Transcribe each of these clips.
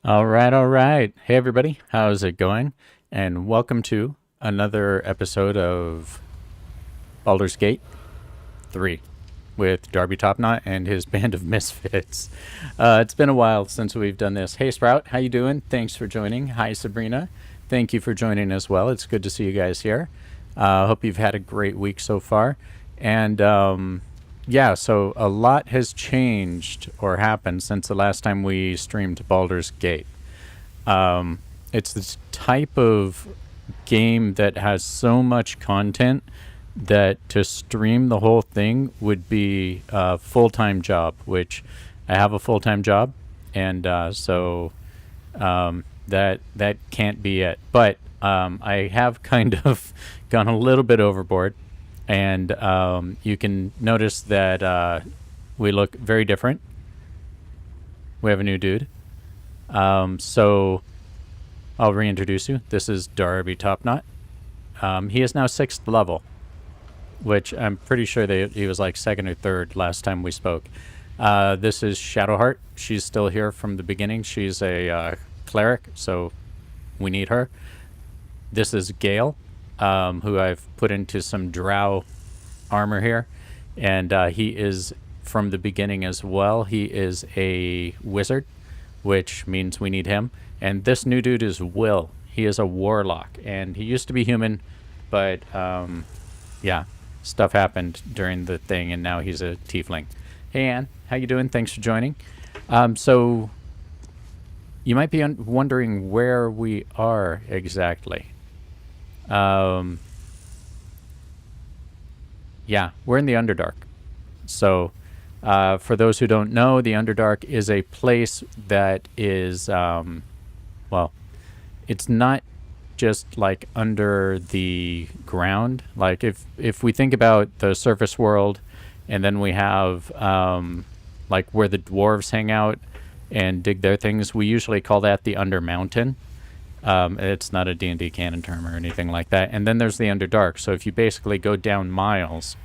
All right, all right. Hey, everybody. How's it going? And welcome to another episode of Baldur's Gate 3 with Darby Topknot and his band of misfits. It's been a while since we've done this. Hey, Sprout. How you doing? Thanks for joining. Hi, Sabrina. Thank you for joining as well. It's good to see you guys here. Hope you've had a great week so far. And yeah, so a lot has changed or happened since the last time we streamed Baldur's Gate. It's this type of game that has so much content that to stream the whole thing would be a full-time job, which I have a full-time job, and so that can't be it. But I have kind of gone a little bit overboard. And you can notice that we look very different. We have a new dude. So I'll reintroduce you. This is Darby Topknot. He is now 6th level, which I'm pretty sure he was like 2nd or 3rd last time we spoke. This is Shadowheart. She's still here from the beginning. She's a cleric, so we need her. This is Gale. Who I've put into some drow armor here, and he is from the beginning as well. He is a wizard, which means we need him. And this new dude is Will. He is a warlock, and he used to be human, but yeah, stuff happened during the thing, and now he's a tiefling. Hey, Anne, how you doing? Thanks for joining. So you might be wondering where we are exactly. Yeah, we're in the Underdark. So, for those who don't know, the Underdark is a place that is, well, it's not just like under the ground. Like if we think about the surface world, and then we have like where the dwarves hang out and dig their things, we usually call that the Undermountain. It's not a D&D canon term or anything like that. And then there's the Underdark. So if you basically go down miles,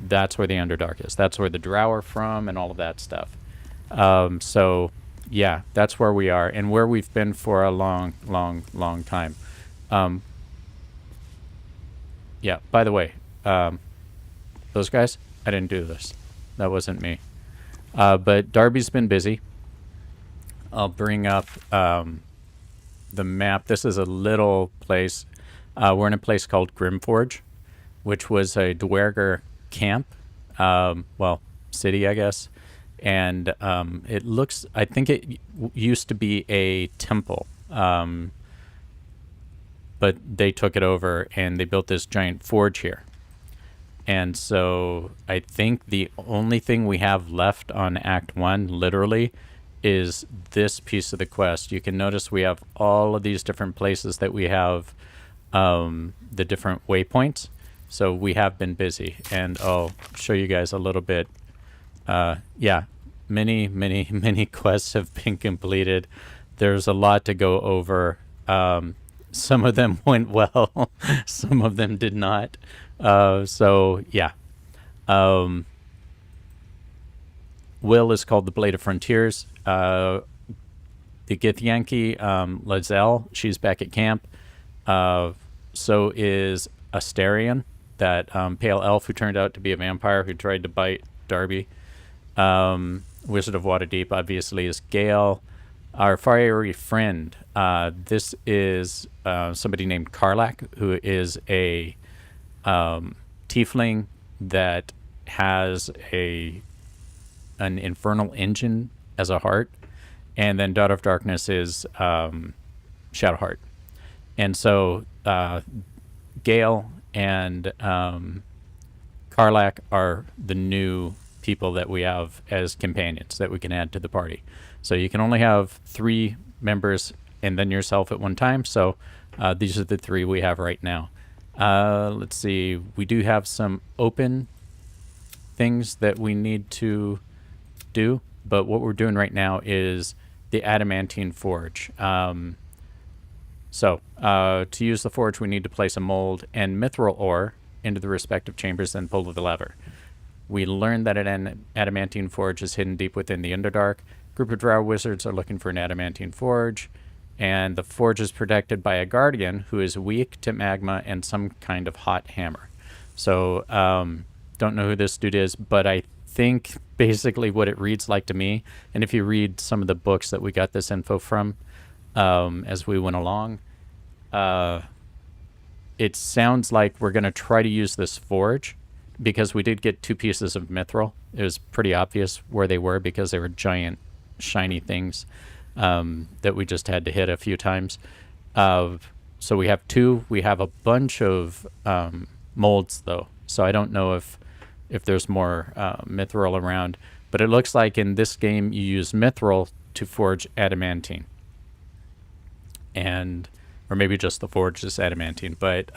that's where the Underdark is. That's where the drow are from and all of that stuff. So yeah, that's where we are and where we've been for a long time. Yeah, by the way, those guys, I didn't do this. That wasn't me. But Darby's been busy. I'll bring up the map. This is a little place. We're in a place called Grimforge, which was a Dwerger camp, well, city, I guess. And it looks, I think it used to be a temple, but they took it over and they built this giant forge here. And so I think the only thing we have left on Act 1, literally, is this piece of the quest. You can notice we have all of these different places that we have the different waypoints. So we have been busy, and I'll show you guys a little bit Yeah, many quests have been completed. There's a lot to go over. Some of them went well, some of them did not. So yeah. Um, Will is called the Blade of Frontiers. The Githyanki, Lazelle, she's back at camp. So is Asterion, that pale elf who turned out to be a vampire who tried to bite Darby. Wizard of Waterdeep, obviously, is Gale. Our fiery friend, this is somebody named Karlak, who is a tiefling that has an infernal engine as a heart. And then Daughter of Darkness is Shadowheart. And so Gale and Karlak are the new people that we have as companions that we can add to the party. So you can only have 3 members and then yourself at one time. So these are the 3 we have right now. Let's see. We do have some open things that we need to do, but what we're doing right now is the adamantine forge. So to use the forge, we need to place a mold and mithril ore into the respective chambers and pull the lever. We learned that an adamantine forge is hidden deep within the Underdark. A group of drow wizards are looking for an adamantine forge, and the forge is protected by a guardian who is weak to magma and some kind of hot hammer. So don't know who this dude is, but I think basically what it reads like to me, and if you read some of the books that we got this info from as we went along, it sounds like we're going to try to use this forge because we did get 2 pieces of mithril. It was pretty obvious where they were because they were giant shiny things that we just had to hit a few times. So we have 2. We have a bunch of molds though, so I don't know if there's more mithril around, but it looks like in this game you use mithril to forge adamantine, and or maybe just the forge is adamantine, but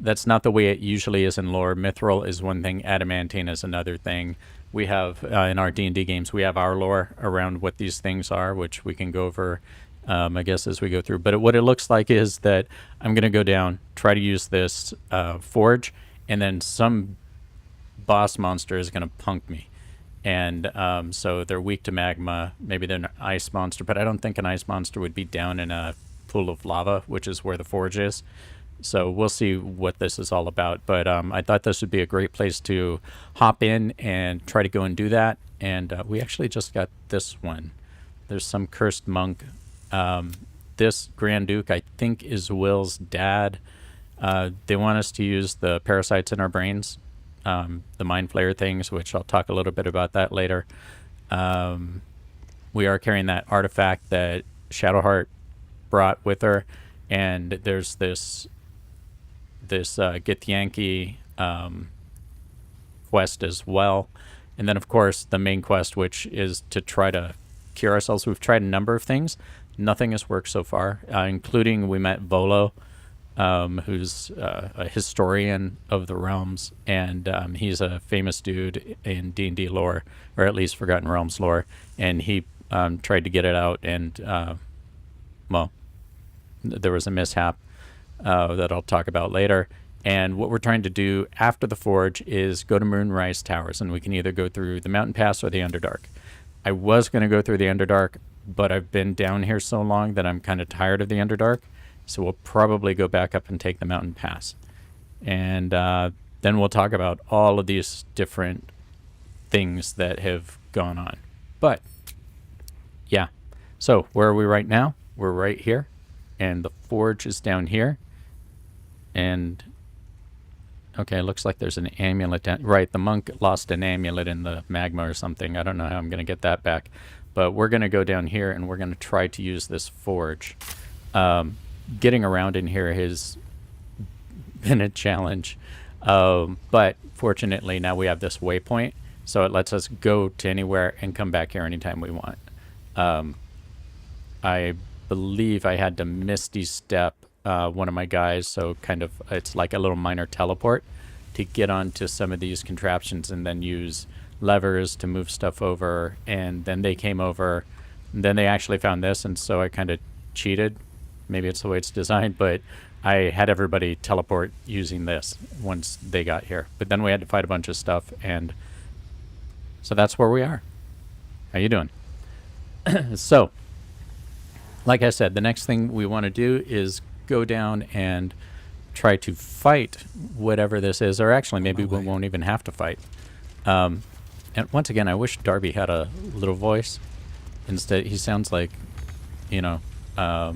that's not the way it usually is in lore. Mithril is one thing, adamantine is another thing. We have in our D&D games, we have our lore around what these things are, which we can go over I guess as we go through. But what it looks like is that I'm going to go down, try to use this forge, and then some boss monster is going to punk me. And so they're weak to magma. Maybe they're an ice monster, but I don't think an ice monster would be down in a pool of lava, which is where the forge is. So we'll see what this is all about. But I thought this would be a great place to hop in and try to go and do that. And we actually just got this one. There's some cursed monk. This Grand Duke, I think, is Will's dad. They want us to use the parasites in our brains, the mind flayer things, which I'll talk a little bit about that later. We are carrying that artifact that Shadowheart brought with her, and there's this Githyanki quest as well. And then, of course, the main quest, which is to try to cure ourselves. We've tried a number of things. Nothing has worked so far, including we met Volo, who's a historian of the realms, and he's a famous dude in D&D lore, or at least Forgotten Realms lore, and he tried to get it out, and, well, there was a mishap that I'll talk about later. And what we're trying to do after the forge is go to Moonrise Towers, and we can either go through the Mountain Pass or the Underdark. I was going to go through the Underdark, but I've been down here so long that I'm kind of tired of the Underdark, so we'll probably go back up and take the Mountain Pass. And then we'll talk about all of these different things that have gone on. But, yeah. So, where are we right now? We're right here, and the forge is down here. And, okay, looks like there's an amulet down. Right, the monk lost an amulet in the magma or something. I don't know how I'm going to get that back. But we're going to go down here, and we're going to try to use this forge. Getting around in here has been a challenge. But fortunately, now we have this waypoint, so it lets us go to anywhere and come back here anytime we want. I believe I had to Misty Step one of my guys, so kind of it's like a little minor teleport to get onto some of these contraptions and then use levers to move stuff over, and then they came over, and then they actually found this, and so I kind of cheated. Maybe it's the way it's designed, but I had everybody teleport using this once they got here. But then we had to fight a bunch of stuff, and so that's where we are. How you doing? So, like I said, the next thing we want to do is go down and try to fight whatever this is, or actually maybe we won't even have to fight. And once again, I wish Darby had a little voice. Instead, he sounds like, you know, a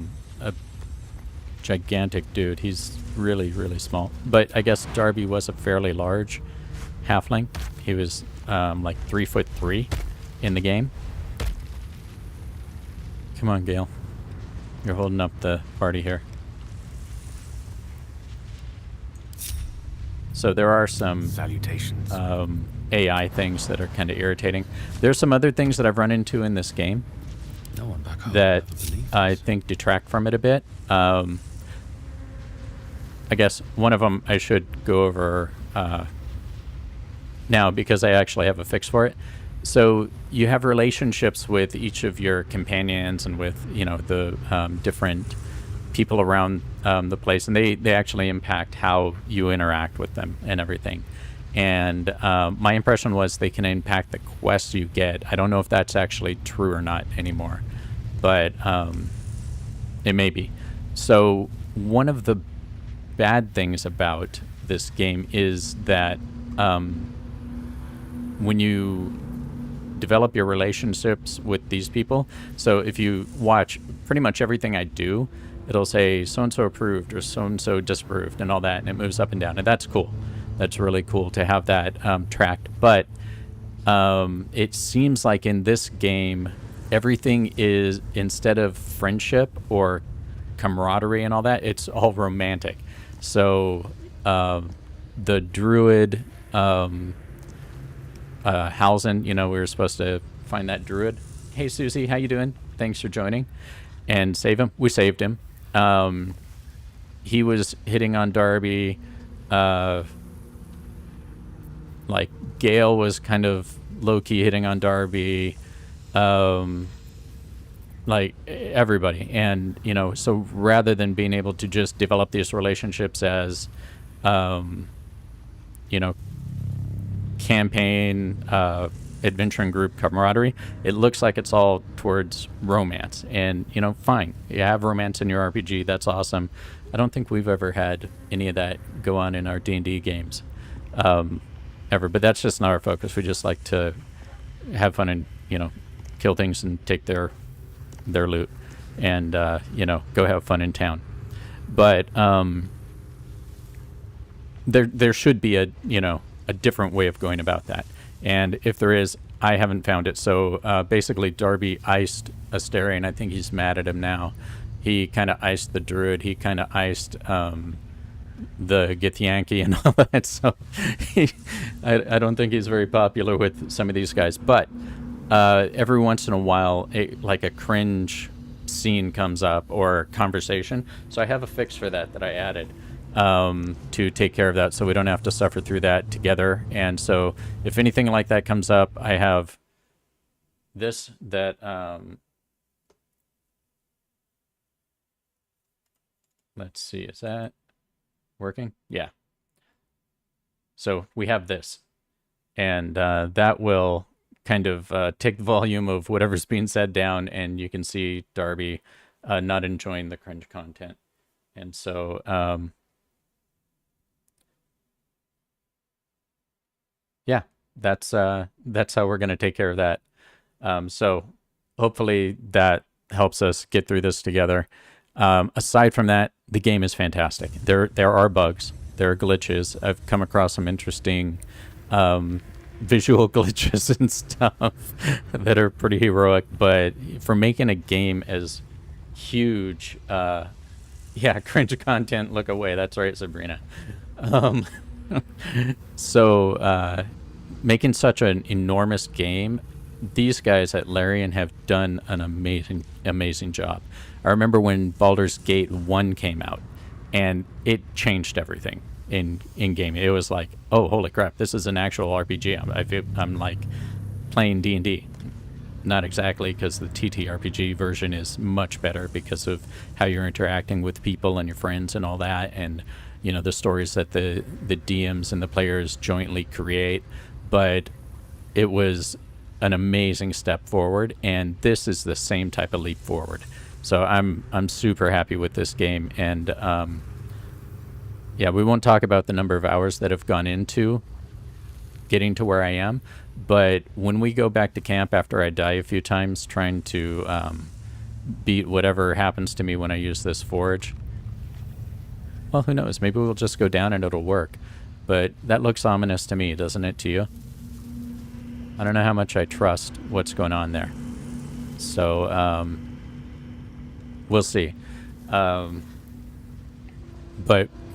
gigantic dude. He's really, really small. But I guess Darby was a fairly large halfling. He was like 3'3" in the game. Come on, Gale. You're holding up the party here. So there are some salutations. AI things that are kind of irritating. There's some other things that I've run into in this game No one back home that believes. I think detract from it a bit. I guess one of them I should go over now because I actually have a fix for it. So you have relationships with each of your companions and with, you know, the different people around the place, and they actually impact how you interact with them and everything. And my impression was they can impact the quests you get. I don't know if that's actually true or not anymore, but it may be. So one of the bad things about this game is that when you develop your relationships with these people, so if you watch pretty much everything I do, it'll say so-and-so approved or so-and-so disapproved and all that, and it moves up and down, and that's cool. That's really cool to have that tracked. But it seems like in this game, everything is, instead of friendship or camaraderie and all that, it's all romantic. So the druid, Halzen, you know, we were supposed to find that druid. Hey, Susie, how you doing? Thanks for joining. And save him. We saved him. He was hitting on Darby. Like Gale was kind of low-key hitting on Darby. Like everybody. And, you know, so rather than being able to just develop these relationships as, you know, campaign, adventuring group camaraderie, it looks like it's all towards romance. And, you know, fine, you have romance in your RPG, that's awesome. I don't think we've ever had any of that go on in our D&D games ever, but that's just not our focus. We just like to have fun and, you know, kill things and take their loot and you know, go have fun in town. But there should be a, you know, a different way of going about that. And if there is, I haven't found it. So basically Darby iced Astarion. I think he's mad at him now. He kind of iced the druid. He kind of iced the Githyanki and all that. So I don't think he's very popular with some of these guys. But every once in a while, like a cringe scene comes up or conversation. So I have a fix for that I added. To take care of that, so we don't have to suffer through that together. And so if anything like that comes up, I have this that let's see, is that working? Yeah. So we have this, and that will kind of take the volume of whatever's being said down, and you can see Darby not enjoying the cringe content. And so yeah, that's how we're going to take care of that. So hopefully that helps us get through this together. Aside from that, the game is fantastic. There are bugs. There are glitches. I've come across some interesting visual glitches and stuff that are pretty heroic. But for making a game as huge, yeah, cringe content, look away. That's right, Sabrina. So making such an enormous game, these guys at Larian have done an amazing job. I remember when Baldur's Gate 1 came out, and it changed everything. in game. It was like, oh, holy crap, this is an actual RPG. I'm like playing D&D. Not exactly, because the TTRPG version is much better because of how you're interacting with people and your friends and all that, and the stories that the DMs and the players jointly create. But it was an amazing step forward, and this is the same type of leap forward. So I'm super happy with this game, and yeah, we won't talk about the number of hours that have gone into getting to where I am. But when we go back to camp after I die a few times trying to beat whatever happens to me when I use this forge, well, who knows? Maybe we'll just go down and it'll work. But that looks ominous to me, doesn't it to you? I don't know how much I trust what's going on there. So, we'll see. But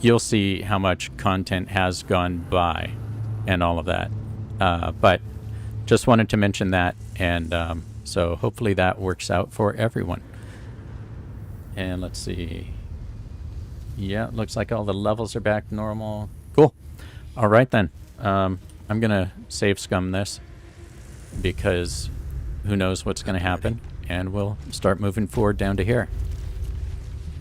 you'll see how much content has gone by and all of that. But just wanted to mention that, and so hopefully that works out for everyone. And let's see. Yeah, looks like all the levels are back normal. Cool. All right then. I'm gonna save scum this because who knows what's gonna happen, and we'll start moving forward down to here.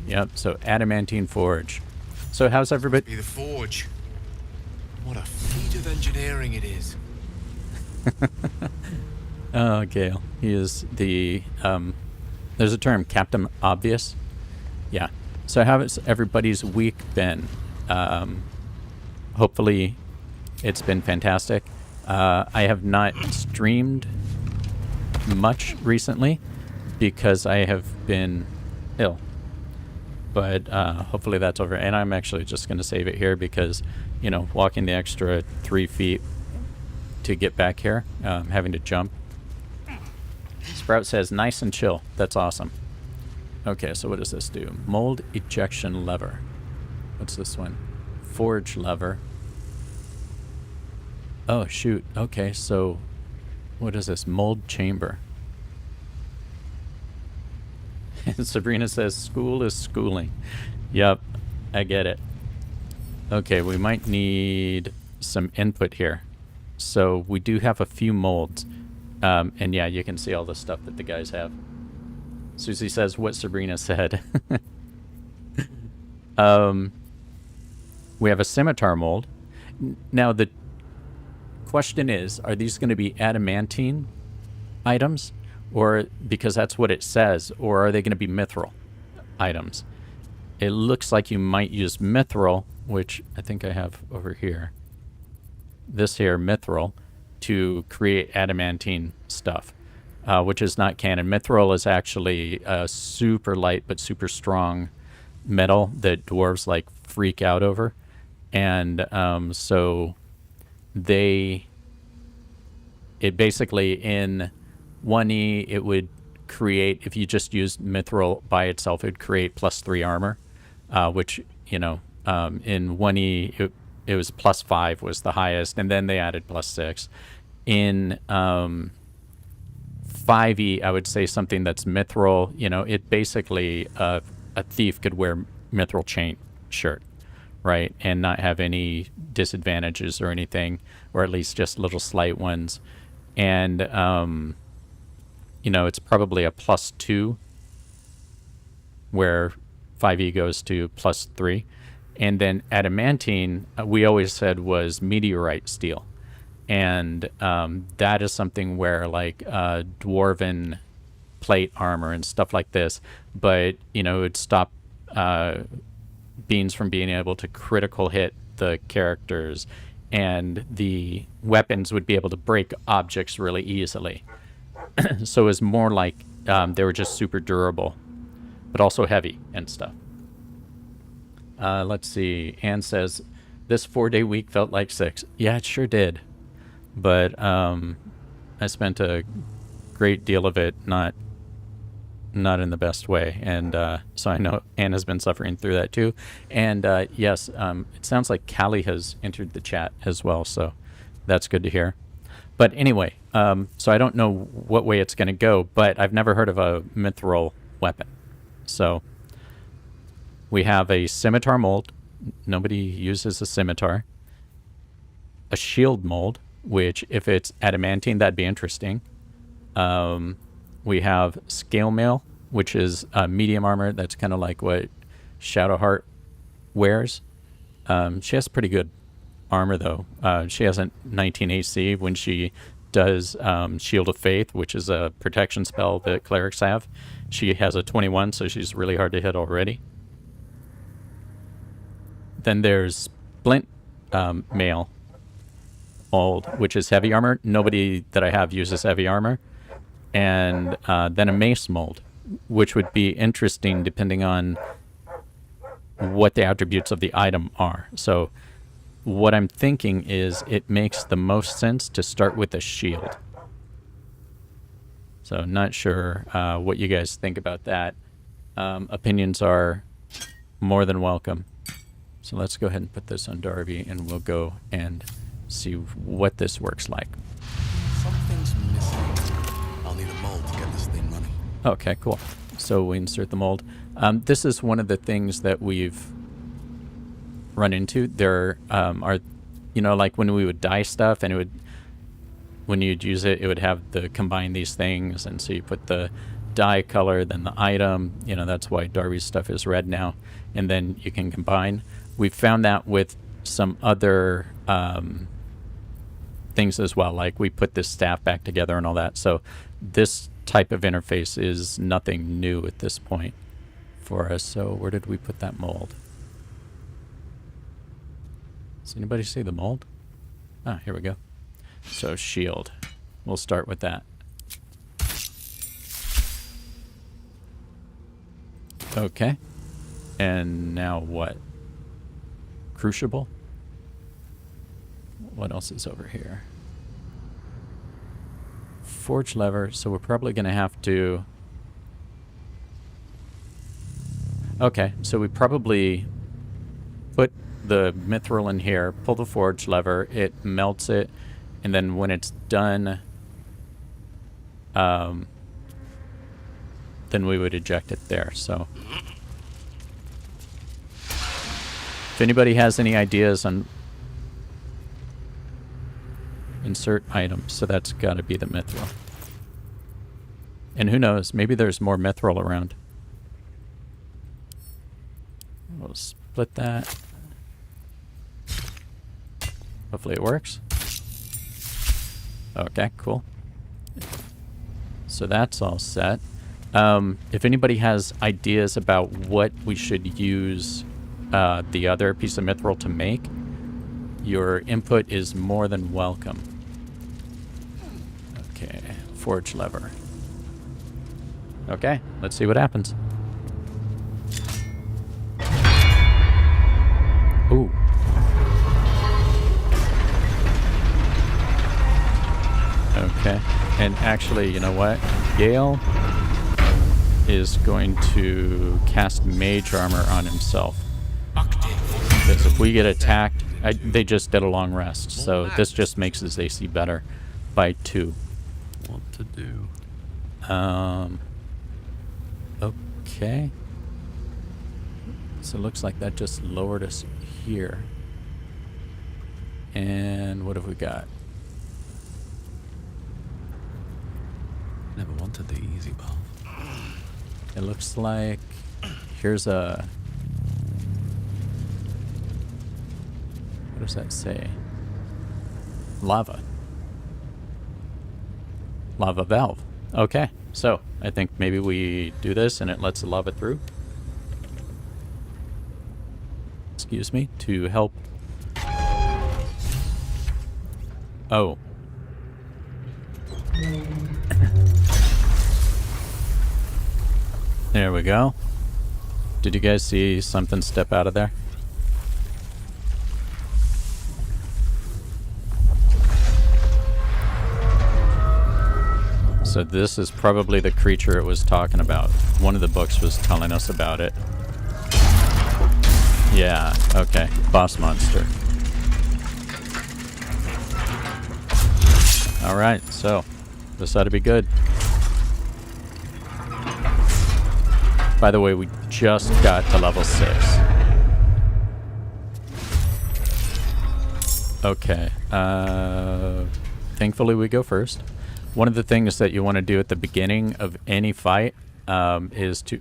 Yep. So adamantine forge. So how's everybody? Be the forge. What a feat of engineering it is. Oh, Gale. He is the, there's a term, Captain Obvious. Yeah. So how has everybody's week been? Hopefully it's been fantastic. I have not streamed much recently because I have been ill. But hopefully that's over. And I'm actually just going to save it here because, walking the extra 3 feet to get back here, having to jump. Sprout says, nice and chill. That's awesome. Okay, so what does this do? Mold ejection lever. What's this one? Forge lever. Oh, shoot. Okay, so what is this? Mold chamber. Sabrina says, school is schooling. Yep, I get it. Okay, we might need some input here. So we do have a few molds. And yeah, you can see all the stuff that the guys have. Susie says what Sabrina said. We have a scimitar mold. Now the question is, are these going to be adamantine items? Or because that's what it says, or are they going to be mithril items? It looks like you might use mithril, which I think I have over here. This here, mithril, to create adamantine stuff, which is not canon. Mithril is actually a super light but super strong metal that dwarves like freak out over. And so it basically in 1E, it would create, if you just used mithril by itself, it would create +3 armor, which, in 1E, it was +5 was the highest, and then they added +6. In 5E, I would say something that's mithril, it basically, a thief could wear mithril chain shirt, right, and not have any disadvantages or anything, or at least just little slight ones. And it's probably a +2, where 5e goes to +3. And then adamantine, we always said was meteorite steel. And that is something where like dwarven plate armor and stuff like this, but, it would stop beings from being able to critical hit the characters, and the weapons would be able to break objects really easily. So it was more like they were just super durable, but also heavy and stuff. Let's see. Anne says, this 4-day week felt like 6. Yeah, it sure did. But I spent a great deal of it not in the best way. And so I know Anne has been suffering through that too. And yes, it sounds like Callie has entered the chat as well. So that's good to hear. But anyway, so I don't know what way it's going to go, but I've never heard of a mithril weapon. So we have a scimitar mold Nobody uses a scimitar. A shield mold, which if it's adamantine, that'd be interesting. We have scale mail, which is medium armor. That's kind of like what Shadowheart wears. She has pretty good armor, though. She has a 19 AC when she does Shield of Faith, which is a protection spell that clerics have. She has a 21, so she's really hard to hit already. Then there's Splint mail mold, which is heavy armor. Nobody that I have uses heavy armor. And then a mace mold, which would be interesting depending on what the attributes of the item are. So what I'm thinking is it makes the most sense to start with a shield. So not sure what you guys think about that. Opinions are more than welcome. So let's go ahead and put this on Darby, and we'll go and see what this works like. Something's missing. I'll need a mold to get this thing running. Okay, cool. So we insert the mold. This is one of the things that we've run into. There are, you know, like when we would dye stuff, and it would, when you'd use it, it would have the combine these things, and so you put the dye color, then the item. You know, that's why Darby's stuff is red now, and then you can combine. We've found that with some other things as well, like we put this staff back together and all that. So this type of interface is nothing new at this point for us. So where did we put that mold? Does anybody see the mold? Ah, here we go. So shield. We'll start with that. Okay. And now what? Crucible? What else is over here? Forge lever, so we're probably going to have to... Okay, so we probably put the mithril in here, pull the forge lever, it melts it, and then when it's done, then we would eject it there, so... If anybody has any ideas on insert items, so that's got to be the mithril. And who knows, maybe there's more mithril around. We'll split that. Hopefully it works. Okay, cool. So that's all set. If anybody has ideas about what we should use the other piece of mithril to make, your input is more than welcome. Okay, forge lever. Okay, let's see what happens. Ooh. Okay, and actually, you know what? Gale is going to cast mage armor on himself. Because if we get attacked, they just did a long rest, so this just makes his AC better by 2. What to do? Okay. So it looks like that just lowered us here. And what have we got? Never wanted the easy path. It looks like here's a... What does that say? Lava. Lava valve. Okay, so I think maybe we do this and it lets the lava through. Excuse me, to help. Oh. There we go. Did you guys see something step out of there? So this is probably the creature it was talking about. One of the books was telling us about it. Yeah, okay. Boss monster. Alright, so this ought to be good. By the way, we just got to level 6. Okay. Thankfully we go first. One of the things that you want to do at the beginning of any fight is to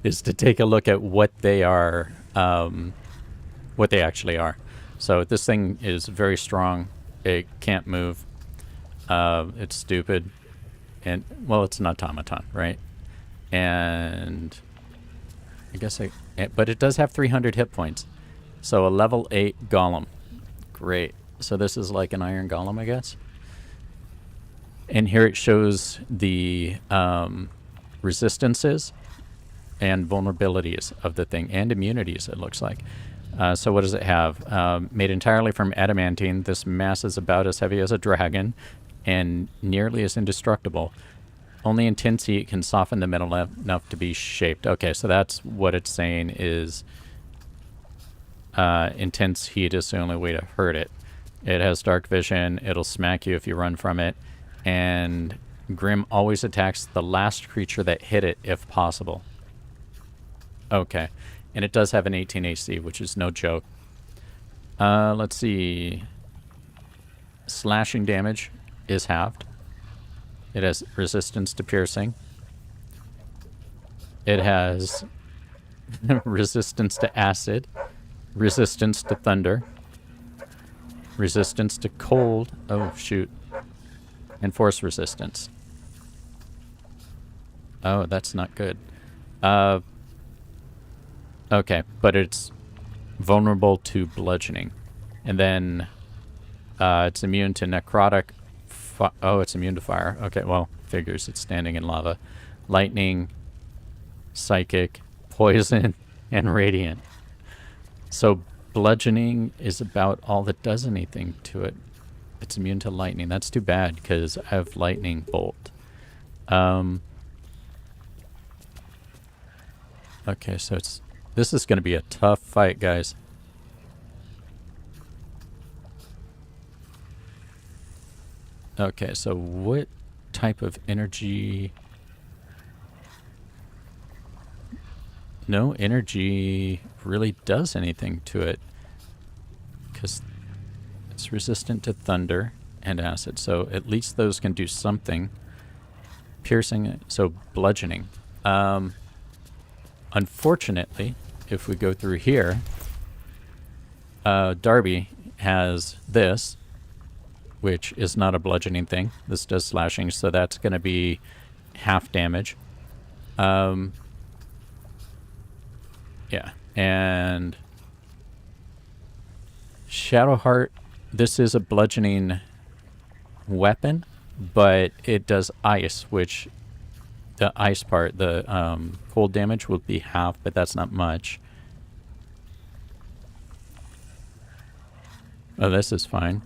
is to take a look at what they are, what they actually are. So this thing is very strong. It can't move. It's stupid, and well, it's an automaton, right? And I guess but it does have 300 hit points. So a level 8 golem. Great. So this is like an iron golem, I guess. And here it shows the resistances and vulnerabilities of the thing, and immunities, it looks like. So what does it have? Made entirely from adamantine, this mass is about as heavy as a dragon and nearly as indestructible. Only intense heat can soften the metal enough to be shaped. Okay, so that's what it's saying is intense heat is the only way to hurt it. It has dark vision. It'll smack you if you run from it. And Grim always attacks the last creature that hit it if possible. Okay. And it does have an 18 AC, which is no joke. Let's see. Slashing damage is halved. It has resistance to piercing. It has resistance to acid, resistance to thunder, resistance to cold, oh shoot, and force resistance. Oh, that's not good. Okay, but it's vulnerable to bludgeoning. And then it's immune to necrotic. Oh, it's immune to fire. Okay, well, figures. It's standing in lava. Lightning, psychic, poison, and radiant. So bludgeoning is about all that does anything to it. It's immune to lightning. That's too bad because I have lightning bolt. Okay, so this is going to be a tough fight, guys. Okay, so what type of energy? No energy really does anything to it because it's resistant to thunder and acid. So at least those can do something. Piercing, so bludgeoning. Unfortunately, if we go through here, Darby has this, which is not a bludgeoning thing. This does slashing, so that's going to be half damage. Yeah, and Shadowheart, this is a bludgeoning weapon, but it does ice, which the ice part, the cold damage will be half, but that's not much. Oh, this is fine.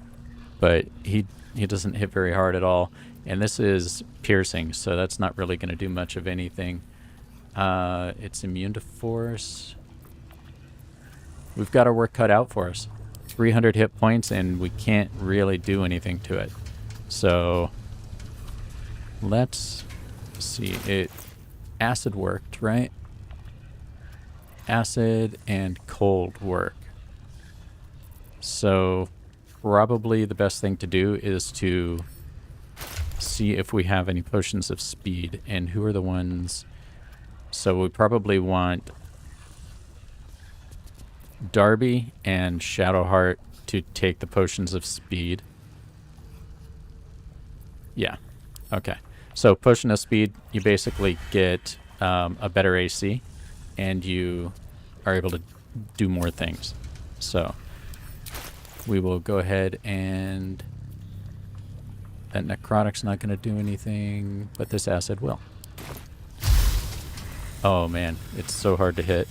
But he doesn't hit very hard at all. And this is piercing, so that's not really going to do much of anything. It's immune to force. We've got our work cut out for us. 300 hit points, and we can't really do anything to it. So let's see. Acid worked, right? Acid and cold work. So probably the best thing to do is to see if we have any potions of speed. And who are the ones? So we probably want Darby and Shadowheart to take the potions of speed. Yeah. Okay. So potion of speed, you basically get a better AC, and you are able to do more things. So we will go ahead and that necrotic's not going to do anything, but this acid will. Oh man, it's so hard to hit.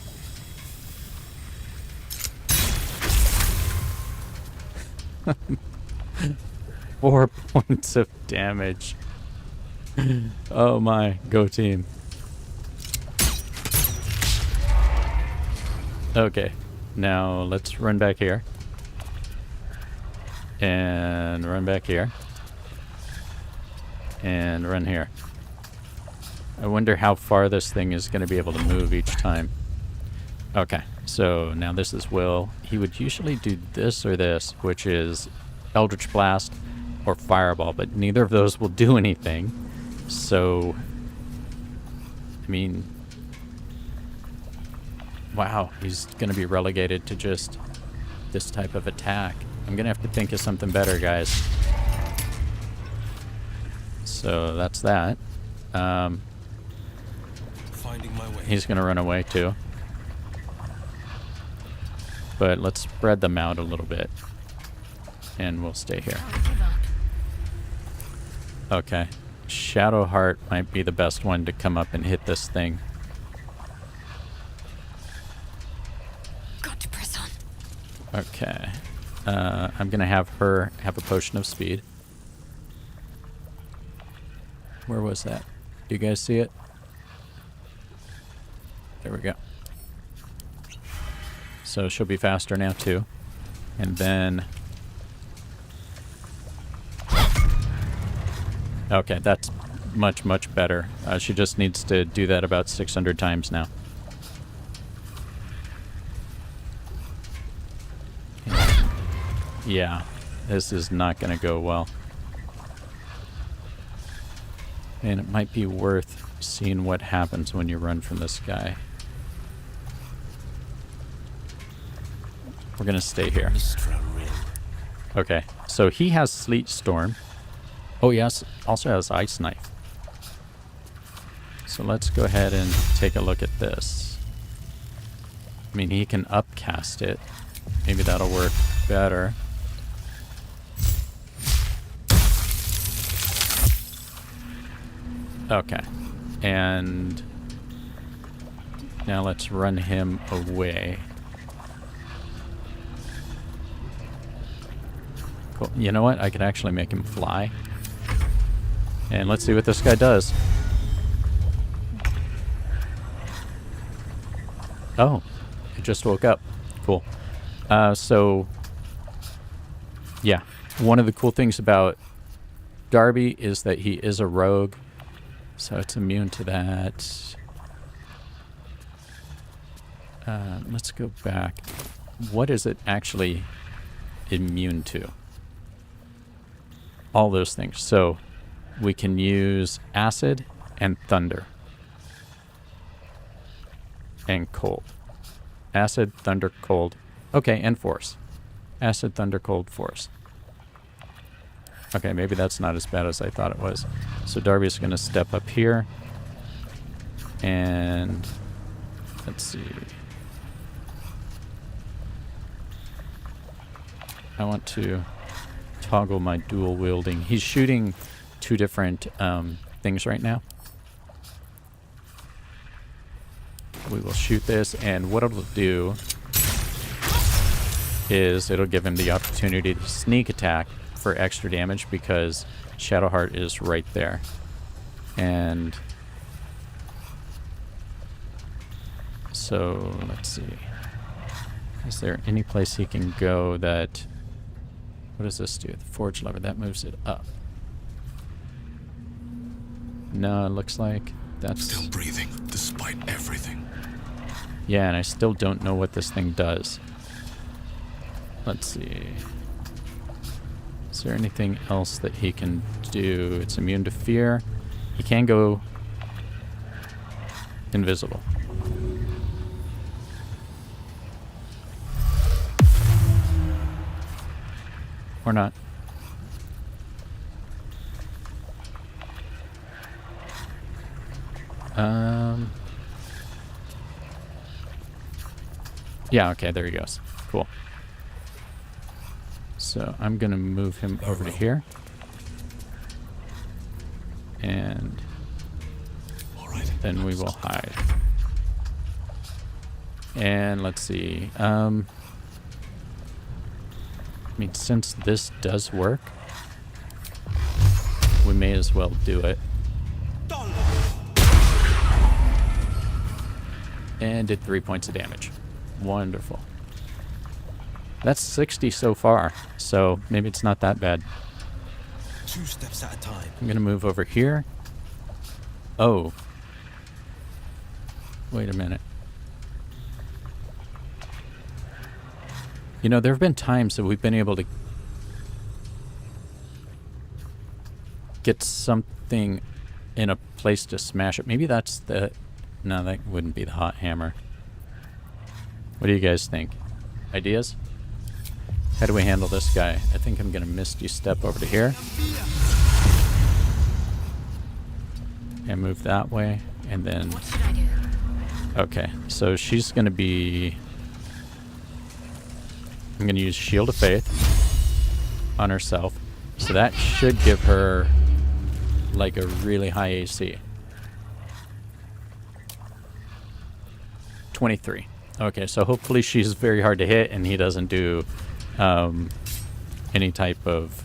Four points of damage. Oh my, go team. Okay, now let's run back here. And run back here. And run here. I wonder how far this thing is going to be able to move each time. Okay, So now this is Will. He would usually do this or this, which is Eldritch Blast or Fireball, but neither of those will do anything. So, I mean, wow, he's going to be relegated to just this type of attack. I'm going to have to think of something better, guys. So that's that. Finding my way. He's going to run away too. But let's spread them out a little bit. And we'll stay here. Okay. Shadowheart might be the best one to come up and hit this thing. Got to press on. Okay. I'm going to have her have a potion of speed. Where was that? Do you guys see it? There we go. So she'll be faster now too. And then... Okay, that's much, much better. She just needs to do that about 600 times now. Yeah, this is not going to go well. And it might be worth seeing what happens when you run from this guy. We're going to stay here. Okay, so he has Sleet Storm. Oh, yes, also has Ice Knife. So let's go ahead and take a look at this. I mean, he can upcast it. Maybe that'll work better. Okay, and now let's run him away. Cool. You know what? I could actually make him fly. And let's see what this guy does. Oh, he just woke up. Cool. So, yeah. One of the cool things about Darby is that he is a rogue. So it's immune to that. Let's go back. What is it actually immune to? All those things. So we can use acid and thunder. And cold. Acid, thunder, cold. Okay, and force. Acid, thunder, cold, force. Okay, maybe that's not as bad as I thought it was. So Darby's going to step up here. And let's see. I want to toggle my dual wielding. He's shooting two different things right now. We will shoot this, and what it'll do is it'll give him the opportunity to sneak attack for extra damage because Shadowheart is right there. And so let's see. Is there any place he can go that... What does this do? The forge lever, that moves it up. No, it looks like that's... Still breathing, despite everything. Yeah, and I still don't know what this thing does. Let's see. Is there anything else that he can do? It's immune to fear. He can go invisible. Or not. Yeah, okay, there he goes. Cool. So I'm going to move him over to here. And then we will hide. And let's see. I mean, since this does work, we may as well do it. And did 3 points of damage. Wonderful. That's 60 so far, so maybe it's not that bad. 2 steps at a time. I'm going to move over here. Oh. Wait a minute. You know, there have been times that we've been able to get something in a place to smash it. Maybe that's the... No, that wouldn't be the hot hammer. What do you guys think? Ideas? How do we handle this guy? I think I'm going to misty step over to here. And move that way. And then... What should I do? Okay, so she's going to be... I'm going to use Shield of Faith on herself. So that should give her like a really high AC. 23. Okay, so hopefully she's very hard to hit and he doesn't do any type of...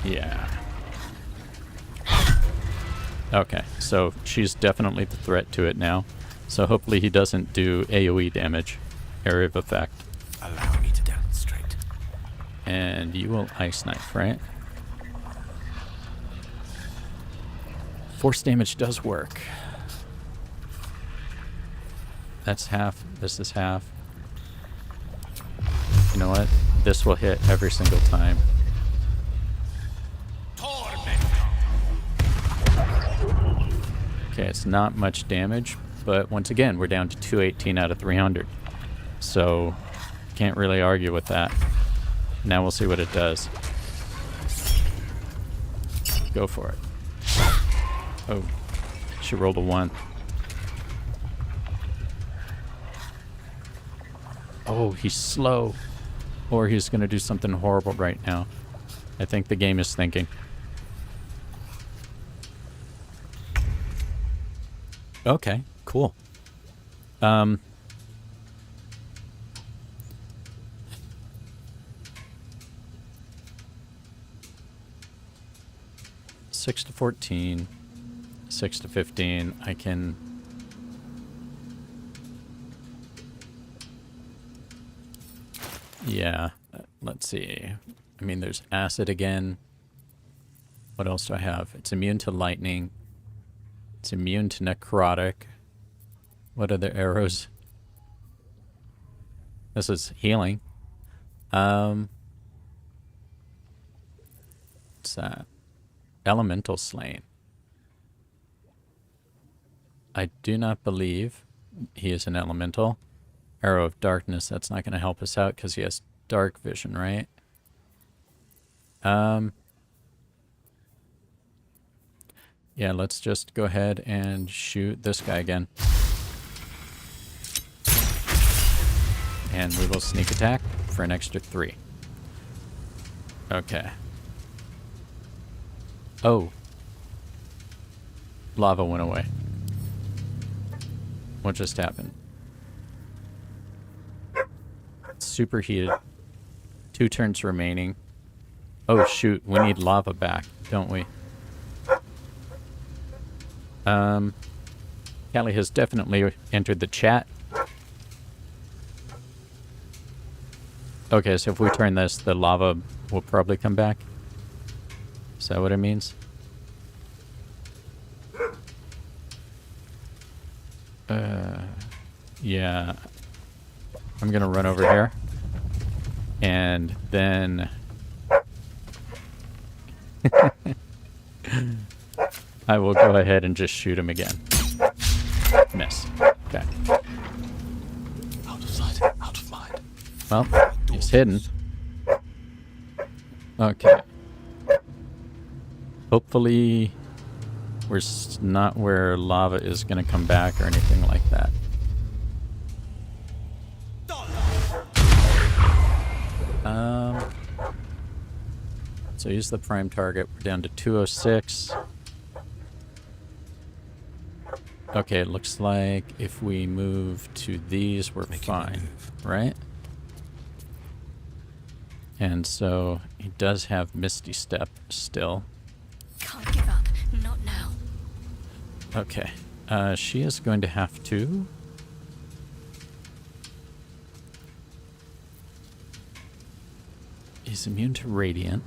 Yeah. Okay, so she's definitely the threat to it now. So hopefully he doesn't do AoE damage. Area of effect. Allow me to demonstrate. And you will Ice Knife, right? Force damage does work. That's half. This is half. You know what? This will hit every single time. Okay, it's not much damage, but once again, we're down to 218 out of 300. So, can't really argue with that. Now we'll see what it does. Go for it. Oh, she rolled a 1. Oh, he's slow. Or he's going to do something horrible right now. I think the game is thinking. Okay, cool. 6 to 14, 6 to 15. I can... Yeah, let's see. I mean, there's acid again. What else do I have? It's immune to lightning. It's immune to necrotic. What other arrows? This is healing. What's that? Elemental Slain. I do not believe he is an elemental. Arrow of Darkness, that's not going to help us out because he has dark vision, right? Yeah, let's just go ahead and shoot this guy again. And we will sneak attack for an extra 3. Okay. Oh. Lava went away. What just happened? Superheated. 2 turns remaining. Oh shoot, we need lava back, don't we? Callie has definitely entered the chat. Okay, so if we turn this, the lava will probably come back. Is that what it means? Yeah. I'm gonna run over here. And then... I will go ahead and just shoot him again. Miss. Okay. Out of sight, out of mind. Well, he's hidden. Okay. Hopefully we're not where lava is going to come back or anything like that. So use the prime target. We're down to 206. Okay, it looks like if we move to these, we're fine, right? And so he does have Misty Step still. Can't give up. Not now. Okay. She is going to have to... He's immune to Radiant,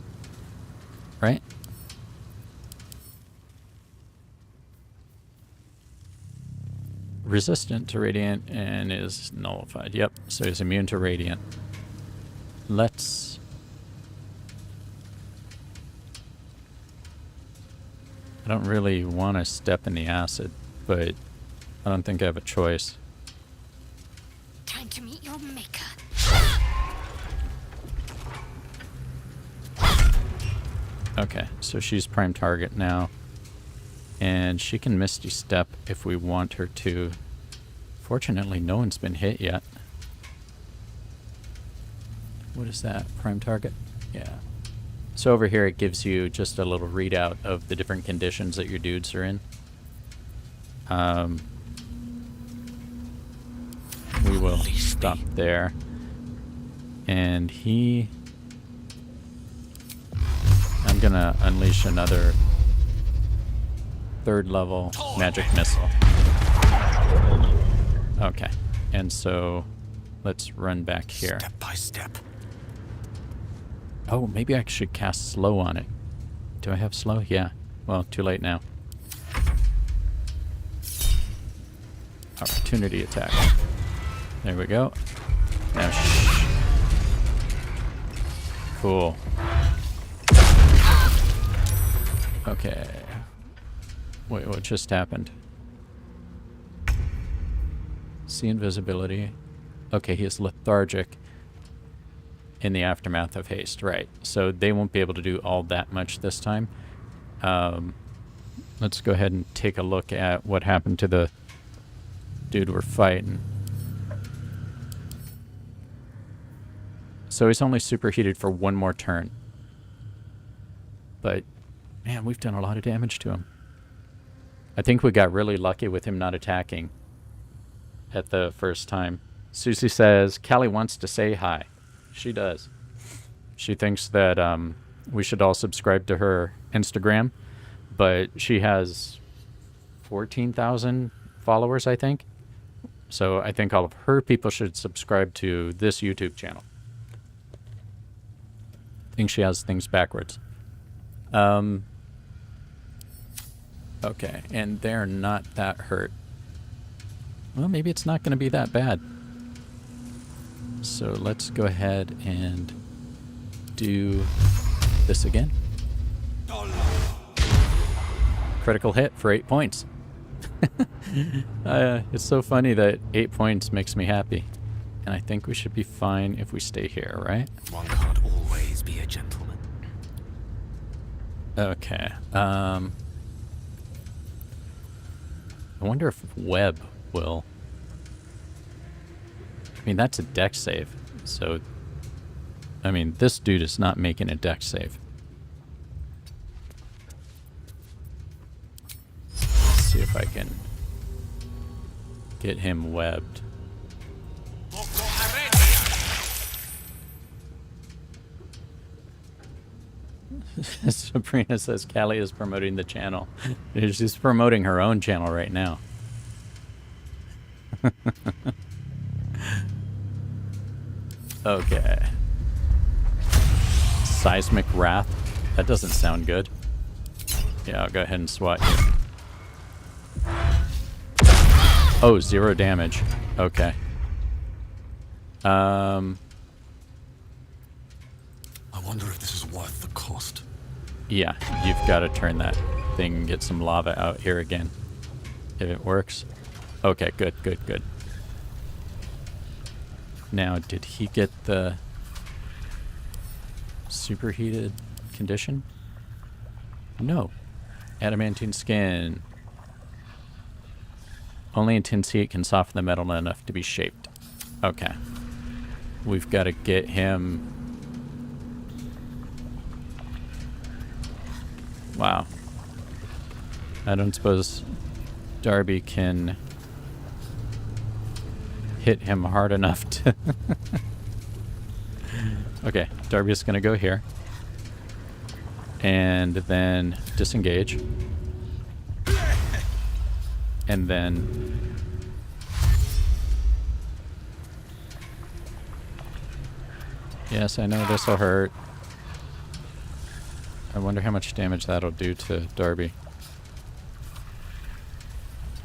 right? resistant to radiant and is nullified. Yep, so he's immune to radiant. Let's... I don't really want to step in the acid, but I don't think I have a choice. Time to meet your maker. Okay, so she's prime target now. And she can Misty Step if we want her to. Fortunately, no one's been hit yet. What is that? Prime target? Yeah. So over here it gives you just a little readout of the different conditions that your dudes are in. We will stop there. And he... I'm gonna unleash another 3rd level magic missile. Okay, and so let's run back here. Step by step. Oh, maybe I should cast slow on it. Do I have slow? Yeah. Well, too late now. Opportunity attack. There we go. Now shh. Cool. Okay. Wait, what just happened? See invisibility. Okay, he is lethargic in the aftermath of haste. Right. So they won't be able to do all that much this time. Let's go ahead and take a look at what happened to the dude we're fighting. So he's only superheated for 1 more turn. But, man, we've done a lot of damage to him. I think we got really lucky with him not attacking at the first time. Susie says, Callie wants to say hi. She does. She thinks that we should all subscribe to her Instagram, but she has 14,000 followers, I think. So I think all of her people should subscribe to this YouTube channel. I think she has things backwards. Okay, and they're not that hurt. Well, maybe it's not going to be that bad. So let's go ahead and do this again. Critical hit for 8 points. It's so funny that 8 points makes me happy. And I think we should be fine if we stay here, right? One can't always be a gentleman. Okay. I wonder if Web will... I mean, that's a dex save. So, I mean, this dude is not making a dex save. Let's see if I can get him webbed. Sabrina says Callie is promoting the channel. She's promoting her own channel right now. Okay. Seismic Wrath. That doesn't sound good. Yeah, I'll go ahead and swat you. Oh, 0 damage. Okay. I wonder if this is worth the cost. Yeah, you've got to turn that thing and get some lava out here again. If it works. Okay, good, good, good. Now, did he get the superheated condition? No. Adamantine skin. Only intense heat can soften the metal enough to be shaped. Okay. We've got to get him... Wow. I don't suppose Darby can hit him hard enough to... Okay, Darby's going to go here. And then disengage. And then... Yes, I know this will hurt. I wonder how much damage that'll do to Darby.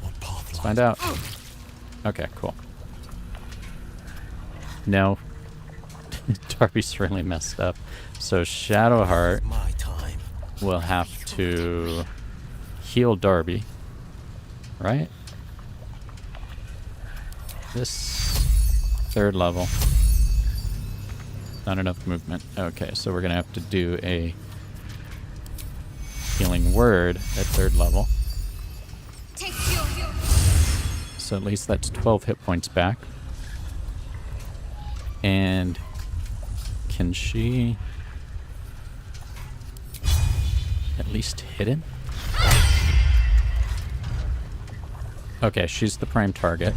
What path Let's find out. Okay, cool. Now, Darby's really messed up. So Shadowheart My time. will have to heal Darby, right? This 3rd level. Not enough movement. Okay, so we're gonna have to do a healing word at 3rd level. Take you. So at least that's 12 hit points back. And can she at least hit him? Okay, she's the prime target.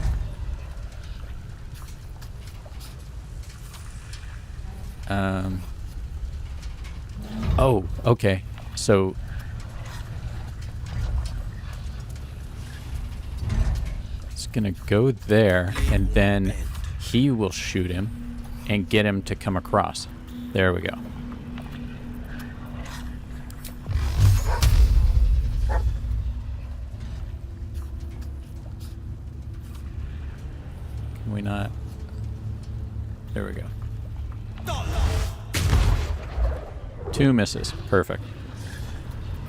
Oh, okay. So it's gonna go there, and then he will shoot him and get him to come across. There we go. Can we not? There we go. 2 misses. Perfect.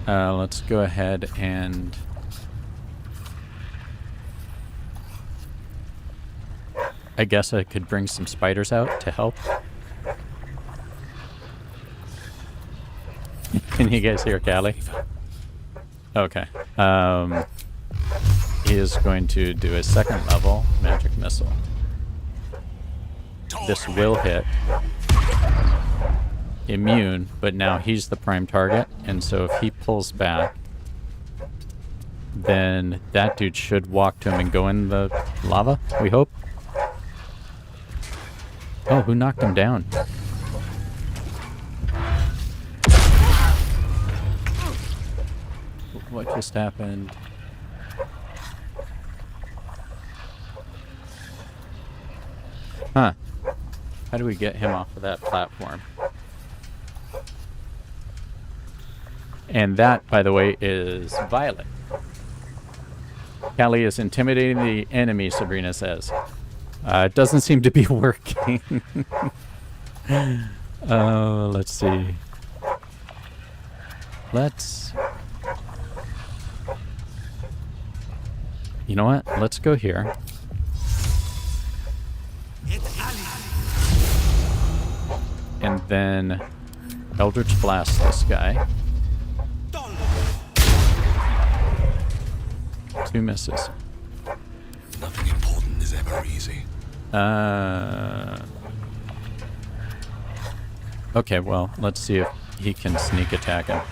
Let's go ahead and... I guess I could bring some spiders out to help. Can you guys hear Callie? Okay. He is going to do a 2nd level magic missile. This will hit. Immune, but now he's the prime target, and so if he pulls back, then that dude should walk to him and go in the lava, we hope. Oh, who knocked him down? What just happened? Huh. How do we get him off of that platform? And that, by the way, is Violet. Callie is intimidating the enemy, Sabrina says. It doesn't seem to be working. Let's see. You know what? Let's go here. And then Eldritch Blast this guy. 2 misses. Nothing important is ever easy. Okay, well, let's see if he can sneak attack him.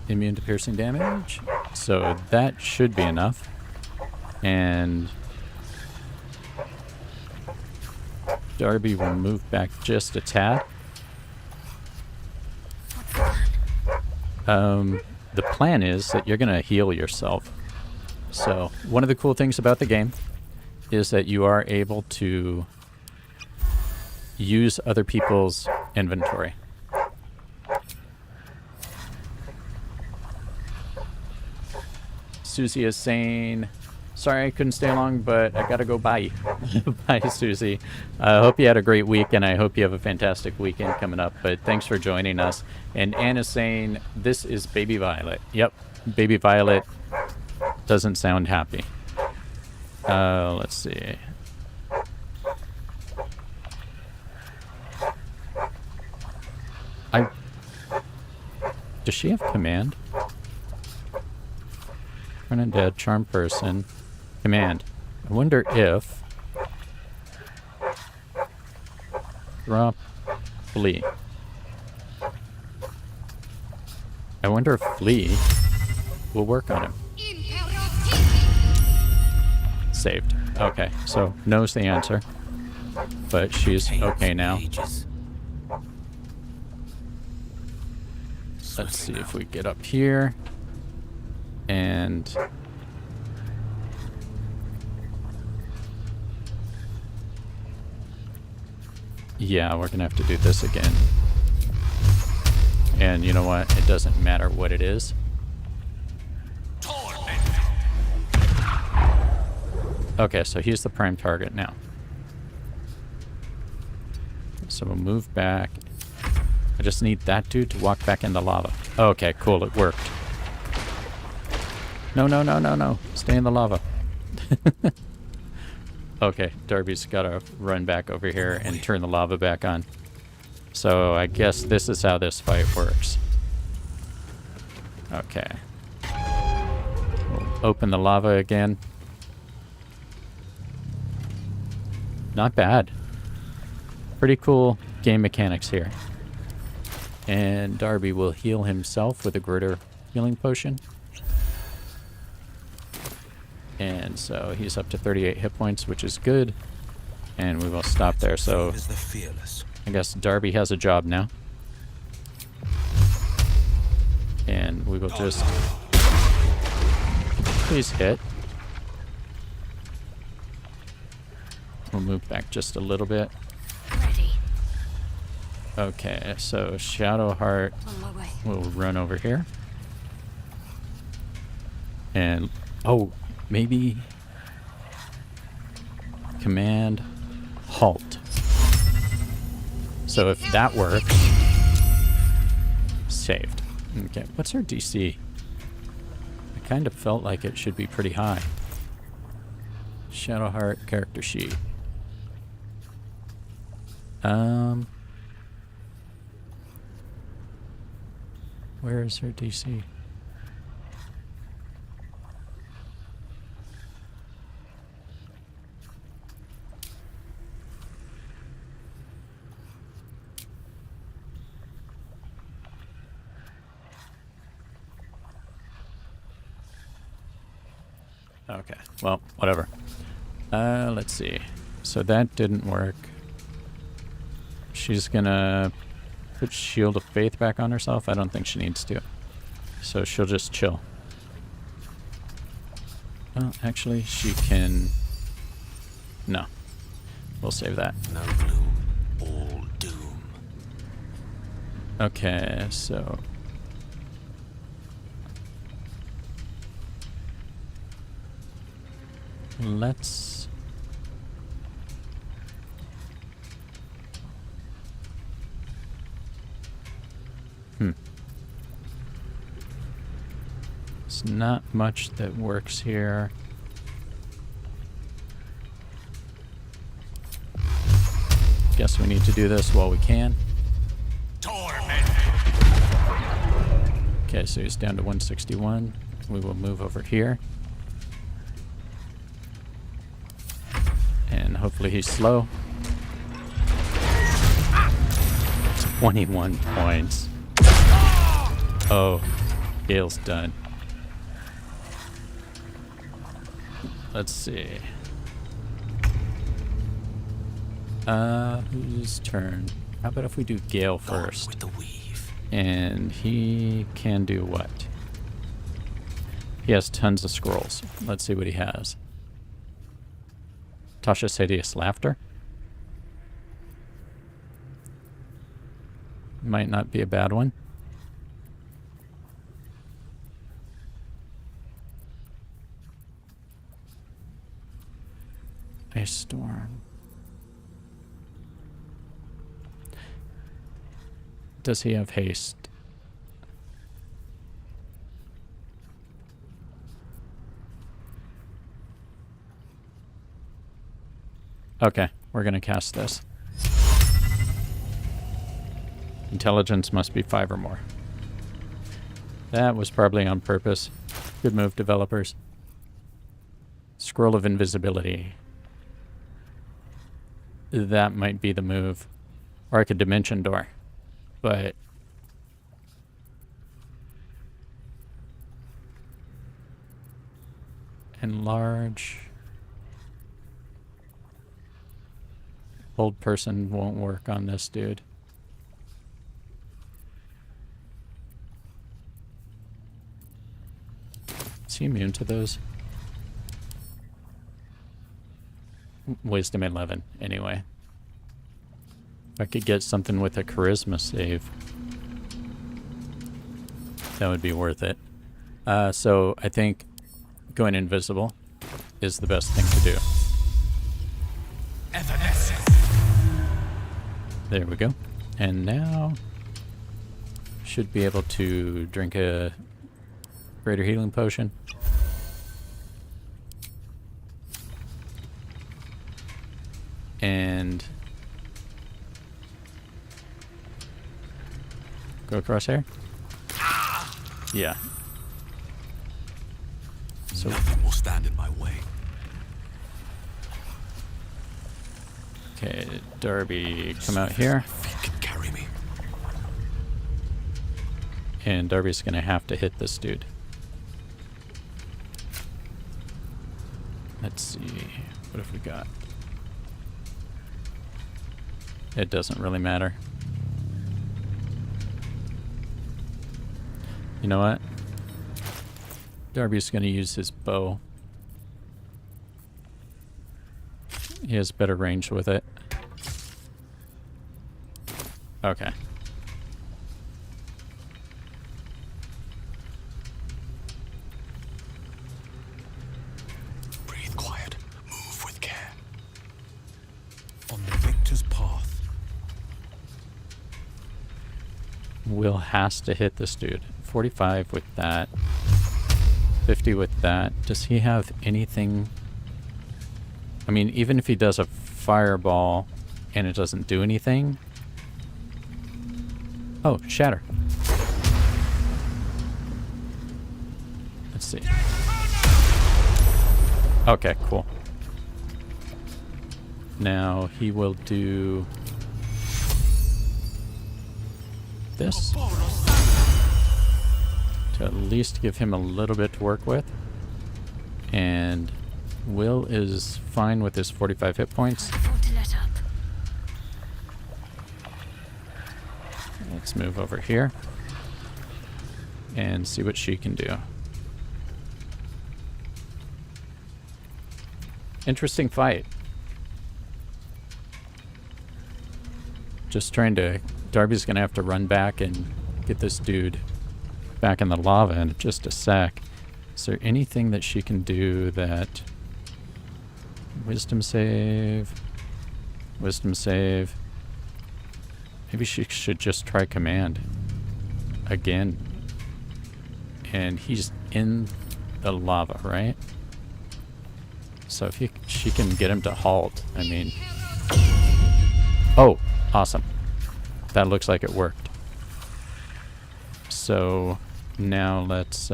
Immune to piercing damage. So that should be enough. And Darby will move back just a tad. The plan is that you're going to heal yourself. So one of the cool things about the game is that you are able to use other people's inventory. Susie is saying, sorry I couldn't stay long, but I gotta go bye. Bye, Susie. I hope you had a great week, and I hope you have a fantastic weekend coming up, but thanks for joining us. And Anna's saying, this is Baby Violet. Yep, Baby Violet doesn't sound happy. Let's see. Does she have command? Turn undead, charm person, command. I wonder if drop flee. I wonder if flee will work on him. Saved. Okay, so knows the answer, but she's okay now. Let's see if we get up here. And yeah, we're gonna have to do this again. And you know what? It doesn't matter what it is. Okay, so he's the prime target now. So we'll move back. I just need that dude to walk back in the lava. Okay, cool, it worked. No, no, no, no, no. Stay in the lava. Okay, Darby's got to run back over here and turn the lava back on. So I guess this is how this fight works. Okay. We'll open the lava again. Not bad. Pretty cool game mechanics here. And Darby will heal himself with a greater healing potion. And so he's up to 38 hit points, which is good. And we will stop there. So Is the fearless. I guess Darby has a job now. And we will just... Please hit. We'll move back just a little bit. Ready. Okay, so Shadowheart On my way. will run over here. And... Oh, maybe... Command... Halt. So if that works... Saved. Okay, what's our DC? I kind of felt like it should be pretty high. Shadowheart character sheet. Where is her DC? Okay, well, whatever. Let's see. So that didn't work. She's gonna put Shield of Faith back on herself. I don't think she needs to. So she'll just chill. Well, actually, she can... No. We'll save that. No gloom, all doom. Okay, so... Let's... There's not much that works here. Guess we need to do this while we can. Torment. Okay, so he's down to 161. We will move over here. And hopefully he's slow. 21 points. Oh, Gale's done. Let's see. Whose turn? How about if we do Gale first? With the weave. And he can do what? He has tons of scrolls. Let's see what he has. Tasha's Hideous Laughter. Might not be a bad one. Ice Storm. Does he have haste? Okay, we're gonna cast this. Intelligence must be 5 or more. That was probably on purpose. Good move, developers. Scroll of Invisibility. That might be the move. Or like a dimension door. But... enlarge... Old person won't work on this dude. Is he immune to those? Wisdom 11, anyway. If I could get something with a charisma save, that would be worth it. So I think going invisible is the best thing to do. There we go. And now should be able to drink a greater healing potion. And go across here? Yeah. So Nothing will stand in my way. okay, Darby, come out here. Feet can carry me. And Darby's gonna have to hit this dude. Let's see, what have we got? It doesn't really matter. You know what? Darby's gonna use his bow. He has better range with it. Okay. Breathe quiet. Move with care. On the victor's path. Will has to hit this dude. 45 with that. 50 with that. Does he have anything? I mean, even if he does a fireball and it doesn't do anything. Oh, shatter. Let's see. Okay, cool. Now he will do this to at least give him a little bit to work with. And Will is fine with his 45 hit points. Can't afford to let up. Let's move over here and see what she can do. Interesting fight. Just trying to... Darby's gonna have to run back and get this dude back in the lava in just a sec. Is there anything that she can do that... Wisdom save... Wisdom save... Maybe she should just try command again. And he's in the lava, right? So if she can get him to halt, I mean... Oh, awesome. That looks like it worked. So now let's...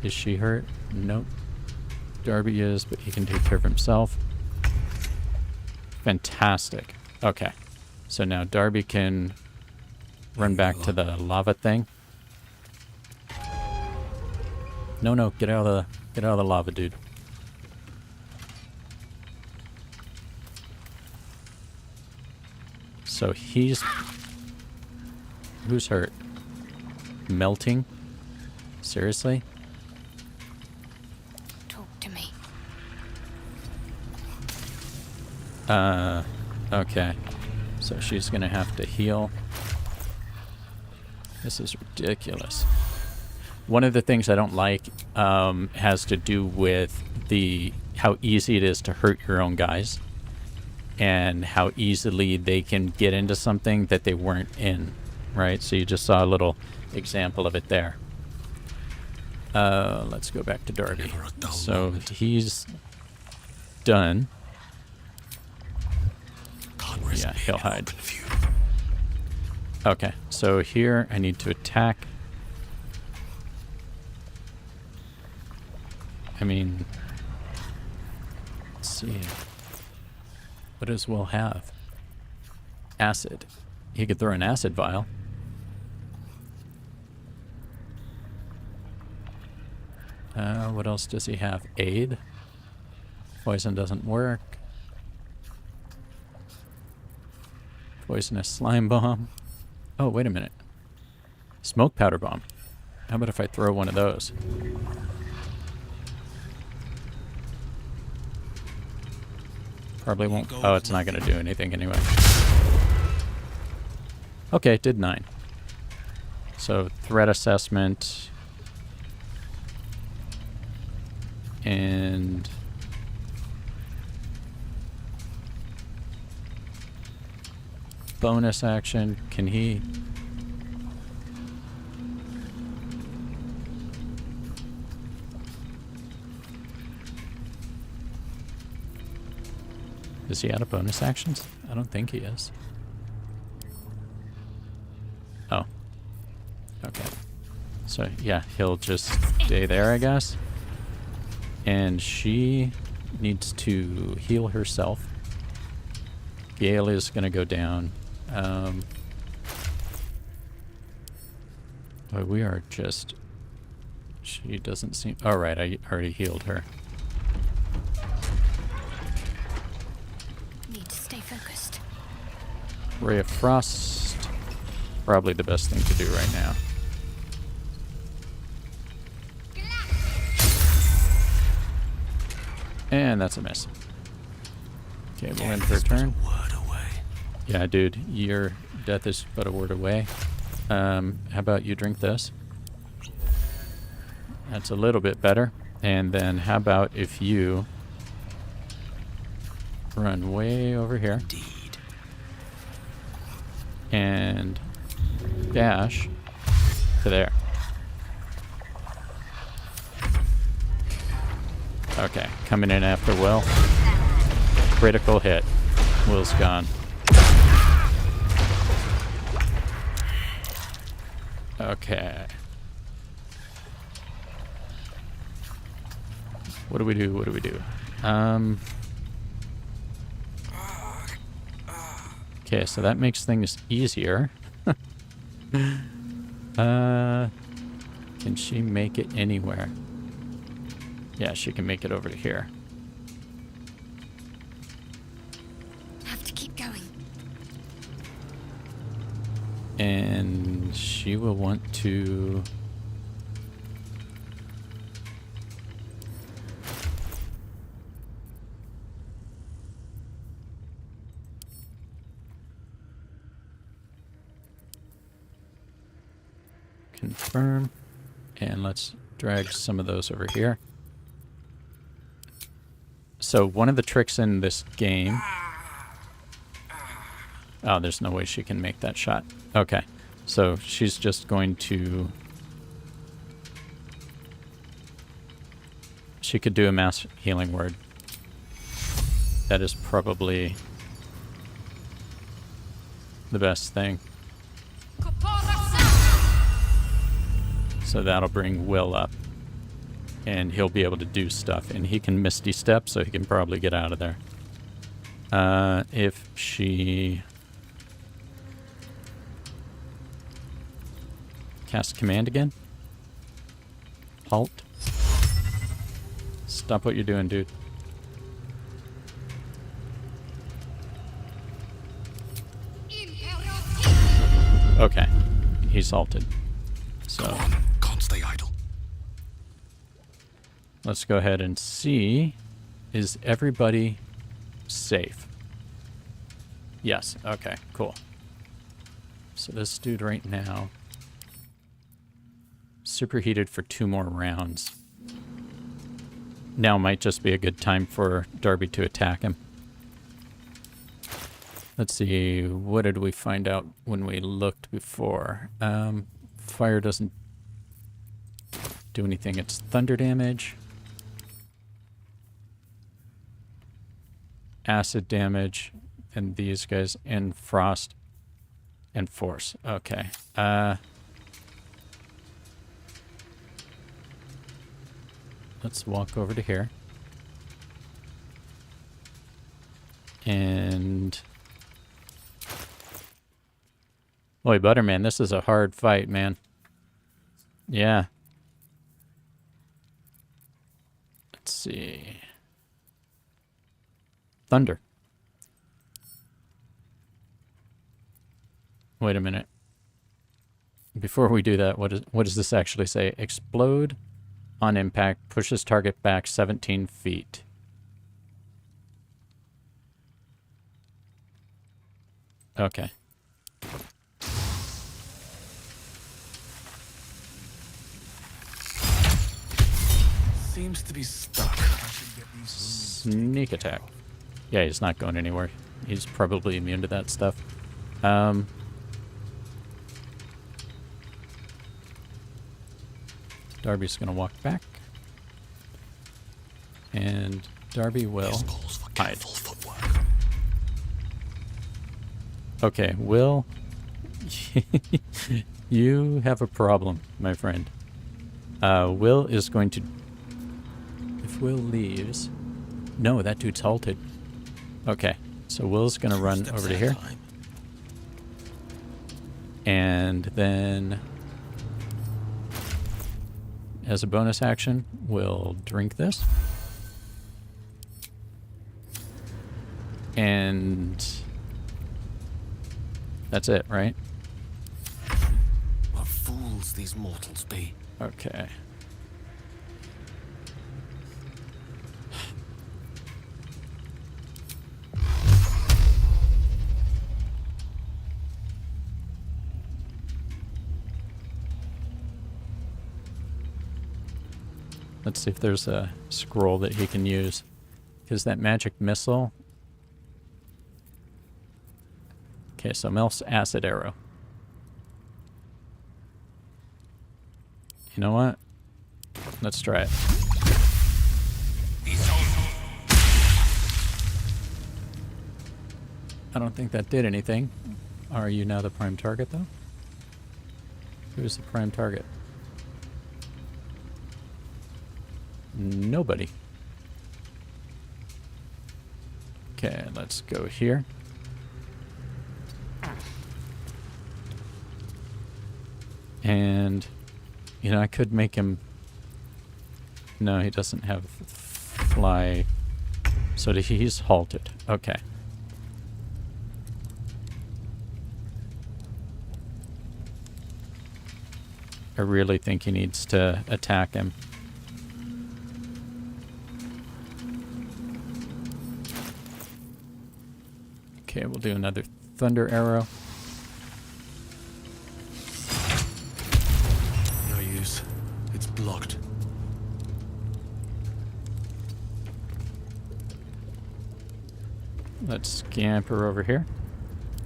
Is she hurt? Nope. Darby is, but he can take care of himself. Fantastic. Okay. So now Darby can run back to the lava thing. No, get out of the lava, dude. So he's... Who's hurt? Melting? Seriously? Talk to me. Okay. So she's gonna have to heal. This is ridiculous. One of the things I don't like has to do with how easy it is to hurt your own guys. And how easily they can get into something that they weren't in. Right? So you just saw a little example of it there. Let's go back to Darby. So he's done. Yeah, he'll hide. Okay, so here I need to attack. I mean, let's see. What does Will have? Acid. He could throw an acid vial. What else does he have? Aid. Poison doesn't work. Poisonous slime bomb. Oh, wait a minute. Smoke powder bomb. How about if I throw one of those? Probably won't. Oh, it's not going to do anything anyway. Okay, it did 9. So, threat assessment. And bonus action, can he... Is he out of bonus actions? I don't think he is. Oh. Okay. So, yeah, he'll just stay there, I guess. And she needs to heal herself. Gale is going to go down. But we are just... She doesn't seem... Oh, right, I already healed her. Need to stay focused. Ray of Frost. Probably the best thing to do right now. And that's a miss. Okay, we'll end her turn. Yeah, dude, your death is but a word away. How about you drink this? That's a little bit better. And then how about if you run way over here. Indeed. And dash to there. Okay, coming in after Will. Critical hit. Will's gone. Okay. What do we do? What do we do? Okay, so that makes things easier. Can she make it anywhere? Yeah, she can make it over to here. Have to keep going. And she will want to... confirm. And let's drag some of those over here. So one of the tricks in this game... Oh, there's no way she can make that shot. Okay. So she's just going to... She could do a mass healing word. That is probably the best thing. So that'll bring Will up. And he'll be able to do stuff. And he can Misty Step, so he can probably get out of there. If she... Cast command again? Halt. Stop what you're doing, dude. Okay. He's halted. So... Go on, can't stay idle. Let's go ahead and see. Is everybody safe? Yes. Okay, cool. So this dude right now... Superheated for 2 more rounds. Now might just be a good time for Darby to attack him. Let's see, what did we find out when we looked before? Fire doesn't do anything. It's thunder damage. Acid damage. And these guys. And frost. And force. Okay. Let's walk over to here. And... Boy, Butterman, this is a hard fight, man. Yeah. Let's see. Thunder. Wait a minute. Before we do that, what does this actually say? Explode on impact, pushes target back 17 feet. Okay. seems to be stuck. I should get these Sneak attack. Yeah, he's not going anywhere. He's probably immune to that stuff. Darby's going to walk back. And Darby will This calls for hide. careful footwork. Okay, Will, you have a problem, my friend. Will is going to... If Will leaves... No, that dude's halted. Okay, so Will's going to run Steps over to at a here. time. And then, as a bonus action, we'll drink this. And that's it, right? What fools these mortals be. Okay. Let's see if there's a scroll that he can use. Because that magic missile... Okay, so Melf's acid arrow. You know what? Let's try it. I don't think that did anything. Are you now the prime target, though? Who's the prime target? Nobody. Okay, let's go here. And, you know, I could make him... No, he doesn't have fly. So he's halted. Okay. I really think he needs to attack him. Okay, we'll do another thunder arrow. No use. It's blocked. Let's scamper over here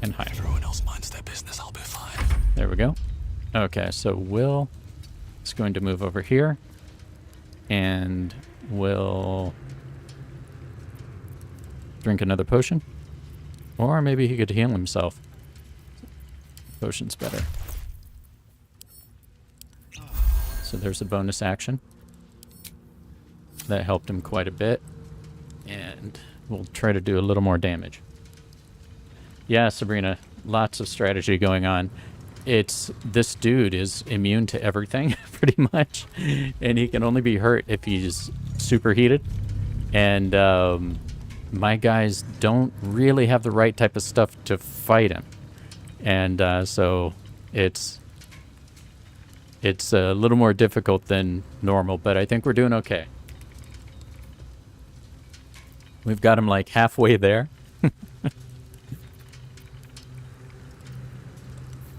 and hide. If everyone else minds their business, I'll be fine. There we go. Okay, so Will is going to move over here and will drink another potion. Or maybe he could heal himself. Potion's better. So there's a bonus action. That helped him quite a bit. And we'll try to do a little more damage. Yeah, Sabrina, lots of strategy going on. This dude is immune to everything, pretty much. And he can only be hurt if he's superheated. And my guys don't really have the right type of stuff to fight him. And so it's a little more difficult than normal, but I think we're doing okay. We've got him like halfway there.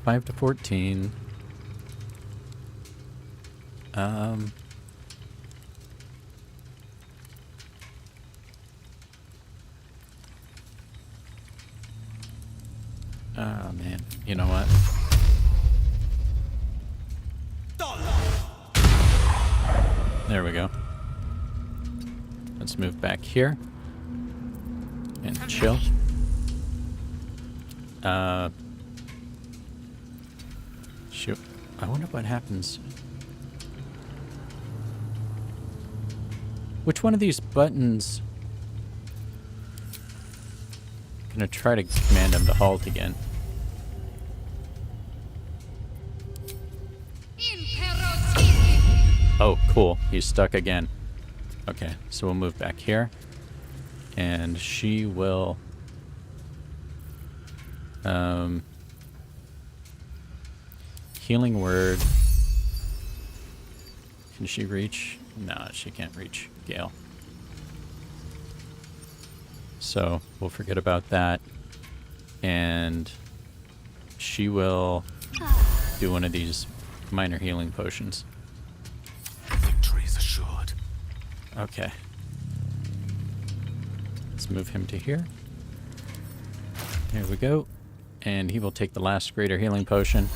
5 to 14. Oh man, you know what? There we go. Let's move back here and chill. Shoot. I wonder what happens. Which one of these buttons? I'm gonna try to command him to halt again. Oh, cool. He's stuck again. Okay, so we'll move back here. And she will... healing word. Can she reach? No, she can't reach Gale. So we'll forget about that. And she will do one of these minor healing potions. Victory is assured. Okay. Let's move him to here. There we go. And he will take the last greater healing potion.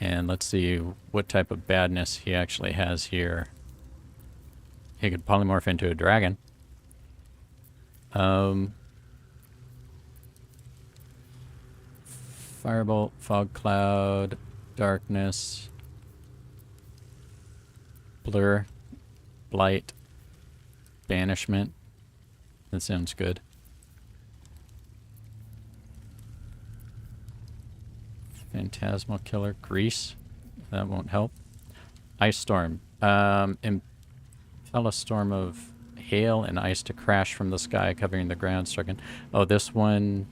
And let's see what type of badness he actually has here. He could polymorph into a dragon. Firebolt, fog cloud, darkness, blur, blight, banishment. That sounds good. Phantasmal killer, grease. That won't help. Ice storm. Impel a storm of hail and ice to crash from the sky, covering the ground. Stricken. Oh, this one.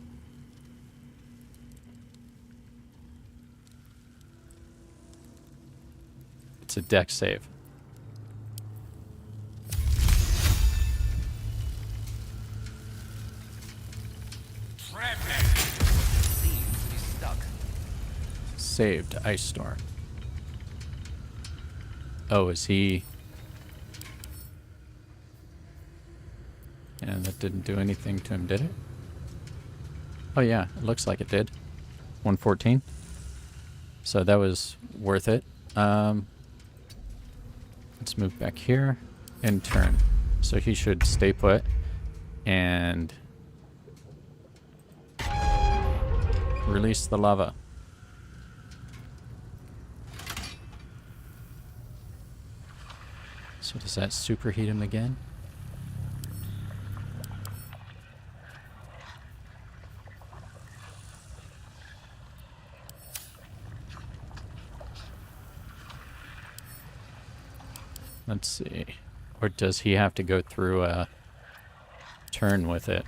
It's a dex save. Saved ice storm. Oh, is he? And that didn't do anything to him, did it? Oh yeah, it looks like it did. 114. So that was worth it. Let's move back here and turn. So he should stay put and release the lava. So does that superheat him again? Let's see. Or does he have to go through a turn with it?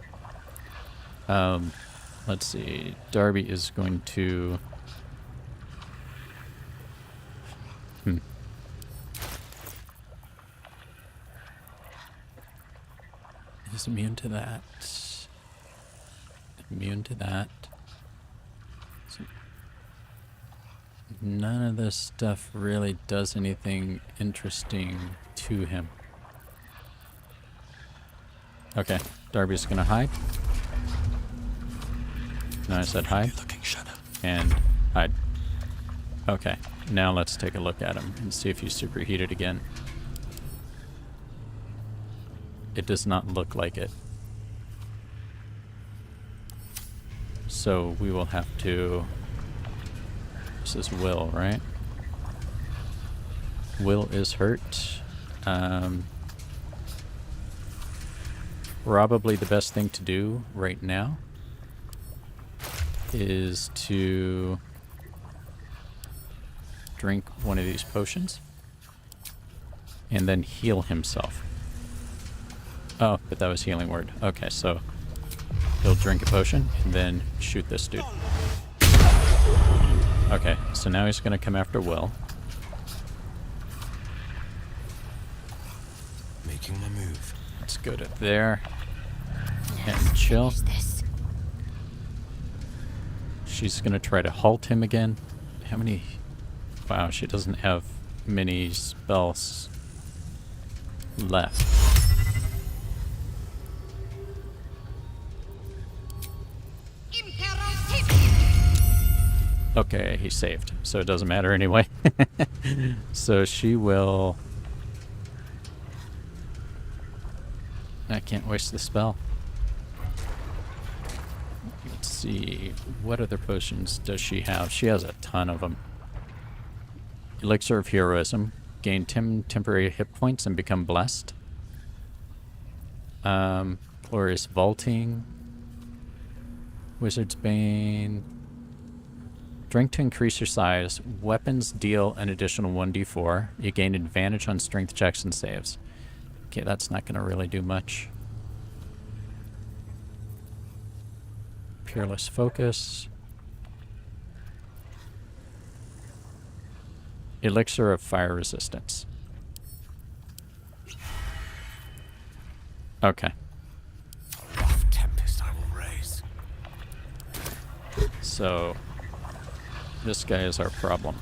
Let's see. Darby is going to... He's immune to that. Immune to that. So none of this stuff really does anything interesting to him. Okay, Darby's gonna hide. No, I said hide. And hide. Okay, now let's take a look at him and see if he's superheated again. It does not look like it. So we will have to... This is Will, right? Will is hurt. Probably the best thing to do right now is to drink one of these potions and then heal himself. Oh, but that was healing word. Okay, so he'll drink a potion and then shoot this dude. Okay, so now he's gonna come after Will. Making my move. Let's go to there and chill. She's gonna try to halt him again. How many? Wow, she doesn't have many spells left. Okay, he saved, so it doesn't matter anyway. So she will... I can't waste the spell. Let's see, what other potions does she have? She has a ton of them. Elixir of Heroism. Gain 10 temporary hit points and become blessed. Glorious Vaulting. Wizard's Bane. Drink to increase your size. Weapons deal an additional 1d4. You gain advantage on strength checks and saves. Okay, that's not going to really do much. Peerless Focus. Elixir of Fire Resistance. Okay. A rough tempest I will raise. So... this guy is our problem.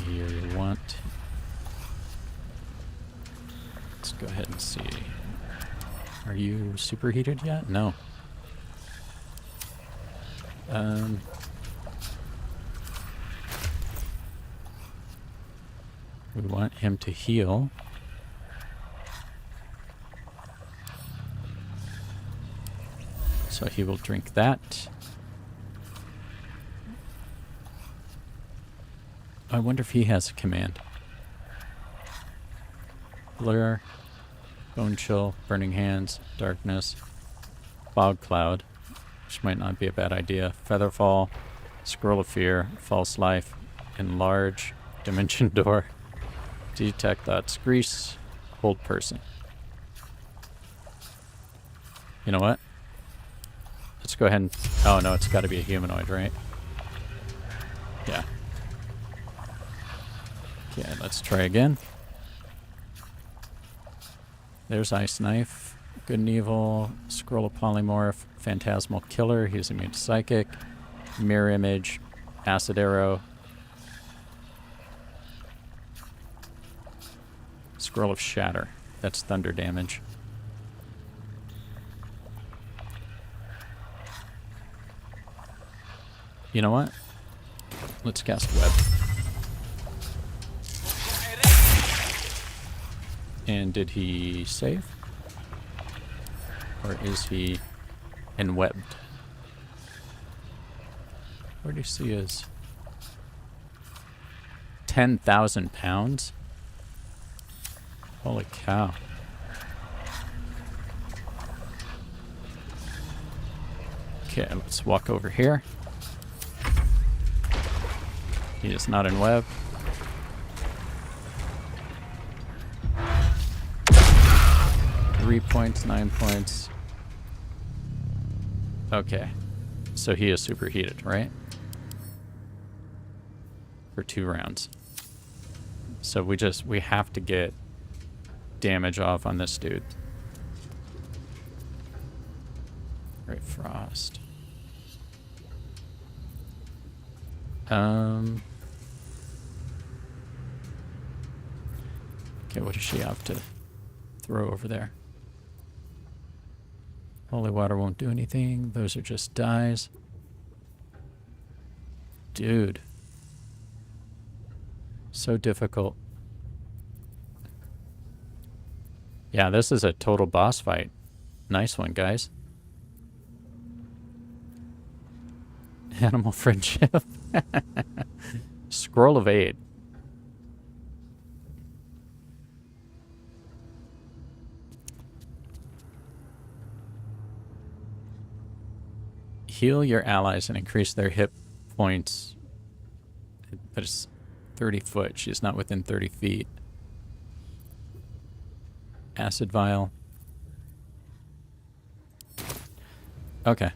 You're go ahead and see. Are you superheated yet? No. We want him to heal. So he will drink that. I wonder if he has a command. Blur, Bone Chill, Burning Hands, Darkness, Fog Cloud, which might not be a bad idea, Featherfall, Scroll of Fear, False Life, Enlarge, Dimension Door, Detect Thoughts, Grease, Hold Person. You know what? Let's go ahead and... Oh no, it's got to be a humanoid, right? Yeah. Okay, let's try again. There's Ice Knife, Good and Evil, Scroll of Polymorph, Phantasmal Killer, he's immune to Psychic, Mirror Image, Acid Arrow, Scroll of Shatter, that's thunder damage. You know what? Let's cast Web. And did he save? Or is he enwebbed? Where do you see his... 10,000 pounds? Holy cow. Okay, let's walk over here. He is not in web. Three points, 9 points. Okay. So he is superheated, right? For 2 rounds. So we have to get damage off on this dude. Great Frost. Okay, what does she have to throw over there? Holy water won't do anything. Those are just dyes. Dude. So difficult. Yeah, this is a total boss fight. Nice one, guys. Animal friendship. Scroll of Aid. Heal your allies and increase their hit points. But it's 30 foot. She's not within 30 feet. Acid vial. Okay.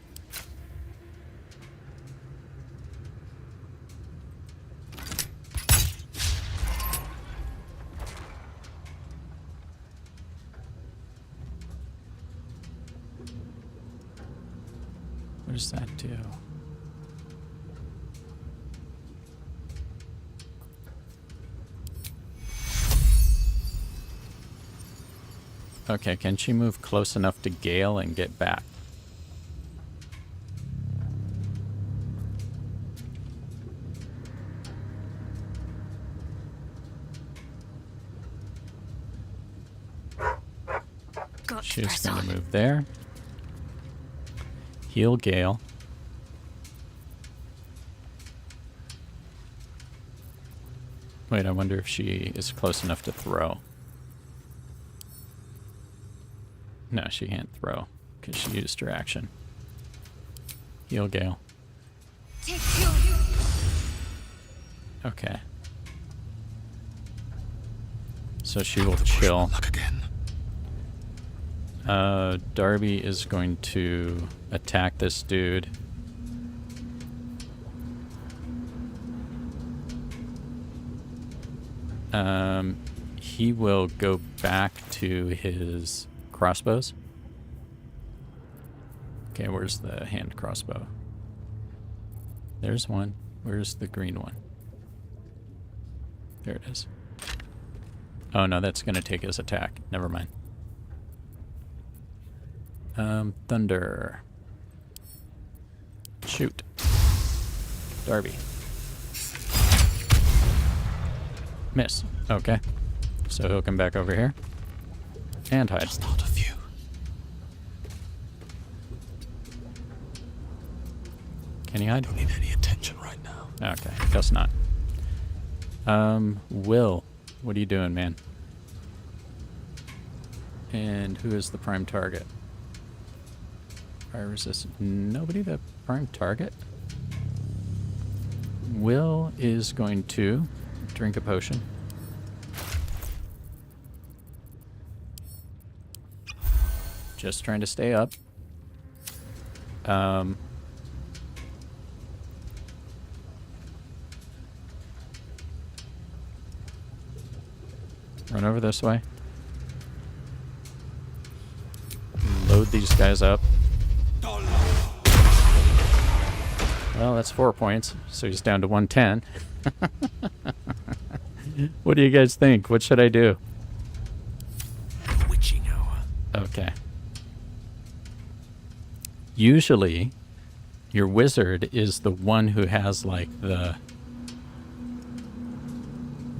What does that do? Okay, can she move close enough to Gale and get back? She's going to move there. Heal Gale. Wait, I wonder if she is close enough to throw. No, she can't throw because she used her action. Heal Gale. Okay. So she will chill. Luck again. Darby is going to attack this dude. He will go back to his crossbows. Okay, where's the hand crossbow? There's one. Where's the green one? There it is. Oh no, that's going to take his attack. Never mind. Thunder. Shoot. Darby. Miss. Okay. So he'll come back over here. And hide. Just out of view. Can he hide? Don't need any attention right now. Okay, guess not. Will, what are you doing, man? And who is the prime target? Fire resist. Nobody the prime target? Will is going to drink a potion. Just trying to stay up. Run over this way. Load these guys up. Well, that's 4 points, so he's down to 110. What do you guys think? What should I do? Witching hour. Okay. Usually, your wizard is the one who has, like, the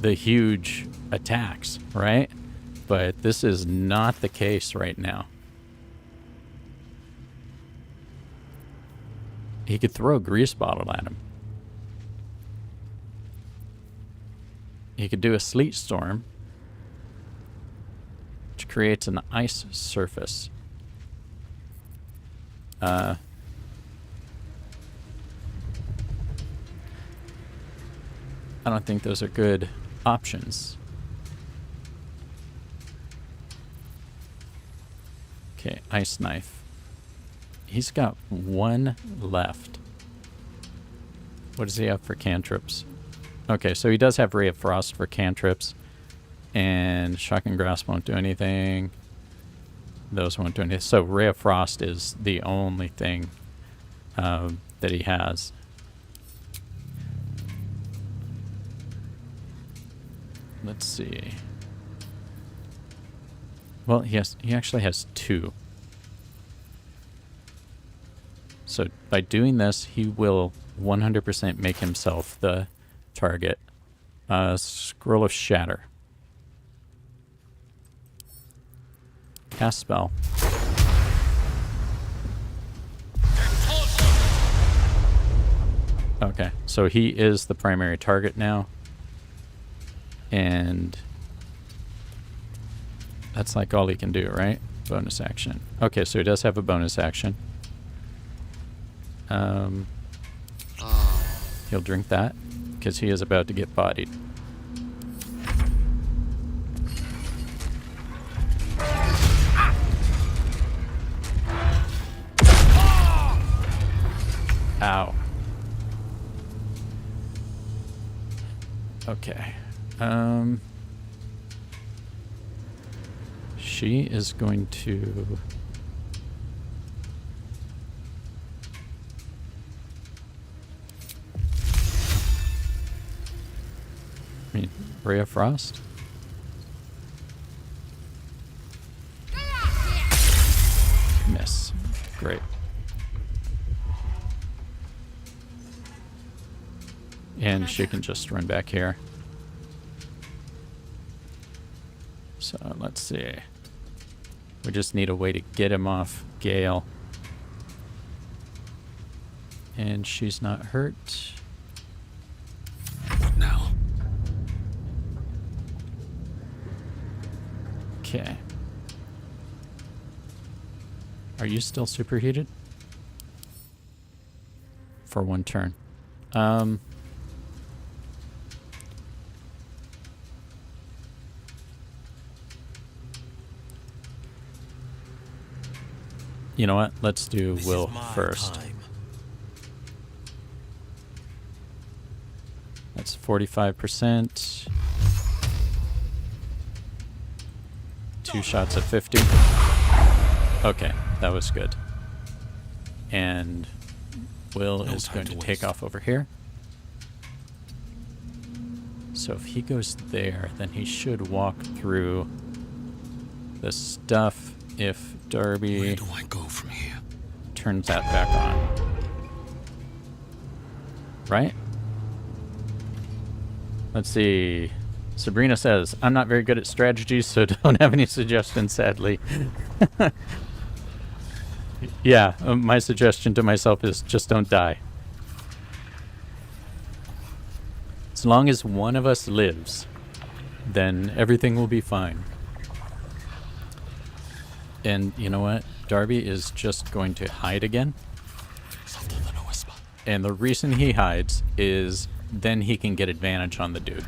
huge attacks, right? But this is not the case right now. He could throw a grease bottle at him. He could do a sleet storm, which creates an ice surface. I don't think those are good options. Okay, ice knife. He's got one left. What does he have for cantrips? Okay, so he does have Ray of Frost for cantrips. And Shock and Grasp won't do anything. Those won't do anything. So Ray of Frost is the only thing that he has. Let's see. Well, he actually has 2. So by doing this, he will 100% make himself the target. Scroll of Shatter. Cast spell. Okay, so he is the primary target now. And that's like all he can do, right? Bonus action. Okay, so he does have a bonus action. He'll drink that because he is about to get bodied. Ow. Okay. She is going to... Ray of Frost? Miss. Great. And she can just run back here. So let's see. We just need a way to get him off Gale. And she's not hurt. What now? Okay. Are you still superheated? For 1 turn. You know what? Let's do This Will is my first. time. That's 45%. 2 shots at 50. Okay, that was good. And Will No is time going to to take waste. off over here. So if he goes there, then he should walk through the stuff if Where Darby do I go from here? turns that back on. Right? Let's see. Sabrina says, I'm not very good at strategy, so don't have any suggestions, sadly. Yeah, my suggestion to myself is just don't die. As long as one of us lives, then everything will be fine. And you know what? Darby is just going to hide again. Subtler than a whisper. And the reason he hides is then he can get advantage on the dude.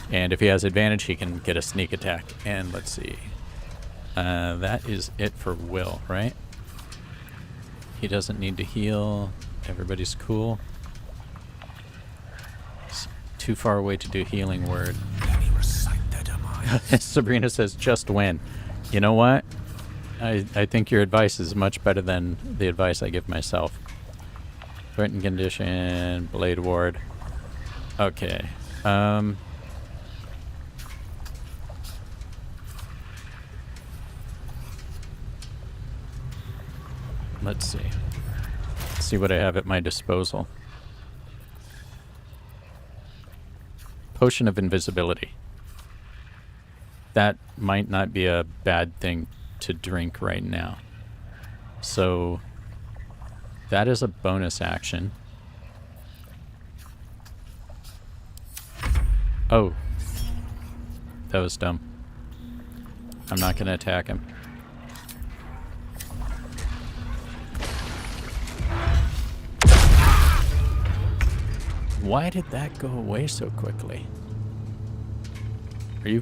And if he has advantage, he can get a sneak attack. And let's see. That is it for Will, right? He doesn't need to heal. Everybody's cool. He's too far away to do healing word. Let me recite their demise. Sabrina says, just win. You know what? I think your advice is much better than the advice I give myself. Threatened condition, blade ward. Okay. Let's see. Let's see what I have at my disposal. Potion of invisibility. That might not be a bad thing to drink right now. So that is a bonus action. Oh. That was dumb. I'm not going to attack him. Why did that go away so quickly? Are you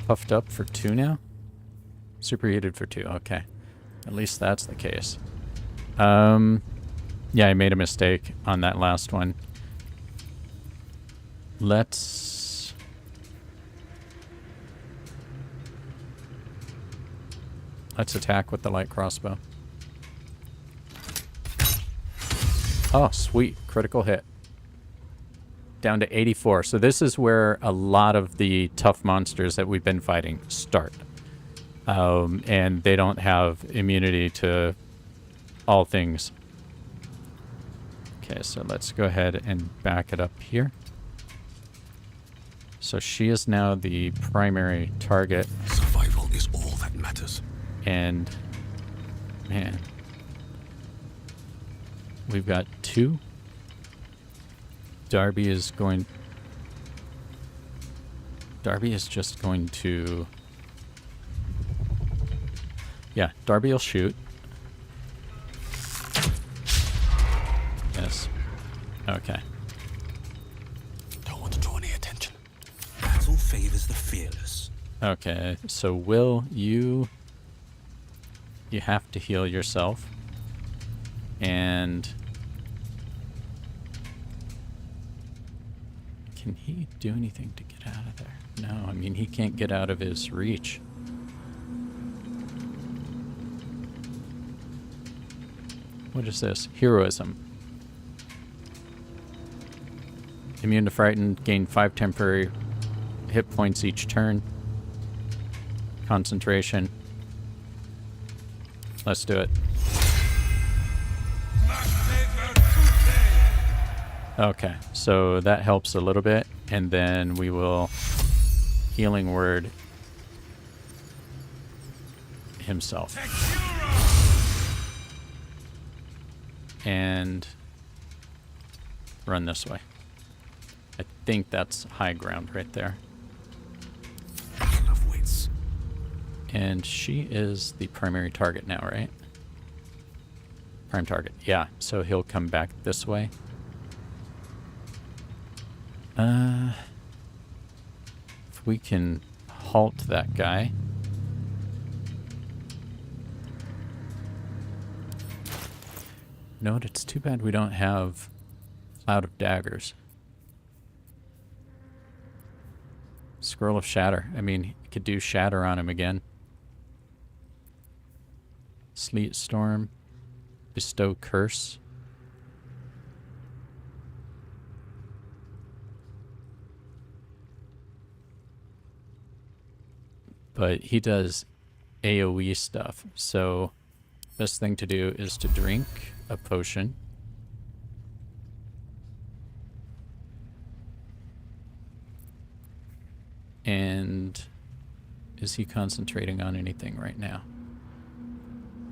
puffed up for 2 now? Superheated for 2, okay. At least that's the case. Yeah, I made a mistake on that last one. Let's attack with the light crossbow. Oh, sweet. Critical hit. Down to 84. So this is where a lot of the tough monsters that we've been fighting start. And they don't have immunity to all things. Okay, so let's go ahead and back it up here. So she is now the primary target. Survival is all that matters. And, man, we've got 2. Darby is just going to... Yeah, Darby will shoot. Yes. Okay. Don't want to draw any attention. Battle favors the fearless. Okay, so Will, you have to heal yourself. And... Can he do anything to get out of there? No, I mean, he can't get out of his reach. What is this? Heroism. Immune to frightened, gain 5 temporary hit points each turn. Concentration. Let's do it. Okay, so that helps a little bit, and then we will healing word himself. And run this way. I think that's high ground right there. Enough weights. And she is the primary target now, right? Prime target, yeah. So he'll come back this way. If we can halt that guy. No, it's too bad we don't have Cloud of Daggers. Scroll of Shatter. I mean, you could do Shatter on him again. Sleet Storm. Bestow Curse. But he does AoE stuff. So best thing to do is to drink a potion. And is he concentrating on anything right now?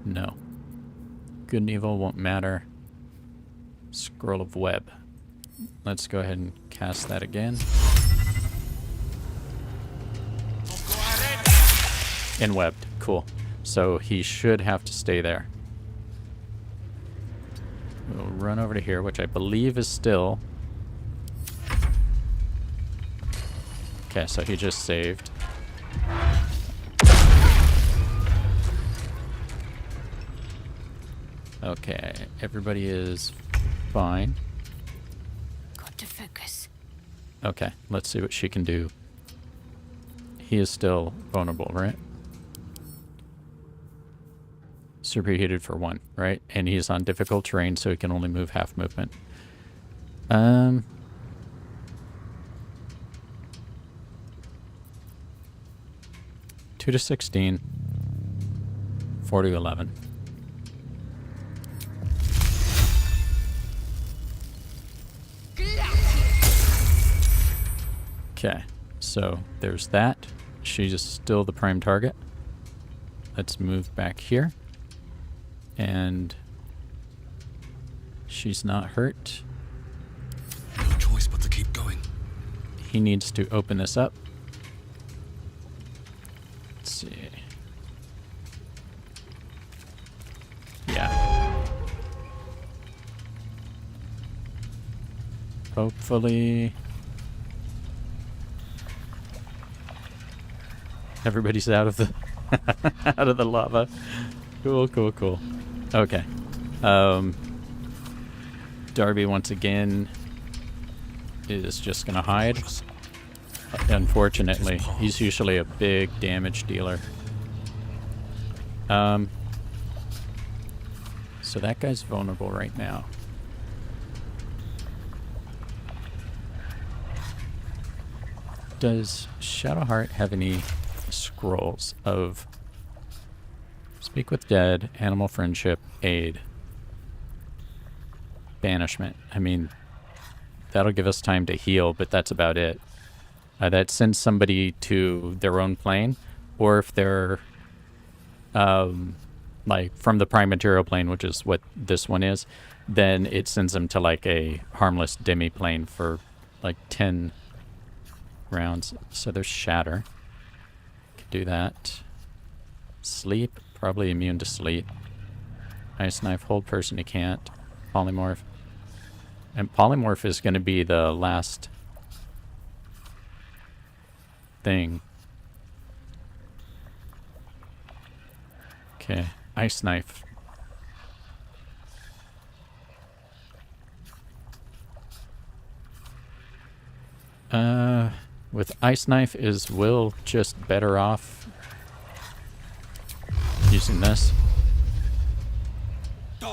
No. Good and evil won't matter. Scroll of web. Let's go ahead and cast that again. And webbed. Cool. So he should have to stay there. We'll run over to here, which I believe is still... Okay, so he just saved. Okay, everybody is fine. Got to focus. Okay, let's see what she can do. He is still vulnerable, right? Superheated for 1, right? And he's on difficult terrain, so he can only move half movement. 2 to 16. 4 to 11. Okay, so there's that. She's still the prime target. Let's move back here. And she's not hurt. No choice but to keep going. He needs to open this up. Let's see. Yeah. Hopefully everybody's out of the out of the lava. Cool, cool, cool. Okay. Darby once again is just gonna hide. Unfortunately, he's usually a big damage dealer. So that guy's vulnerable right now. Does Shadowheart have any scrolls of Speak with Dead, Animal Friendship, Aid, Banishment? I mean, that'll give us time to heal, but that's about it. That sends somebody to their own plane, or if they're like from the prime material plane, which is what this one is, then it sends them to like a harmless demi-plane for like 10 rounds. So there's Shatter. Could do that. Sleep, probably immune to sleep. Ice Knife, hold person, he can't. Polymorph. And Polymorph is going to be the last thing. Okay, Ice Knife. With Ice Knife, is Will just better off using this? I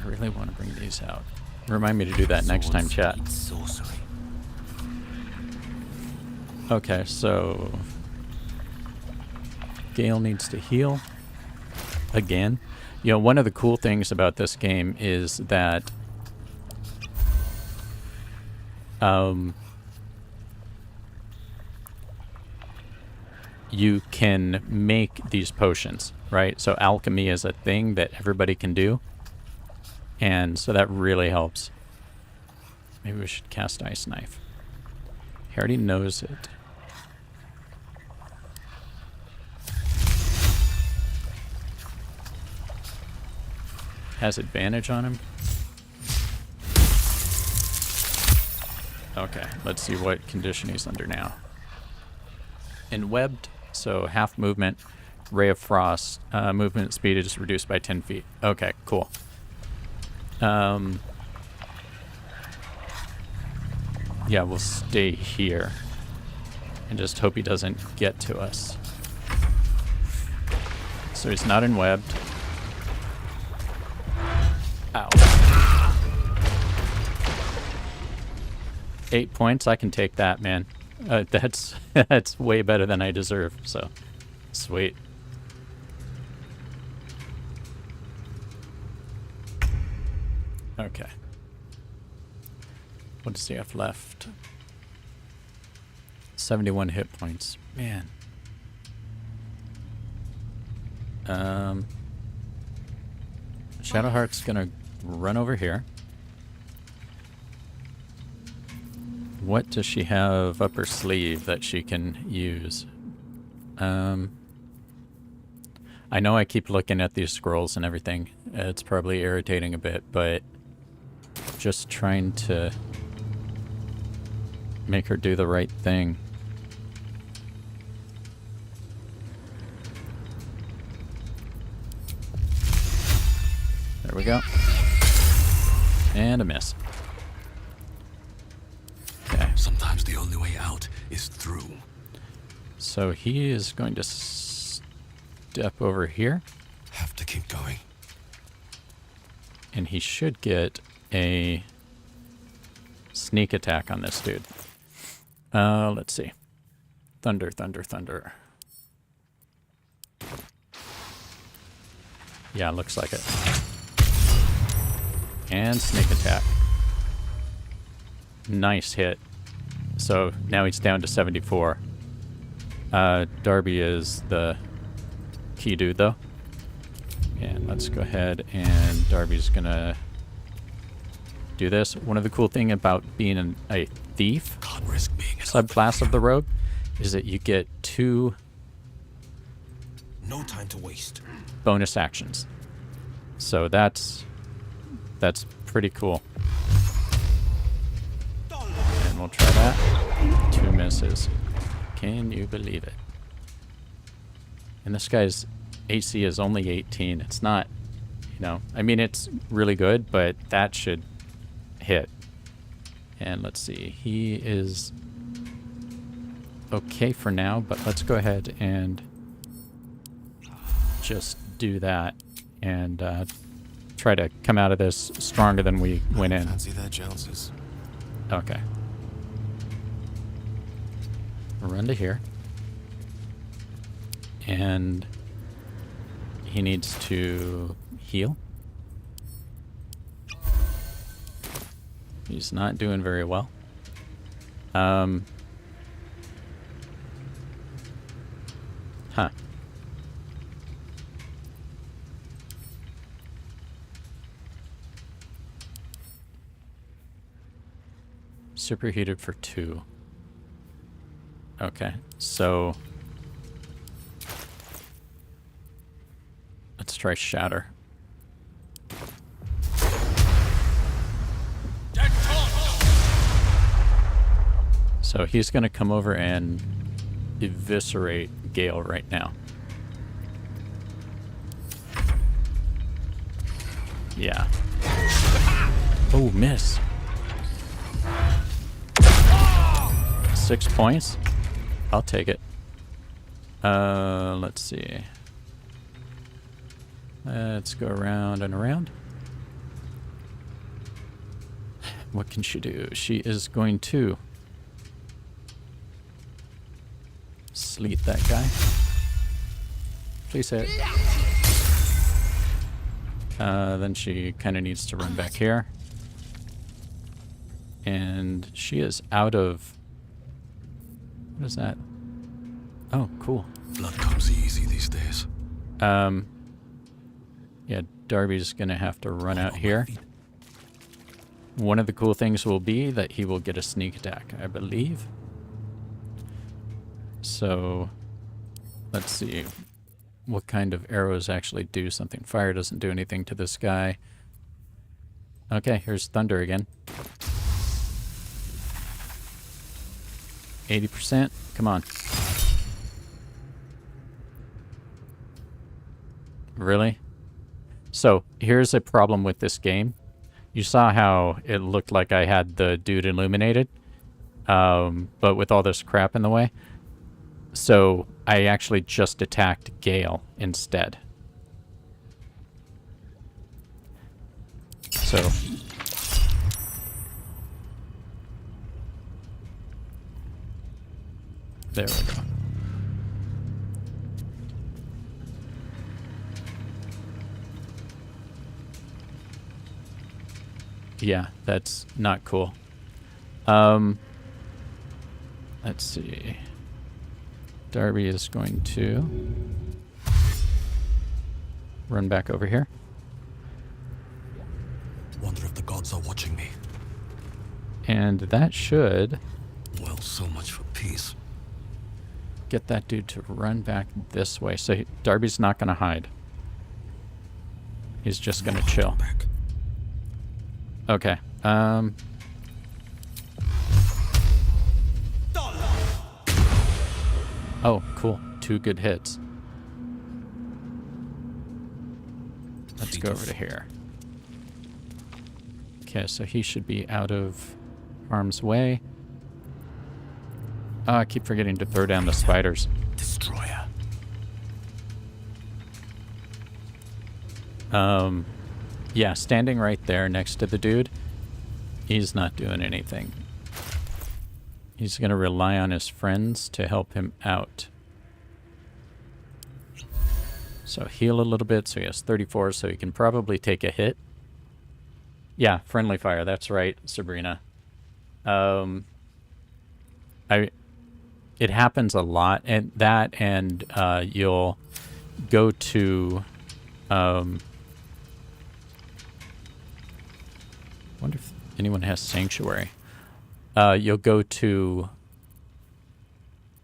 really want to bring these out. Remind me to do that next time, chat. Okay, so Gale needs to heal again. You know, one of the cool things about this game is that you can make these potions, right? So alchemy is a thing that everybody can do. And so that really helps. Maybe we should cast Ice Knife. He already knows it. Has advantage on him. Okay, let's see what condition he's under now. And webbed, so half movement. Ray of Frost. Movement speed is reduced by 10 feet. Okay, cool. Yeah, we'll stay here and just hope he doesn't get to us. So he's not in webbed. Ow. 8 points. I can take that, man. That's that's way better than I deserve. So, sweet. Okay. What does he have left? 71 hit points. Man. Shadowheart's gonna run over here. What does she have up her sleeve that she can use? I know I keep looking at these scrolls and everything. It's probably irritating a bit, but just trying to make her do the right thing. There we go. And a miss. Okay. Sometimes the only way out is through. So he is going to step over here. Have to keep going. And he should get a sneak attack on this dude. Let's see. Thunder, thunder, thunder. Yeah, looks like it. And sneak attack. Nice hit. So now he's down to 74. Darby is the key dude, though. And let's go ahead and Darby's gonna do this. One of the cool thing about being a thief Can't risk being an subclass of the rogue is that you get 2 No time to waste. bonus actions. So that's pretty cool. And we'll try that. 2 misses. Can you believe it? And this guy's AC is only 18. It's not, you know, I mean, it's really good, but that should hit. And let's see, he is okay for now, but let's go ahead and just do that and try to come out of this stronger than we went in. Fancy their Joneses. Okay. Run to here. And he needs to heal. He's not doing very well. Huh. Superheated for 2. Okay, so let's try Shatter. So he's going to come over and eviscerate Gale right now. Yeah. Oh, miss. 6 points. I'll take it. Let's see. Let's go around and around. What can she do? She is going to sleet that guy. Please hit. Then she kind of needs to run back here. And she is out of... What is that? Oh, cool. Blood comes easy these days. Yeah, Darby's gonna have to run out here. One of the cool things will be that he will get a sneak attack, I believe. So, let's see what kind of arrows actually do something. Fire doesn't do anything to this guy. Okay, here's thunder again. 80%. Come on. Really? So, here's a problem with this game. You saw how it looked like I had the dude illuminated, but with all this crap in the way. So, I actually just attacked Gale instead. So, There we go. Yeah, that's not cool. Let's see. Darby is going to run back over here. Wonder if the gods are watching me. And that should Well, so much for peace. get that dude to run back this way. So Darby's not going to hide. He's just going to chill. Back. Okay. Oh, cool. 2 good hits. Let's go over to here. Okay, so he should be out of harm's way. Oh, I keep forgetting to throw down the spiders. Destroyer. Yeah, standing right there next to the dude, he's not doing anything. He's going to rely on his friends to help him out. So heal a little bit, so he has 34, so he can probably take a hit. Yeah, friendly fire, that's right, Sabrina. It happens a lot, and you'll go to wonder if anyone has sanctuary. You'll go to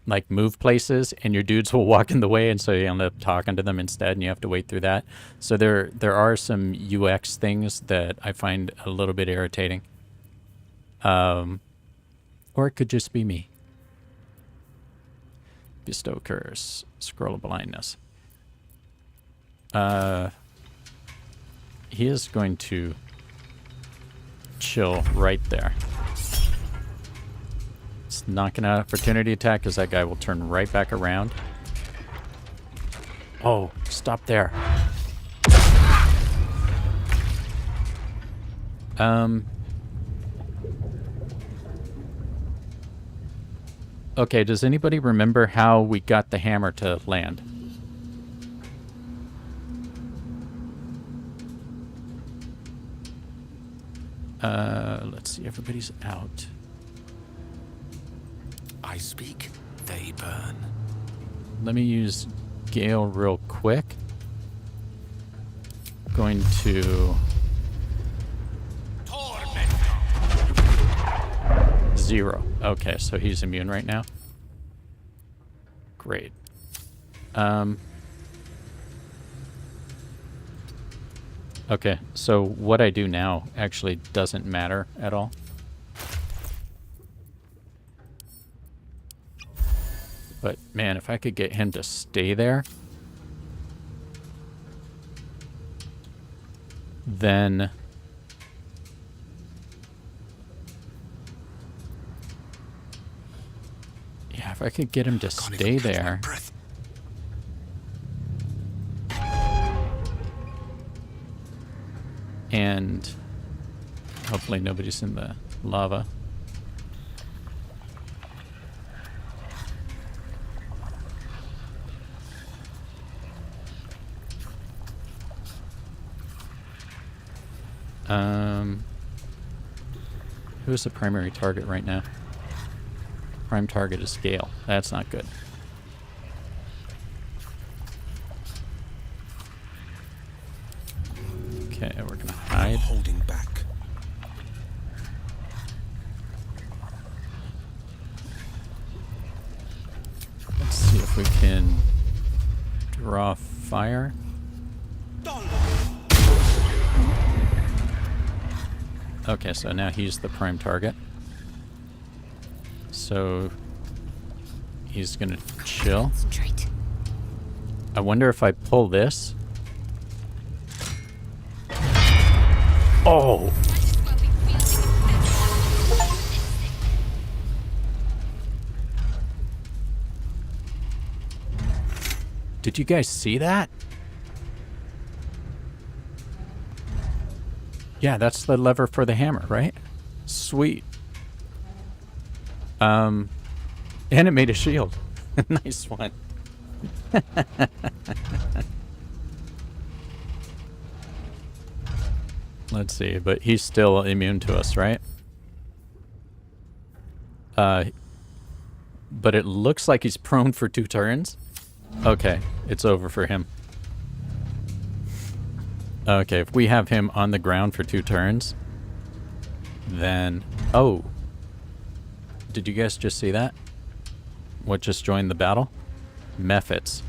like move places, and your dudes will walk in the way, and so you end up talking to them instead, and you have to wait through that. So there are some UX things that I find a little bit irritating. Or it could just be me. Bestow curse, scroll of blindness. He is going to chill right there. It's not gonna opportunity attack because that guy will turn right back around. Oh, stop there. Okay, does anybody remember how we got the hammer to land? Let's see, everybody's out. I speak, they burn. Let me use Gale real quick. Going to 0. Okay, so he's immune right now. Great. Okay, so what I do now actually doesn't matter at all. But man, if I could get him to stay there, then yeah, if I could get him to stay there. And hopefully nobody's in the lava. Who's the primary target right now? Prime target is Gale. That's not good. Okay, we're gonna hide. Holding back. Let's see if we can draw fire. Okay, so now he's the prime target. So he's gonna chill. Concentrate. I wonder if I pull this. Oh! Did you guys see that? Yeah, that's the lever for the hammer, right? Sweet. And it made a shield. Nice one. Let's see, but he's still immune to us, right? But it looks like he's prone for 2 turns. Okay, it's over for him. Okay, if we have him on the ground for 2 turns, then... Oh! Did you guys just see that? What just joined the battle? Mephits.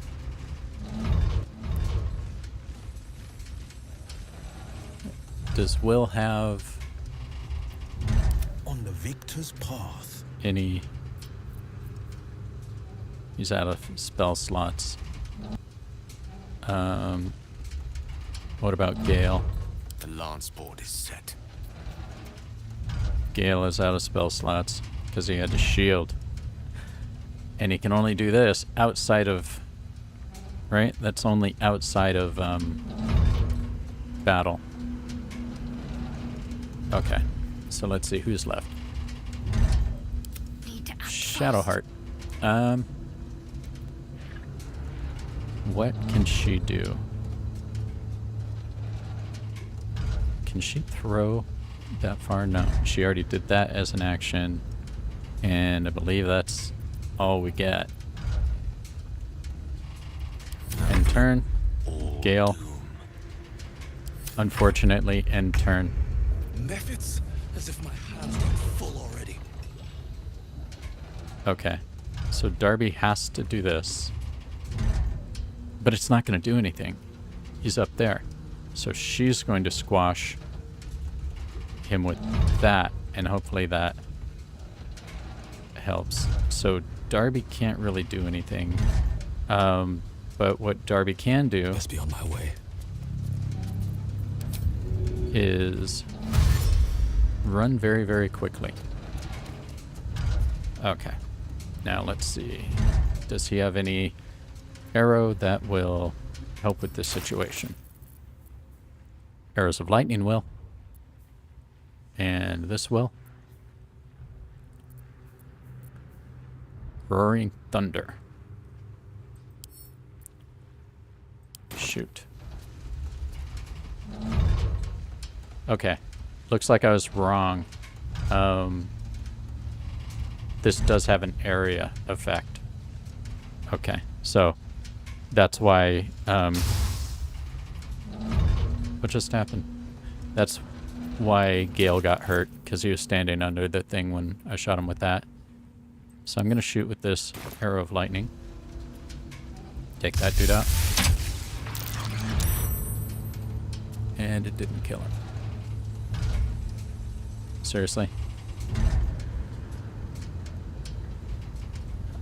Does Will have On the victor's path. any... He's out of spell slots. What about Gale? The lance board is set. Gale is out of spell slots because he had to shield. And he can only do this outside of... Right? That's only outside of battle. Okay. So let's see who's left. Need to act Shadowheart. What can she do? Can she throw that far? No. She already did that as an action. And I believe that's all we get. End turn. Gale. Unfortunately, end turn. Mephits, as if my hands got full already. Okay. So Darby has to do this. But it's not going to do anything. He's up there. So she's going to squash him with that, and hopefully that helps. So Darby can't really do anything. But what Darby can do Best be on my way. is run very, very quickly. Okay. Now let's see. Does he have any arrow that will help with this situation? Arrows of lightning will. And this will. Roaring thunder. Shoot. Okay. Looks like I was wrong. This does have an area effect. Okay. So that's why what just happened? That's why Gale got hurt, because he was standing under the thing when I shot him with that. So I'm going to shoot with this arrow of lightning. Take that dude out. And it didn't kill him. Seriously?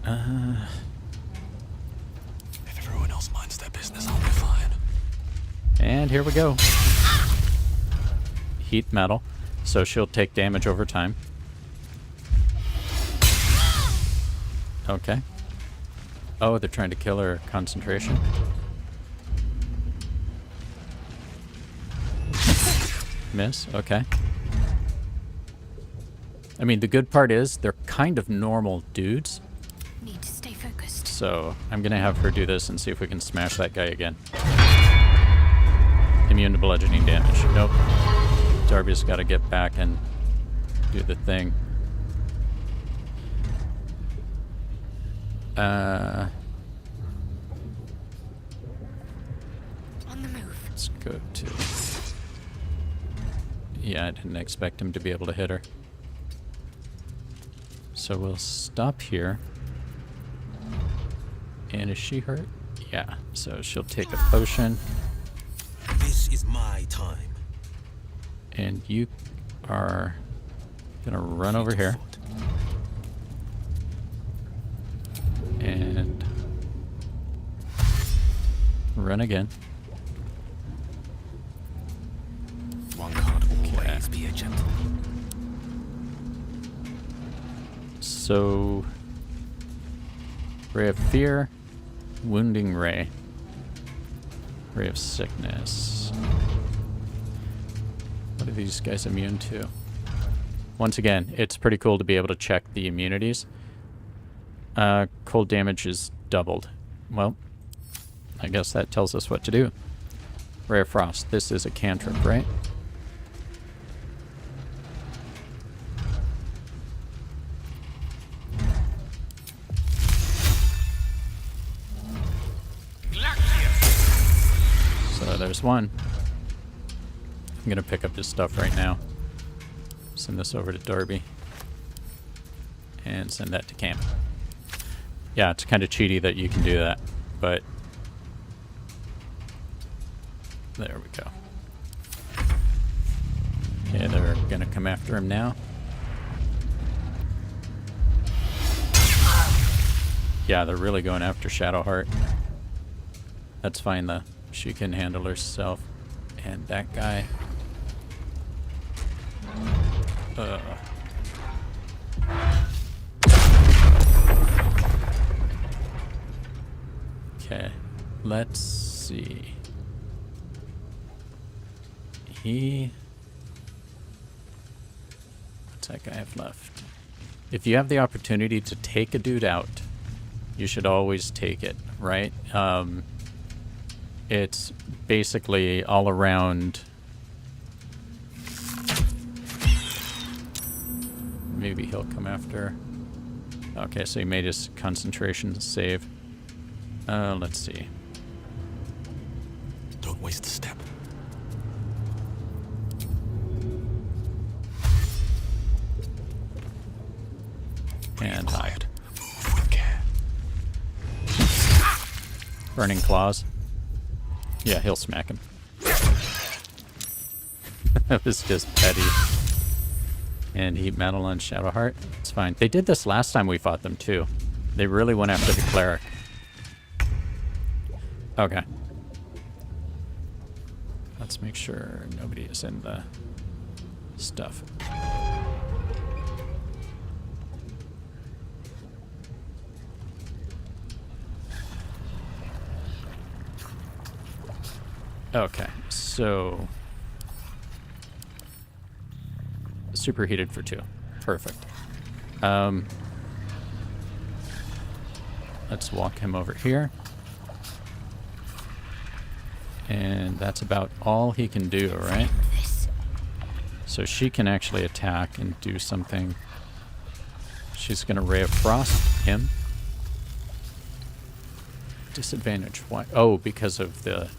If everyone else minds their business, I'll be fine. And here we go. Heat metal. So she'll take damage over time. Okay. Oh, they're trying to kill her concentration. Miss. Okay. I mean, the good part is they're kind of normal dudes. Need to stay focused. So I'm going to have her do this and see if we can smash that guy again. Immune to bludgeoning damage. Nope. Darby's got to get back and do the thing. On the move. Let's go to... Yeah, I didn't expect him to be able to hit her. So we'll stop here. And is she hurt? Yeah, so she'll take a potion. This is my time. And you are gonna run over here. And run again. One can't always be a gentleman. So, Ray of Fear, Wounding Ray, Ray of Sickness. What are these guys immune to? Once again, it's pretty cool to be able to check the immunities. Cold damage is doubled. Well, I guess that tells us what to do. Ray of Frost. This is a cantrip, right? So there's one. I'm gonna pick up this stuff right now. Send this over to Darby. And send that to camp. Yeah, it's kind of cheaty that you can do that, but there we go. Okay, they're gonna come after him now. Yeah, they're really going after Shadowheart. That's fine though. She can handle herself. And that guy. Okay, let's see. What's that guy have left? If you have the opportunity to take a dude out, you should always take it, right? It's basically all around. Maybe he'll come after. Okay, so he made his concentration save. Let's see. Don't waste a step. And Quiet. Move with care. Burning Claws. Yeah, he'll smack him. That was just petty. And Heat Metal on Shadowheart. It's fine. They did this last time we fought them too. They really went after the cleric. Okay. Let's make sure nobody is in the stuff. Okay, so superheated for 2. Perfect. Let's walk him over here. And that's about all he can do, right? So she can actually attack and do something. She's going to Ray of Frost him. Disadvantage. Why? Oh, because of the...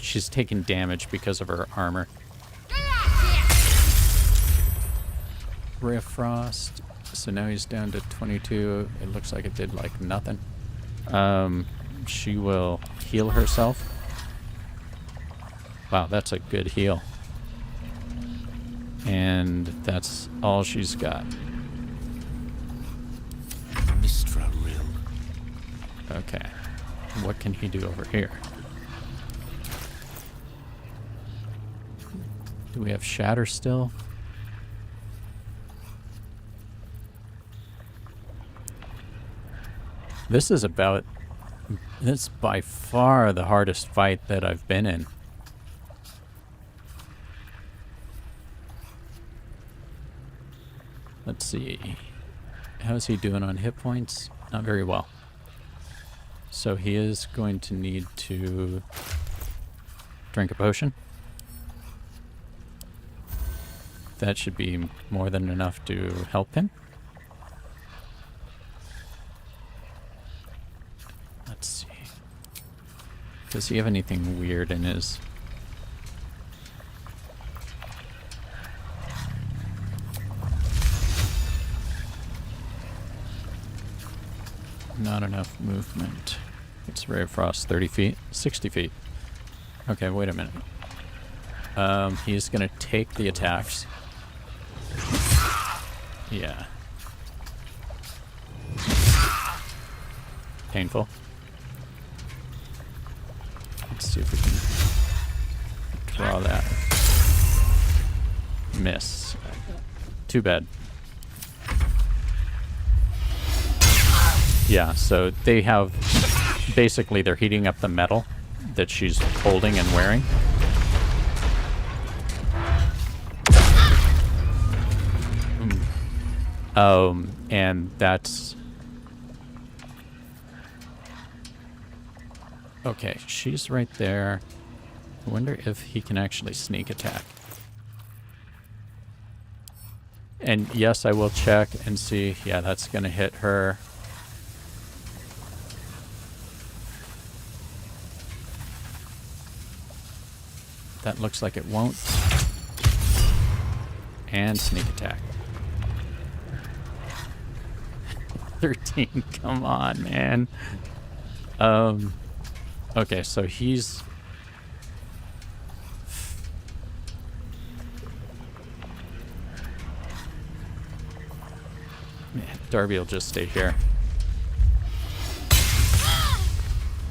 she's taking damage because of her armor. Ray of Frost. So now he's down to 22. It looks like it did like nothing. She will heal herself. Wow, that's a good heal. And that's all she's got. Mistra Rill. Okay. What can he do over here? Do we have Shatter still? This is by far the hardest fight that I've been in. Let's see. How's he doing on hit points? Not very well. So he is going to need to drink a potion. That should be more than enough to help him. Let's see. Does he have anything weird in his... Not enough movement. It's Ray of Frost, 30 feet, 60 feet. Okay, wait a minute. He's gonna take the attacks. Yeah. Painful. Let's see if we can draw that. Miss. Too bad. Yeah, so they have... Basically, they're heating up the metal that she's holding and wearing. And that's... Okay, she's right there. I wonder if he can actually sneak attack. And yes, I will check and see. Yeah, that's going to hit her. That looks like it won't. And sneak attack. 13, come on, man. Okay, so he's... Man, Darby will just stay here.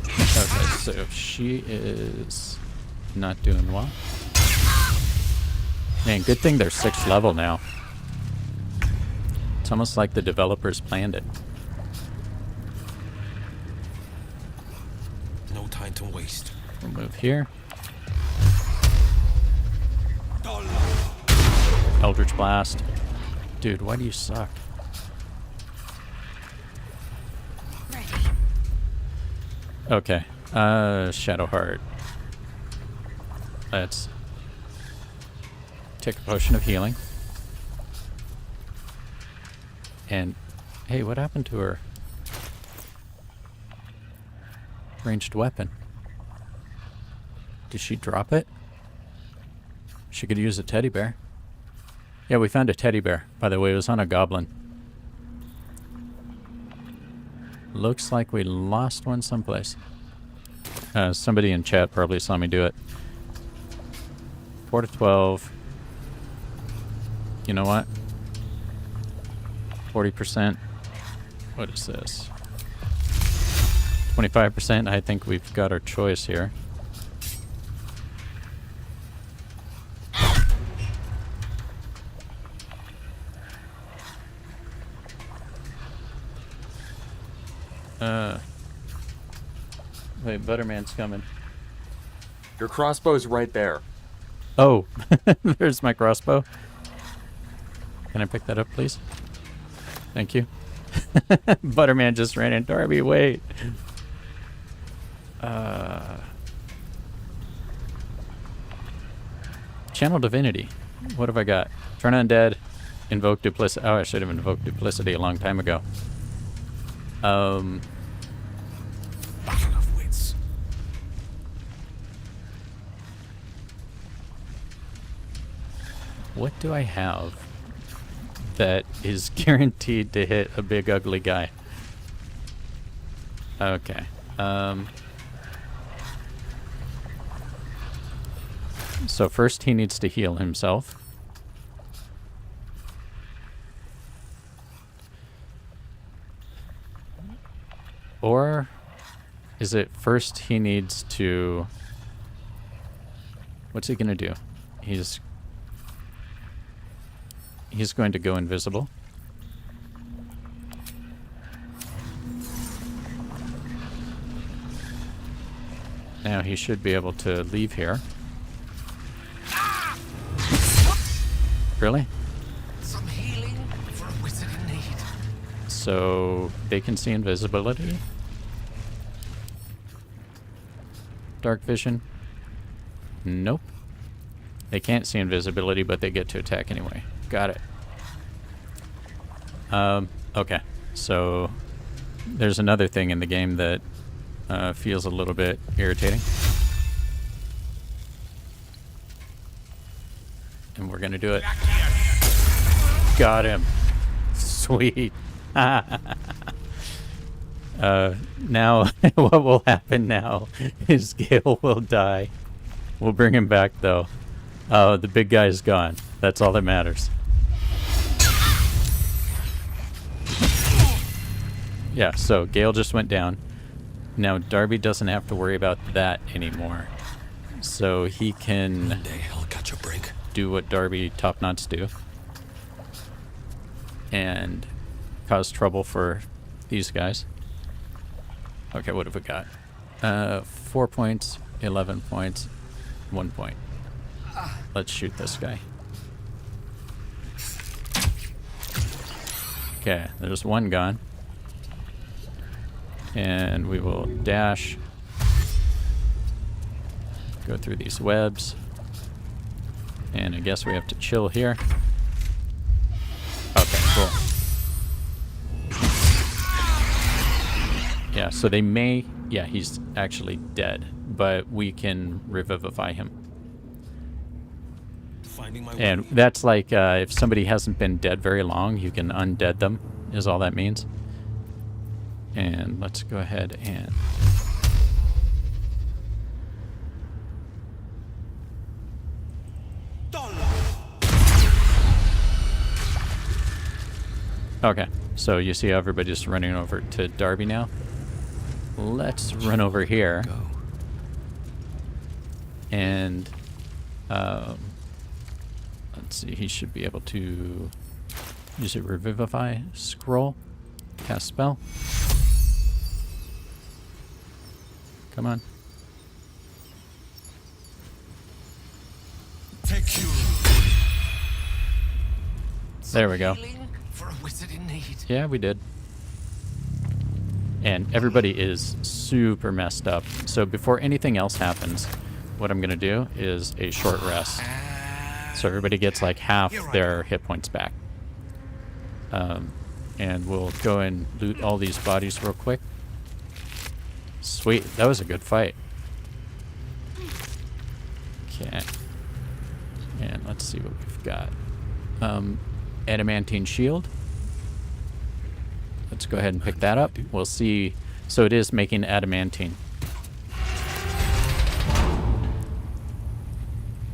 Okay, so she is not doing well. Man, good thing they're 6th level now. It's almost like the developers planned it. No time to waste. We'll move here. Eldritch Blast. Dude, why do you suck? Ready. Okay. Shadowheart. Let's take a potion of healing. And, hey, what happened to her ranged weapon? Did she drop it? She could use a teddy bear. Yeah, we found a teddy bear. By the way, it was on a goblin. Looks like we lost one someplace. Somebody in chat probably saw me do it. 4 to 12. You know what? 40%. What is this? 25%. I think we've got our choice here. Wait, Butterman's coming. Your crossbow's right there. Oh, there's my crossbow. Can I pick that up, please? Thank you. Butterman just ran in. Darby, wait. Channel Divinity. What have I got? Turn Undead. Invoke Duplicity. Oh, I should have invoked Duplicity a long time ago. Battle of wits. What do I have that is guaranteed to hit a big ugly guy? Okay. So first he needs to heal himself. Or is it first he needs to... What's he gonna do? He's going to go invisible. Now he should be able to leave here. Really? Some healing for a wizard in need. So they can see invisibility. Dark vision. Nope. They can't see invisibility, but they get to attack anyway. Got it. Okay. So there's another thing in the game that feels a little bit irritating. And we're gonna do it. Got him. Sweet. Now, what will happen now is Gale will die. We'll bring him back, though. The big guy's gone. That's all that matters. Yeah, so Gale just went down. Now Darby doesn't have to worry about that anymore. So he can One day I'll catch a break. do what Darby Topknots do. And cause trouble for these guys. Okay, what have we got? 4 points, 11 points, 1 point. Let's shoot this guy. Okay, there's one gone. And we will dash. Go through these webs. And I guess we have to chill here. Okay, cool. Yeah, so they may... Yeah, he's actually dead. But we can revivify him. Finding my And way. that's like if somebody hasn't been dead very long, you can undead them, is all that means. And let's go ahead and... Okay, so you see everybody's running over to Darby now. Let's run over here. Go. And let's see, he should be able to use a revivify scroll, cast spell. Come on. Take you. There we go. For a wizard in need. Yeah, we did. And everybody is super messed up. So before anything else happens, what I'm going to do is a short rest. So everybody gets like half their hit points back. And we'll go and loot all these bodies real quick. Sweet. That was a good fight. Okay. And let's see what we've got. Adamantine shield. Let's go ahead and pick that up. We'll see. So it is making adamantine.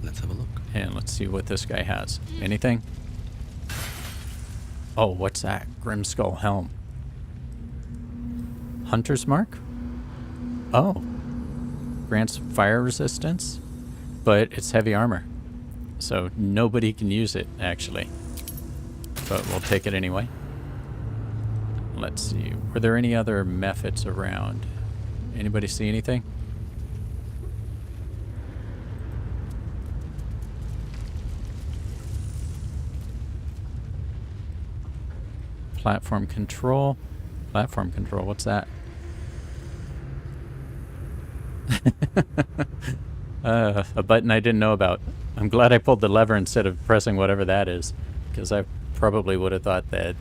Let's have a look. And let's see what this guy has. Anything? Oh, what's that? Grimskull helm. Hunter's mark? Oh. Grants fire resistance, but it's heavy armor. So nobody can use it, actually. But we'll take it anyway. Let's see. Were there any other methods around? Anybody see anything? Platform control. Platform control, what's that? A button I didn't know about. I'm glad I pulled the lever instead of pressing whatever that is, because I probably would have thought that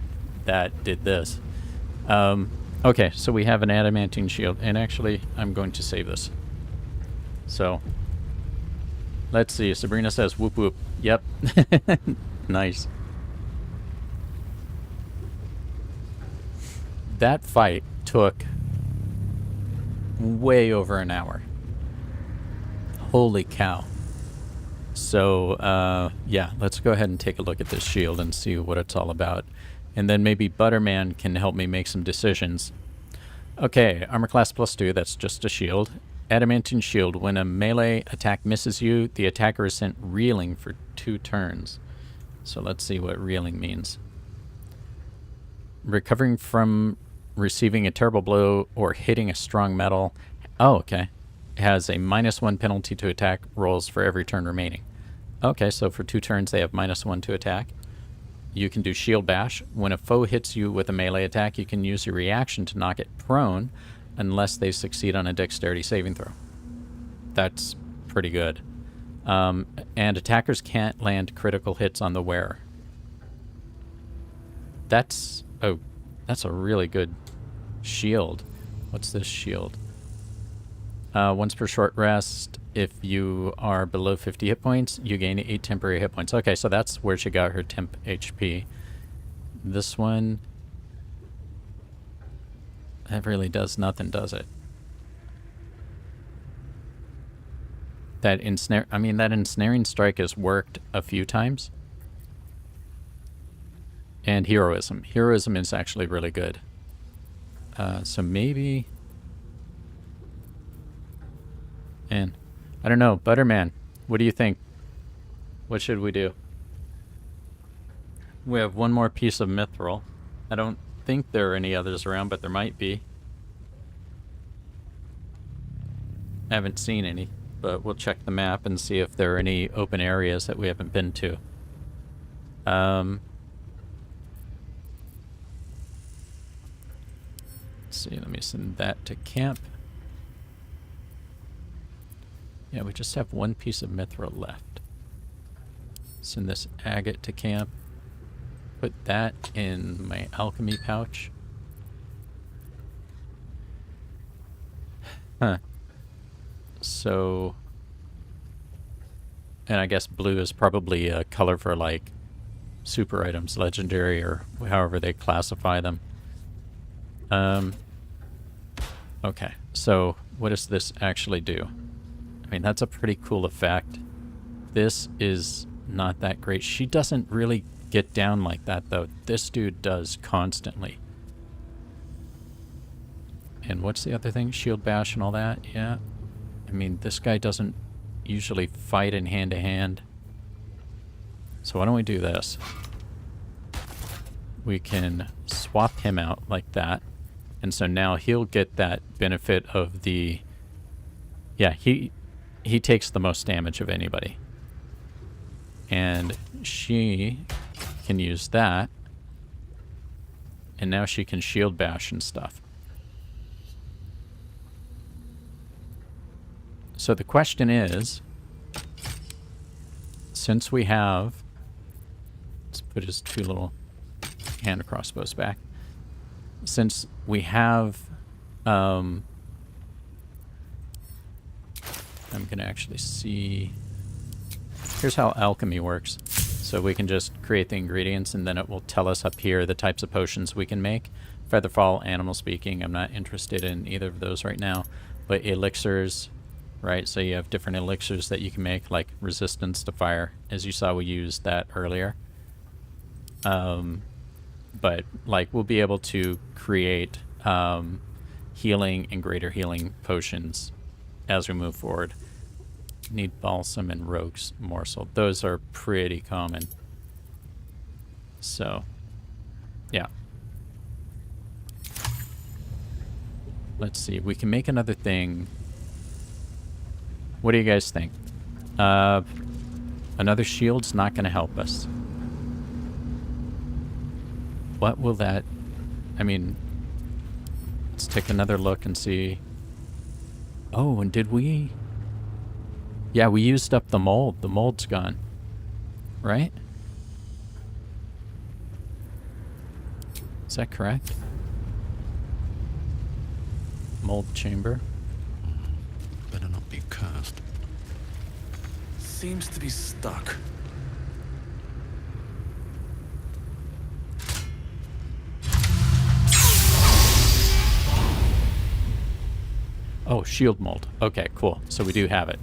that did this. Okay, so we have an adamantine shield, and actually, I'm going to save this. So, let's see. Sabrina says, whoop whoop. Yep. Nice. That fight took way over an hour. Holy cow. So, yeah, let's go ahead and take a look at this shield and see what it's all about. And then maybe Butterman can help me make some decisions. Okay, armor class +2, that's just a shield. Adamantine shield. When a melee attack misses you, the attacker is sent reeling for 2 turns. So let's see what reeling means. Recovering from receiving a terrible blow or hitting a strong metal. Oh, okay. Has a -1 penalty to attack rolls for every turn remaining. Okay, so for 2 turns they have -1 to attack. You can do shield bash. When a foe hits you with a melee attack, you can use your reaction to knock it prone unless they succeed on a dexterity saving throw. That's pretty good. And attackers can't land critical hits on the wearer. That's a really good shield. What's this shield? Once per short rest, if you are below 50 hit points, you gain 8 temporary hit points. Okay, so that's where she got her temp HP. This one, that really does nothing, does it? That ensnaring strike has worked a few times. And heroism. Heroism is actually really good. So maybe... And I don't know, Butterman, what do you think? What should we do? We have one more piece of mithril. I don't think there are any others around, but there might be. I haven't seen any, but we'll check the map and see if there are any open areas that we haven't been to. Let's see, let me send that to camp. Yeah, we just have one piece of mithril left. Send this agate to camp. Put that in my alchemy pouch. Huh. So, and I guess blue is probably a color for like super items, legendary, or however they classify them. Okay, so what does this actually do? I mean, that's a pretty cool effect. This is not that great. She doesn't really get down like that, though. This dude does constantly. And what's the other thing? Shield bash and all that? Yeah. I mean, this guy doesn't usually fight in hand-to-hand. So why don't we do this? We can swap him out like that. And so now he'll get that benefit of the... Yeah, he takes the most damage of anybody. And she can use that. And now she can shield bash and stuff. So the question is, since we have... Let's put his two little hand crossbows back. Since we have... I'm going to actually see... Here's how alchemy works. So we can just create the ingredients and then it will tell us up here the types of potions we can make. Featherfall, animal speaking, I'm not interested in either of those right now. But elixirs, right? So you have different elixirs that you can make, like resistance to fire. As you saw, we used that earlier. But like we'll be able to create healing and greater healing potions as we move forward. Need balsam and rogue's morsel. Those are pretty common. So, yeah. Let's see. We can make another thing. What do you guys think? Another shield's not going to help us. What will that... I mean, let's take another look and see. Oh, and did we... Yeah, we used up the mold. The mold's gone. Right? Is that correct? Mold chamber. Better not be cursed. Seems to be stuck. Oh, shield mold. Okay, cool. So we do have it.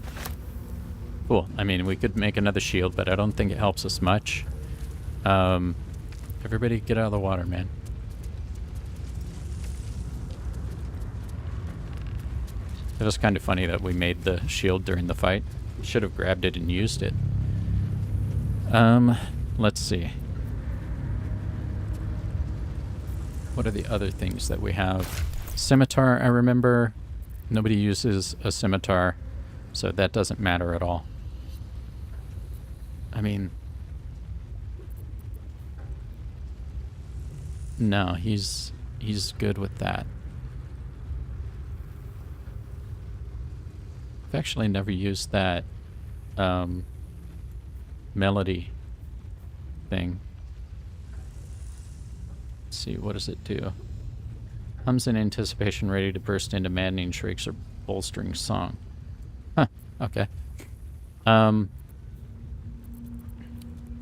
Cool. I mean, we could make another shield, but I don't think it helps us much. Everybody get out of the water, man. It was kind of funny that we made the shield during the fight. Should have grabbed it and used it. Let's see. What are the other things that we have? Scimitar, I remember. Nobody uses a scimitar, so that doesn't matter at all. I mean... No, he's good with that. I've actually never used that melody thing. Let's see, what does it do? Hums in anticipation, ready to burst into maddening shrieks or bolstering song. Huh, okay.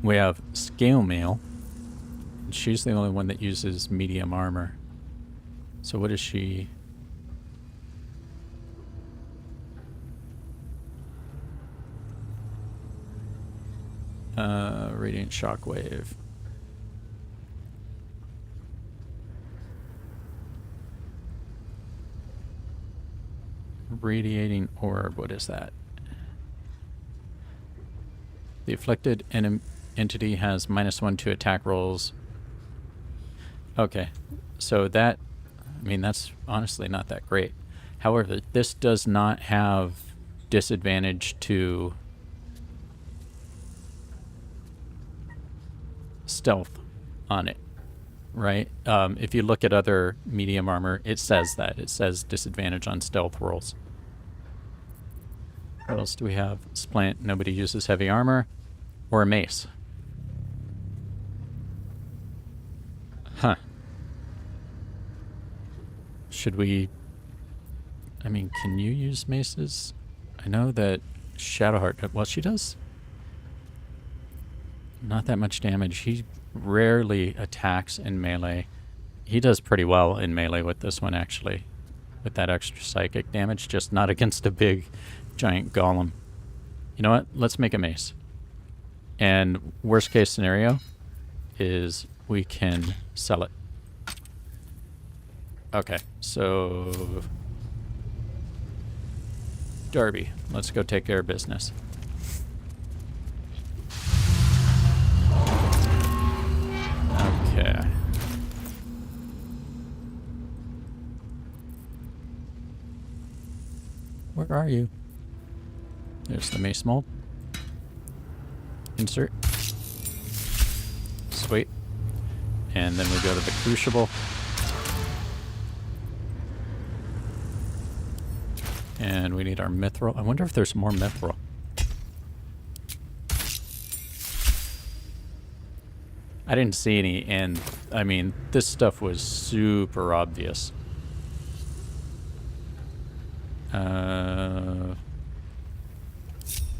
We have Scale Mail. She's the only one that uses medium armor. So what is she? Radiant Shockwave. Radiating Orb, what is that? The afflicted entity has -1 to attack rolls. Okay, so that, I mean, that's honestly not that great. However, this does not have disadvantage to stealth on it. right? If you look at other medium armor, it says that. It says disadvantage on stealth rolls. What else do we have? Splant, nobody uses heavy armor. Or a mace. Huh. Should we... I mean, can you use maces? I know that Shadowheart... Well, she does... Not that much damage. He rarely attacks in melee. He does pretty well in melee with this one, actually. With that extra psychic damage, just not against a big, giant golem. You know what? Let's make a mace. And worst case scenario is we can sell it. Okay, so... Darby, let's go take care of business. Okay. Where are you? There's the mace mold. Insert. Sweet. And then we go to the crucible. And we need our mithril. I wonder if there's more mithril. I didn't see any, and I mean, this stuff was super obvious.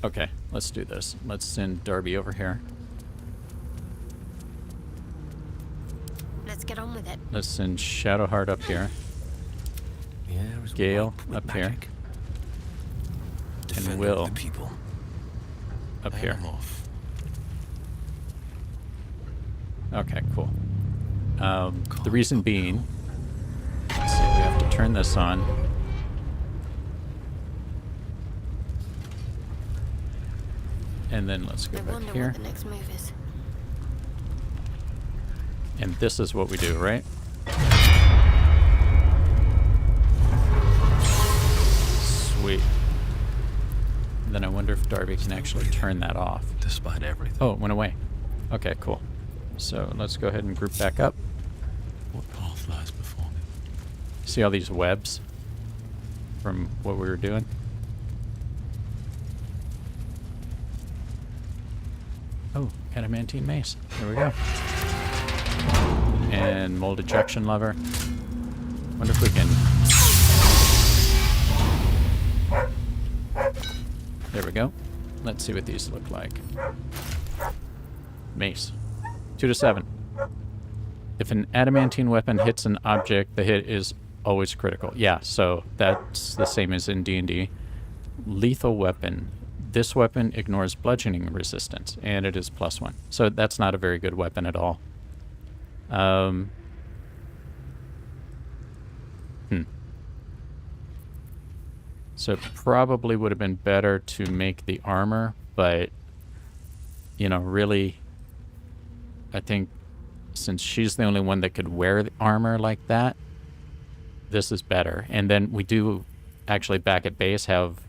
Okay, let's do this. Let's send Darby over here. Let's get on with it. Let's send Shadowheart up here. The air is Gale ripe with up here. magic. And Defending Will the people. up I here. am off. Okay, cool. The reason being, let's see, we have to turn this on. And then let's go I back wonder here. what the next move is. And this is what we do, right? Sweet. Then I wonder if Darby can actually turn that off. Despite everything. Oh, it went away. Okay, cool. So let's go ahead and group back up. What path lies before me? See all these webs from what we were doing? Oh, adamantine mace. There we go. And mold ejection lever. Wonder if we can... There we go. Let's see what these look like. Mace. 2 to 7. If an adamantine weapon hits an object, the hit is always critical. Yeah, so that's the same as in D&D. Lethal weapon. This weapon ignores bludgeoning resistance, and it is +1. So that's not a very good weapon at all. So it probably would have been better to make the armor, but, you know, really, I think since she's the only one that could wear the armor like that, this is better. And then we do actually back at base have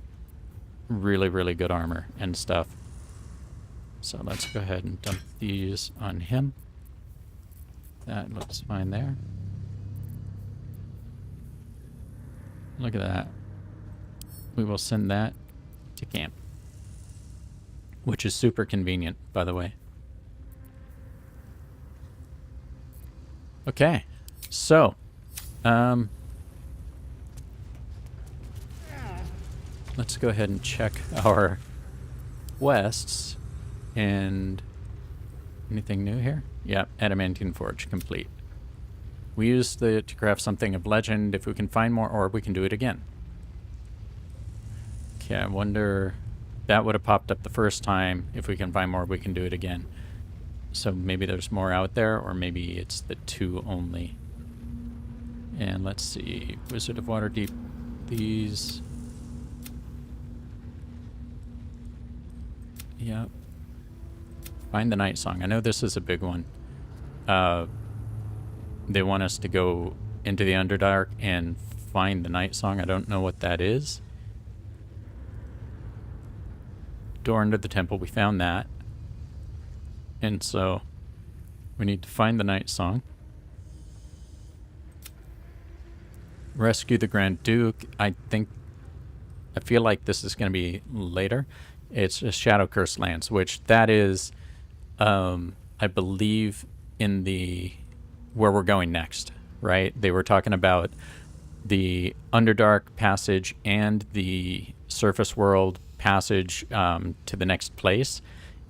really, really good armor and stuff. So let's go ahead and dump these on him. That looks fine there. Look at that. We will send that to camp. Which is super convenient, by the way. Okay. So, let's go ahead and check our quests. And anything new here? Yeah, adamantine forge complete. We used to craft something of legend. If we can find more orb, we can do it again. Okay, I wonder... That would have popped up the first time. If we can find more, we can do it again. So maybe there's more out there, or maybe it's the 2 only. And let's see. Wizard of Waterdeep. These... Yep. Find the Night Song. I know this is a big one. They want us to go into the Underdark and find the Night Song. I don't know what that is. Door into the temple. We found that. And so we need to find the Night Song. rescue the Grand Duke. I feel like this is going to be later. It's a Shadow Curse lands, which that is, I believe, in the where we're going next, right? They were talking about the Underdark passage and the Surface World passage to the next place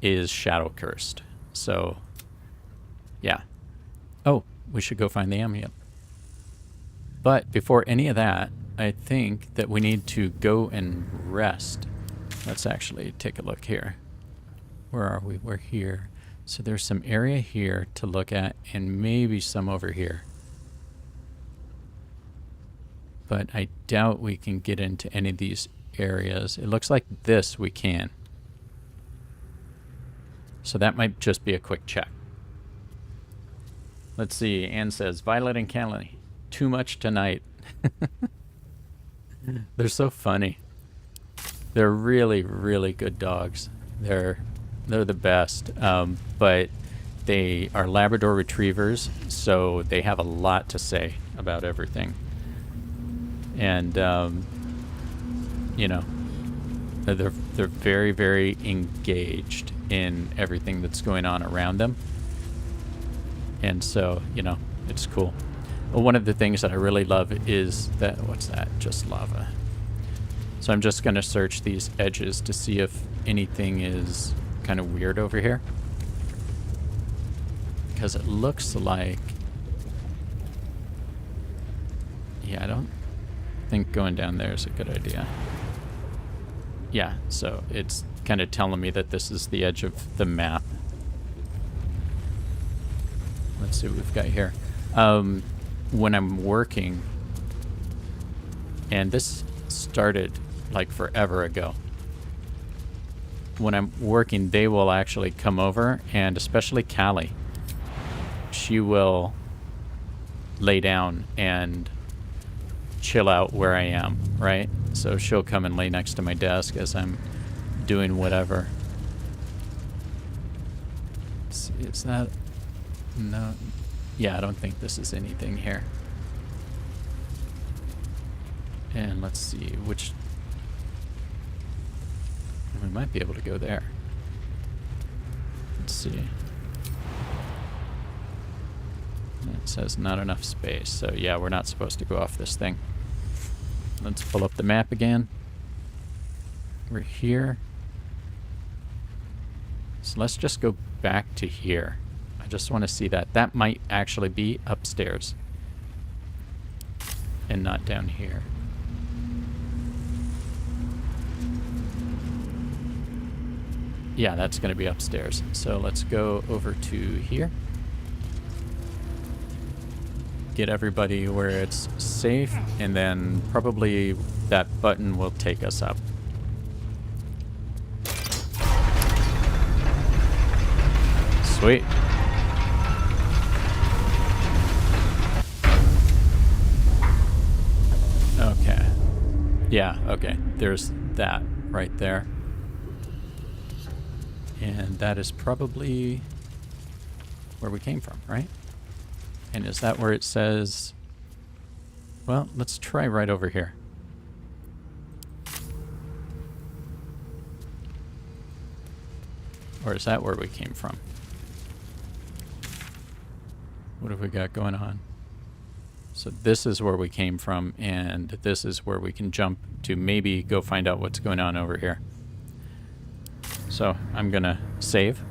is Shadow Cursed. So, yeah. Oh, we should go find the amulet. But before any of that, I think that we need to go and rest. Let's actually take a look here. Where are we? We're here. So there's some area here to look at and maybe some over here. But I doubt we can get into any of these areas. It looks like this we can. So that might just be a quick check. Let's see. Anne says, Violet and Callie, too much tonight. They're so funny. They're really, really good dogs. They're the best. But they are Labrador retrievers, so they have a lot to say about everything. And you know, they're very, very engaged in everything that's going on around them. And so, you know, it's cool. Well, one of the things that I really love is that, what's that? Just lava. So I'm just going to search these edges to see if anything is kind of weird over here. Because it looks like... Yeah, I don't think going down there is a good idea. Yeah, so it's kind of telling me that this is the edge of the map. Let's see what we've got here. When I'm working, and this started like forever ago. When I'm working, they will actually come over, and especially Callie. She will lay down and chill out where I am, right? So she'll come and lay next to my desk as I'm doing whatever. Let's see, is that... No. Yeah, I don't think this is anything here. And let's see which... We might be able to go there. Let's see. It says not enough space, so yeah, we're not supposed to go off this thing. Let's pull up the map again. We're here. So let's just go back to here. I just want to see that. That might actually be upstairs. And not down here. Yeah, that's going to be upstairs. So let's go over to here. Get everybody where it's safe, and then probably that button will take us up. Sweet. Okay. Yeah, okay. There's that right there. And that is probably where we came from, right? And is that where it says... Well, let's try right over here. Or is that where we came from? What have we got going on? So this is where we came from, and this is where we can jump to maybe go find out what's going on over here. So I'm gonna save.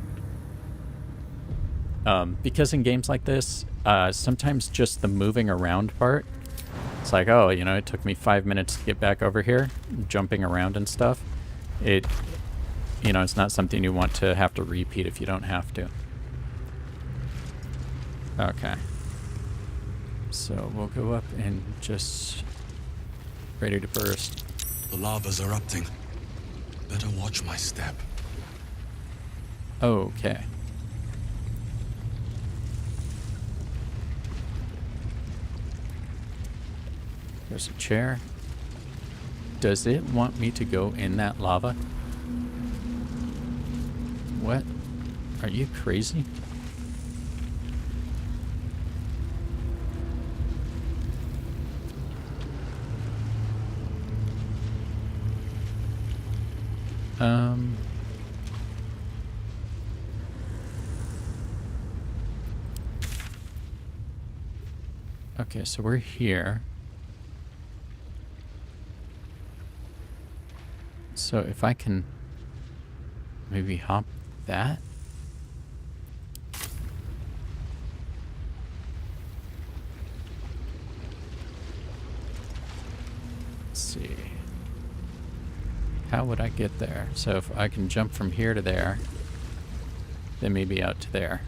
Because in games like this, sometimes just the moving around part, it's like, oh, you know, it took me 5 minutes to get back over here, jumping around and stuff. It, you know, it's not something you want to have to repeat if you don't have to. Okay. So we'll go up and just ready to burst. The lava's erupting. Better watch my step. Okay. There's a chair. Does it want me to go in that lava? What? Are you crazy? Um. Okay, so we're here. So if I can maybe hop that. Let's see. How would I get there? So if I can jump from here to there, then maybe out to there.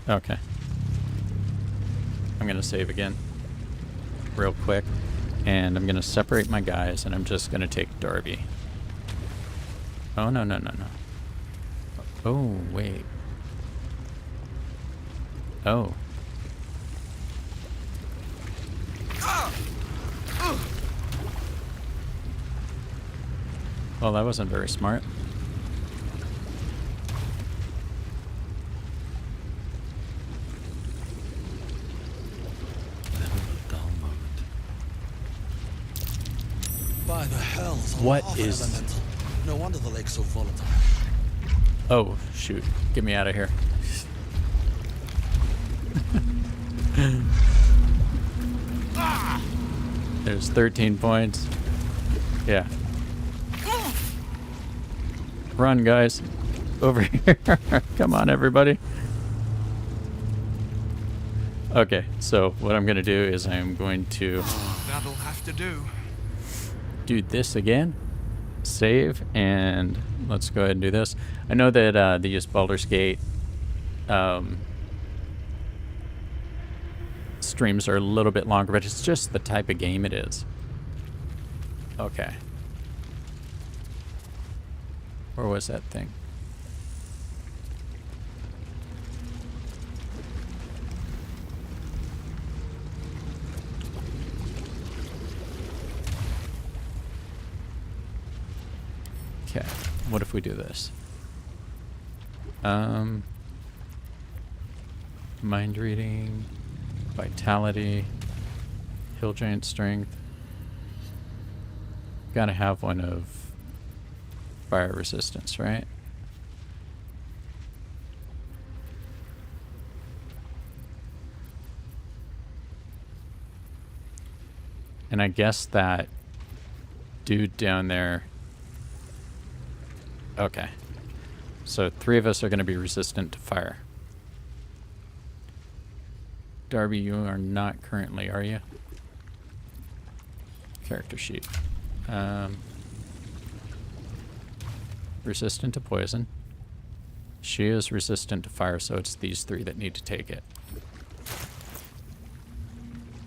Okay. I'm gonna save again real quick, and I'm gonna separate my guys, and I'm just gonna take Darby. Oh, no, no, no, no. Oh, wait. Oh. Well, that wasn't very smart. Never a dull moment. By the hells, a What lava is- elemental. No wonder the lake's so volatile. Oh, shoot. Get me out of here. There's 13 points. Yeah. Run, guys. Over here. Come on, everybody. Okay, so what I'm going to do is I'm going to That'll have to do. do this again. Save, and let's go ahead and do this. I know that these Baldur's Gate streams are a little bit longer, but it's just the type of game it is. Okay. Where was that thing? Okay, what if we do this? Mind reading, vitality, hill giant strength. Gotta have one of fire resistance, right? And I guess that dude down there. Okay. So 3 of us are going to be resistant to fire. Darby, you are not currently, are you? Character sheet. Resistant to poison. She is resistant to fire, so it's these 3 that need to take it.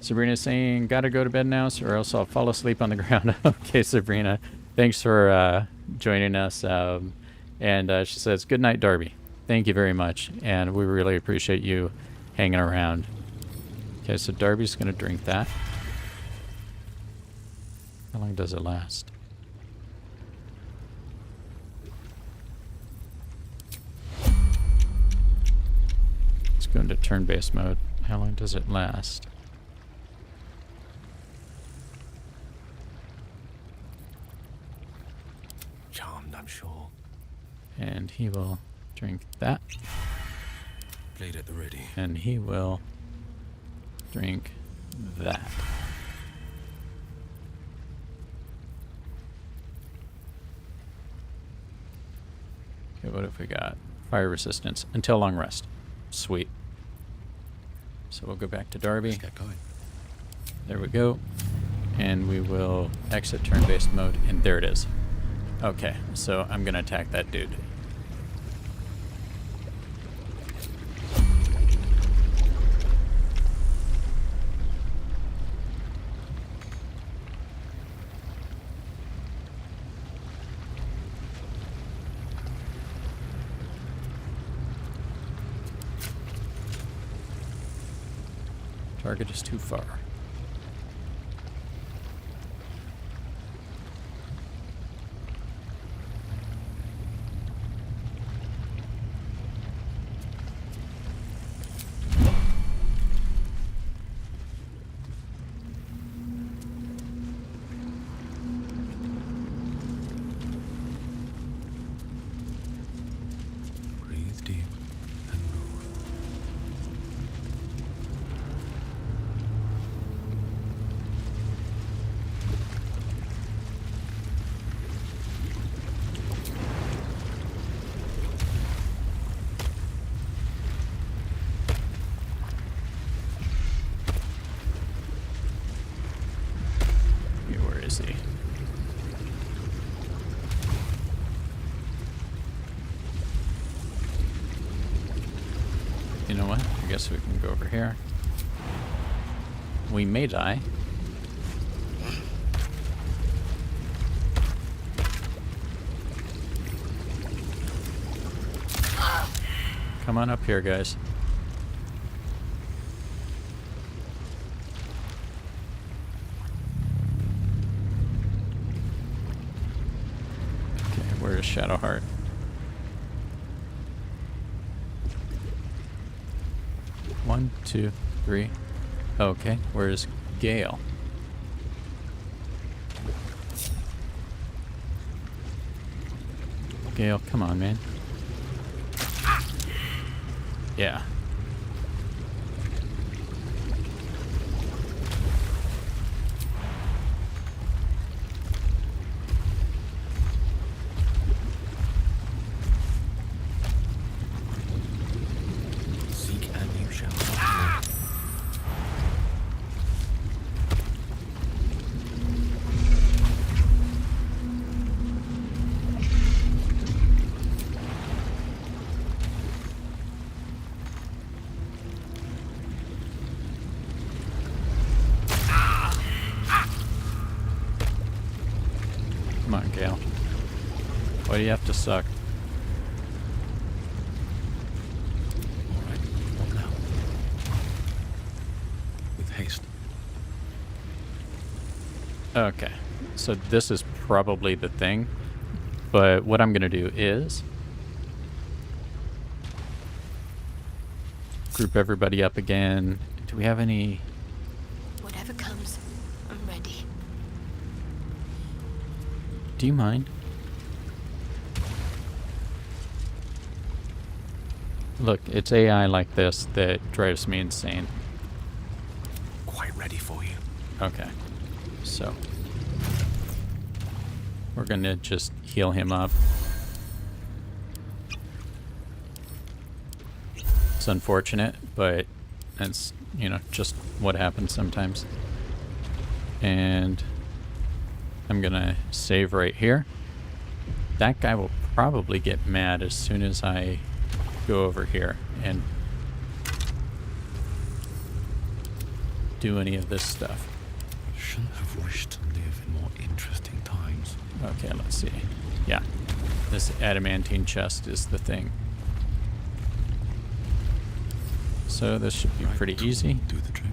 Sabrina's saying, gotta go to bed now, or else I'll fall asleep on the ground. Okay, Sabrina. Thanks for joining us. And she says, good night, Darby. Thank you very much. And we really appreciate you hanging around. Okay, so Darby's going to drink that. How long does it last? Let's go into turn-based mode. How long does it last? Charmed, I'm sure. And he will drink that. Blade at the ready. And he will drink that. Okay, what have we got? Fire resistance until long rest. Sweet. So we'll go back to Darby. Let's get going. There we go. And we will exit turn-based mode, and there it is. Okay, so I'm going to attack that dude. Target is too far. You know what? I guess we can go over here. We may die. Come on up here, guys. Okay, where is Shadowheart? One, two, three. Okay, where's Gale? Gale, come on, man. Yeah. Seek and you shall find. Come on, Gale. Why do you have to suck? Alright, what now? With haste. Okay, so this is probably the thing, but what I'm gonna do is group everybody up again. Do we have any? Whatever comes, I'm ready. Do you mind? Look, it's AI like this that drives me insane. Quite ready for you. Okay, so we're gonna just heal him up. It's unfortunate, but that's, you know, just what happens sometimes. And I'm gonna save right here. That guy will probably get mad as soon as I go over here and do any of this stuff. Shouldn't have wished to live in more interesting times. Okay, let's see. Yeah, this adamantine chest is the thing. So this should be pretty easy. Do the trick.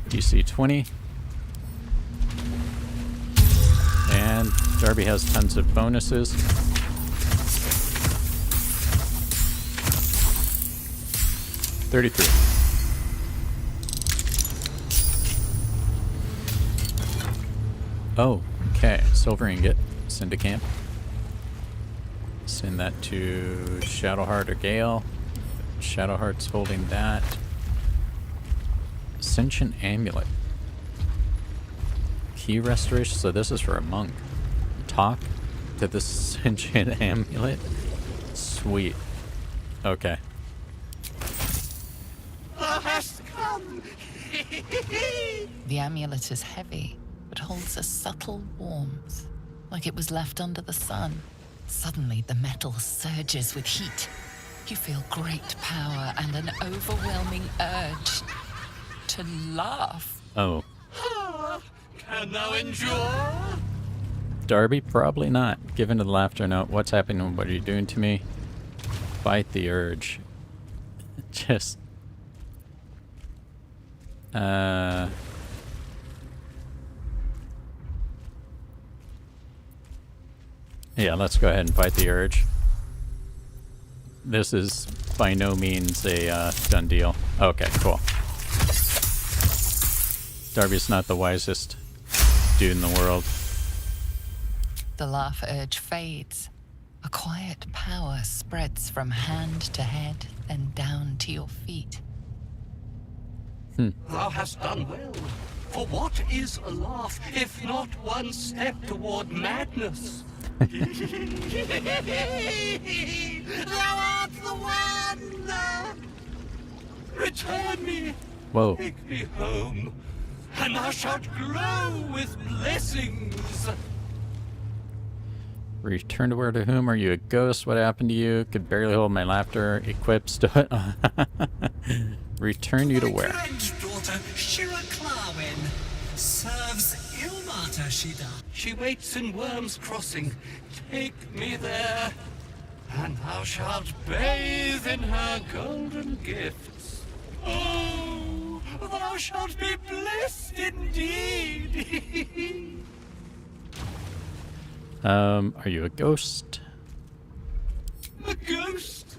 DC 20. And Darby has tons of bonuses. $33. Oh, okay. Silver ingot. Send to camp. Send that to Shadowheart or Gale. Shadowheart's holding that. Sentient amulet. Key restoration. So this is for a monk. Talk to the sentient amulet. Sweet. Okay. Thou hast come! The amulet is heavy, but holds a subtle warmth, like it was left under the sun. Suddenly, the metal surges with heat. You feel great power and an overwhelming urge to laugh. Oh. Can thou endure? Darby? Probably not. Given to the laughter note, what's happening? What are you doing to me? Fight the urge. Just... Yeah, let's go ahead and fight the urge. This is by no means a done deal. Okay, cool. Darby's not the wisest dude in the world. The laugh urge fades. A quiet power spreads from hand to head, then down to your feet. Thou hast done well. For what is a laugh if not one step toward madness? Thou art the one! Return me! Whoa. Take me home, and thou shalt glow with blessings! Return to where to whom? Are you a ghost? What happened to you? Could barely hold my laughter. Equipped. Return you to where? Daughter Shira Clarwin serves Ilmata, she does. She waits in Worm's Crossing. Take me there, and thou shalt bathe in her golden gifts. Oh, thou shalt be blessed indeed. Are you a ghost? A ghost?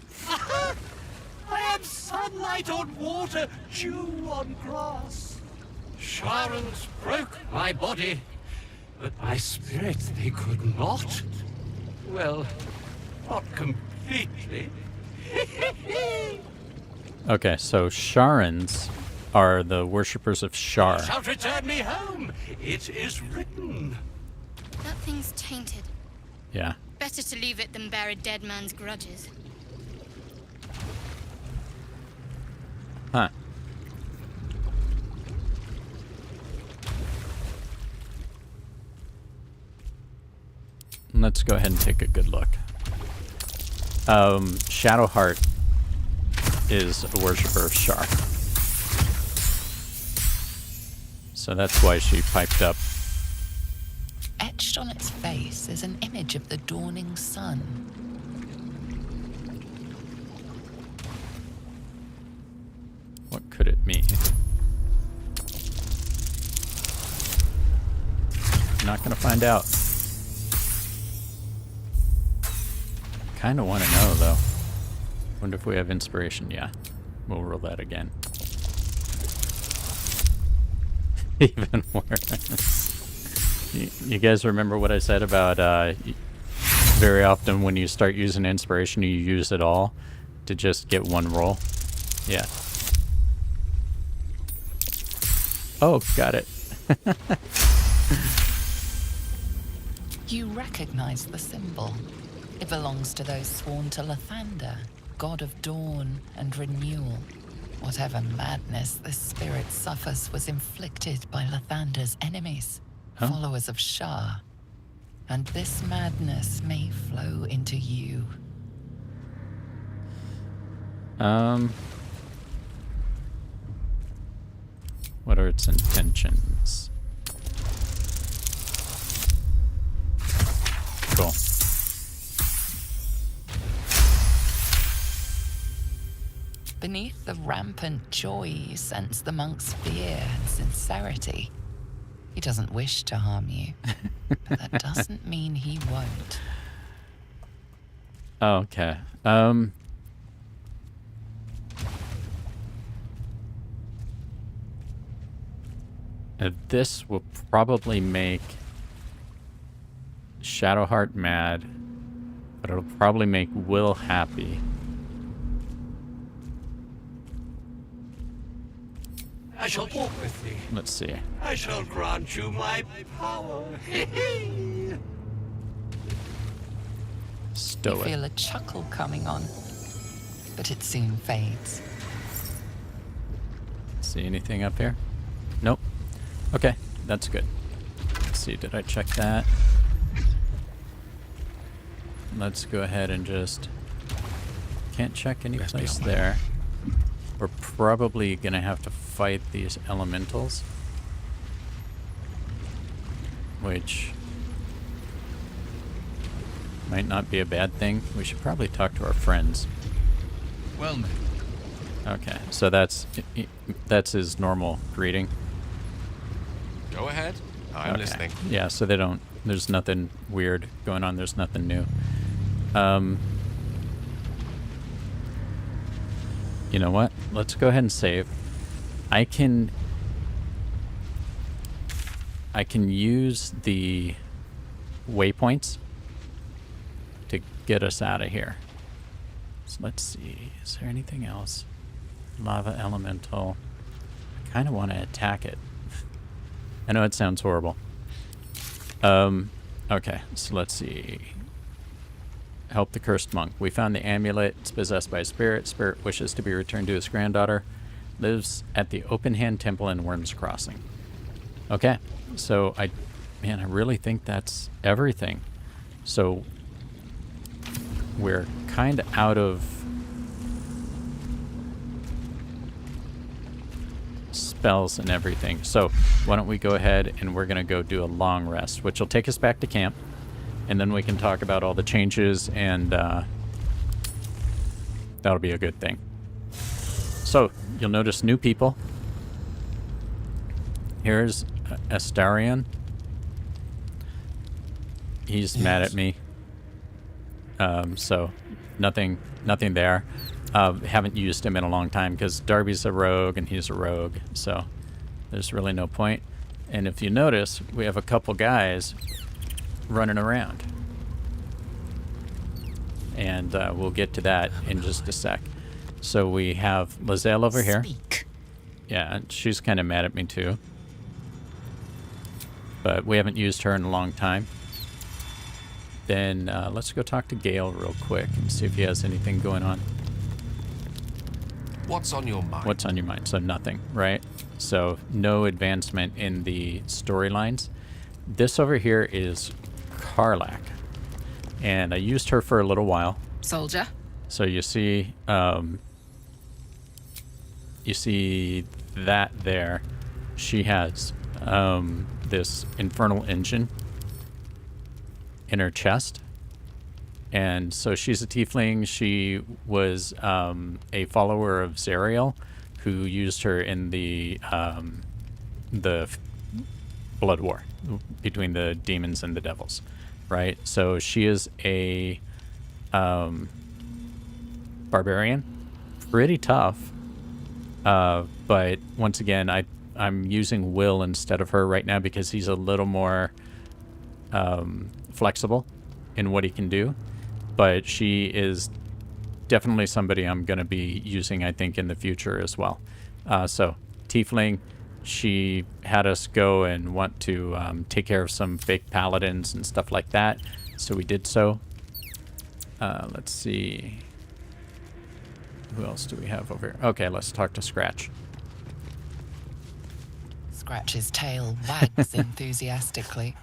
I am sunlight on water, dew on grass. Sharans broke my body, but my spirit they could not. Well, not completely. Okay, so Sharans are the worshippers of Shar. Shalt return me home. It is written. That thing's tainted. Yeah. Better to leave it than bear a dead man's grudges. Huh. Let's go ahead and take a good look. Shadowheart is a worshipper of Shar. So that's why she piped up. Etched on its face is an image of the dawning sun. What could it mean? Not gonna find out. Kinda wanna know though. Wonder if we have inspiration. Yeah. We'll roll that again. Even worse. You guys remember what I said about very often when you start using inspiration, you use it all to just get one roll? Yeah. Oh, got it. You recognize the symbol. It belongs to those sworn to Lathander, god of dawn and renewal. Whatever madness this spirit suffers was inflicted by Lathander's enemies, followers of Shar. And this madness may flow into you. What are its intentions? Cool. Beneath the rampant joy, you sense the monk's fear and sincerity. He doesn't wish to harm you, but that doesn't mean he won't. Okay. This will probably make Shadowheart mad, but it'll probably make Will happy. I shall walk with thee. Let's see. I shall grant you my power. Stow You it. feel a chuckle coming on, but it soon fades. See anything up here? Nope. Okay, that's good. Let's see, did I check that? Let's go ahead and just... Can't check any Best be place on my there. We're probably gonna have to fight these elementals. Which... might not be a bad thing. We should probably talk to our friends. Well met. Okay, so that's his normal greeting. Go ahead. I'm Okay. listening. Yeah, so they don't... There's nothing weird going on. There's nothing new. You know what? Let's go ahead and save. I can use the waypoints to get us out of here. So let's see. Is there anything else? Lava elemental. I kind of want to attack it. I know it sounds horrible. Okay, so let's see. Help the cursed monk. We found the amulet. It's possessed by a spirit. Spirit wishes to be returned to his granddaughter. Lives at the Open Hand Temple in Worm's Crossing. Okay, so I really think that's everything. So we're kind of out of spells and everything. So why don't we go ahead and we're going to go do a long rest, which will take us back to camp. And then we can talk about all the changes, and that'll be a good thing. So you'll notice new people. Here's Astarion. He's mad at me. So nothing there. Haven't used him in a long time because Darby's a rogue and he's a rogue. So there's really no point. And if you notice, we have a couple guys running around. And we'll get to that in just a sec. So we have Lizelle over here. Speak. Yeah, and she's kind of mad at me too. But we haven't used her in a long time. Then let's go talk to Gale real quick and see if he has anything going on. What's on your mind? What's on your mind? So nothing, right? So no advancement in the storylines. This over here is Karlak. And I used her for a little while. Soldier. So you see that there. She has this infernal engine in her chest. And so she's a tiefling. She was a follower of Zariel, who used her in the blood war between the demons and the devils, right? So she is a barbarian, pretty tough. But once again, I'm using Will instead of her right now because he's a little more flexible in what he can do. But she is definitely somebody I'm going to be using, I think, in the future as well. So, Tiefling, she had us go and want to take care of some fake paladins and stuff like that. So we did so. Let's see. Who else do we have over here? Okay, let's talk to Scratch. Scratch's tail wags enthusiastically.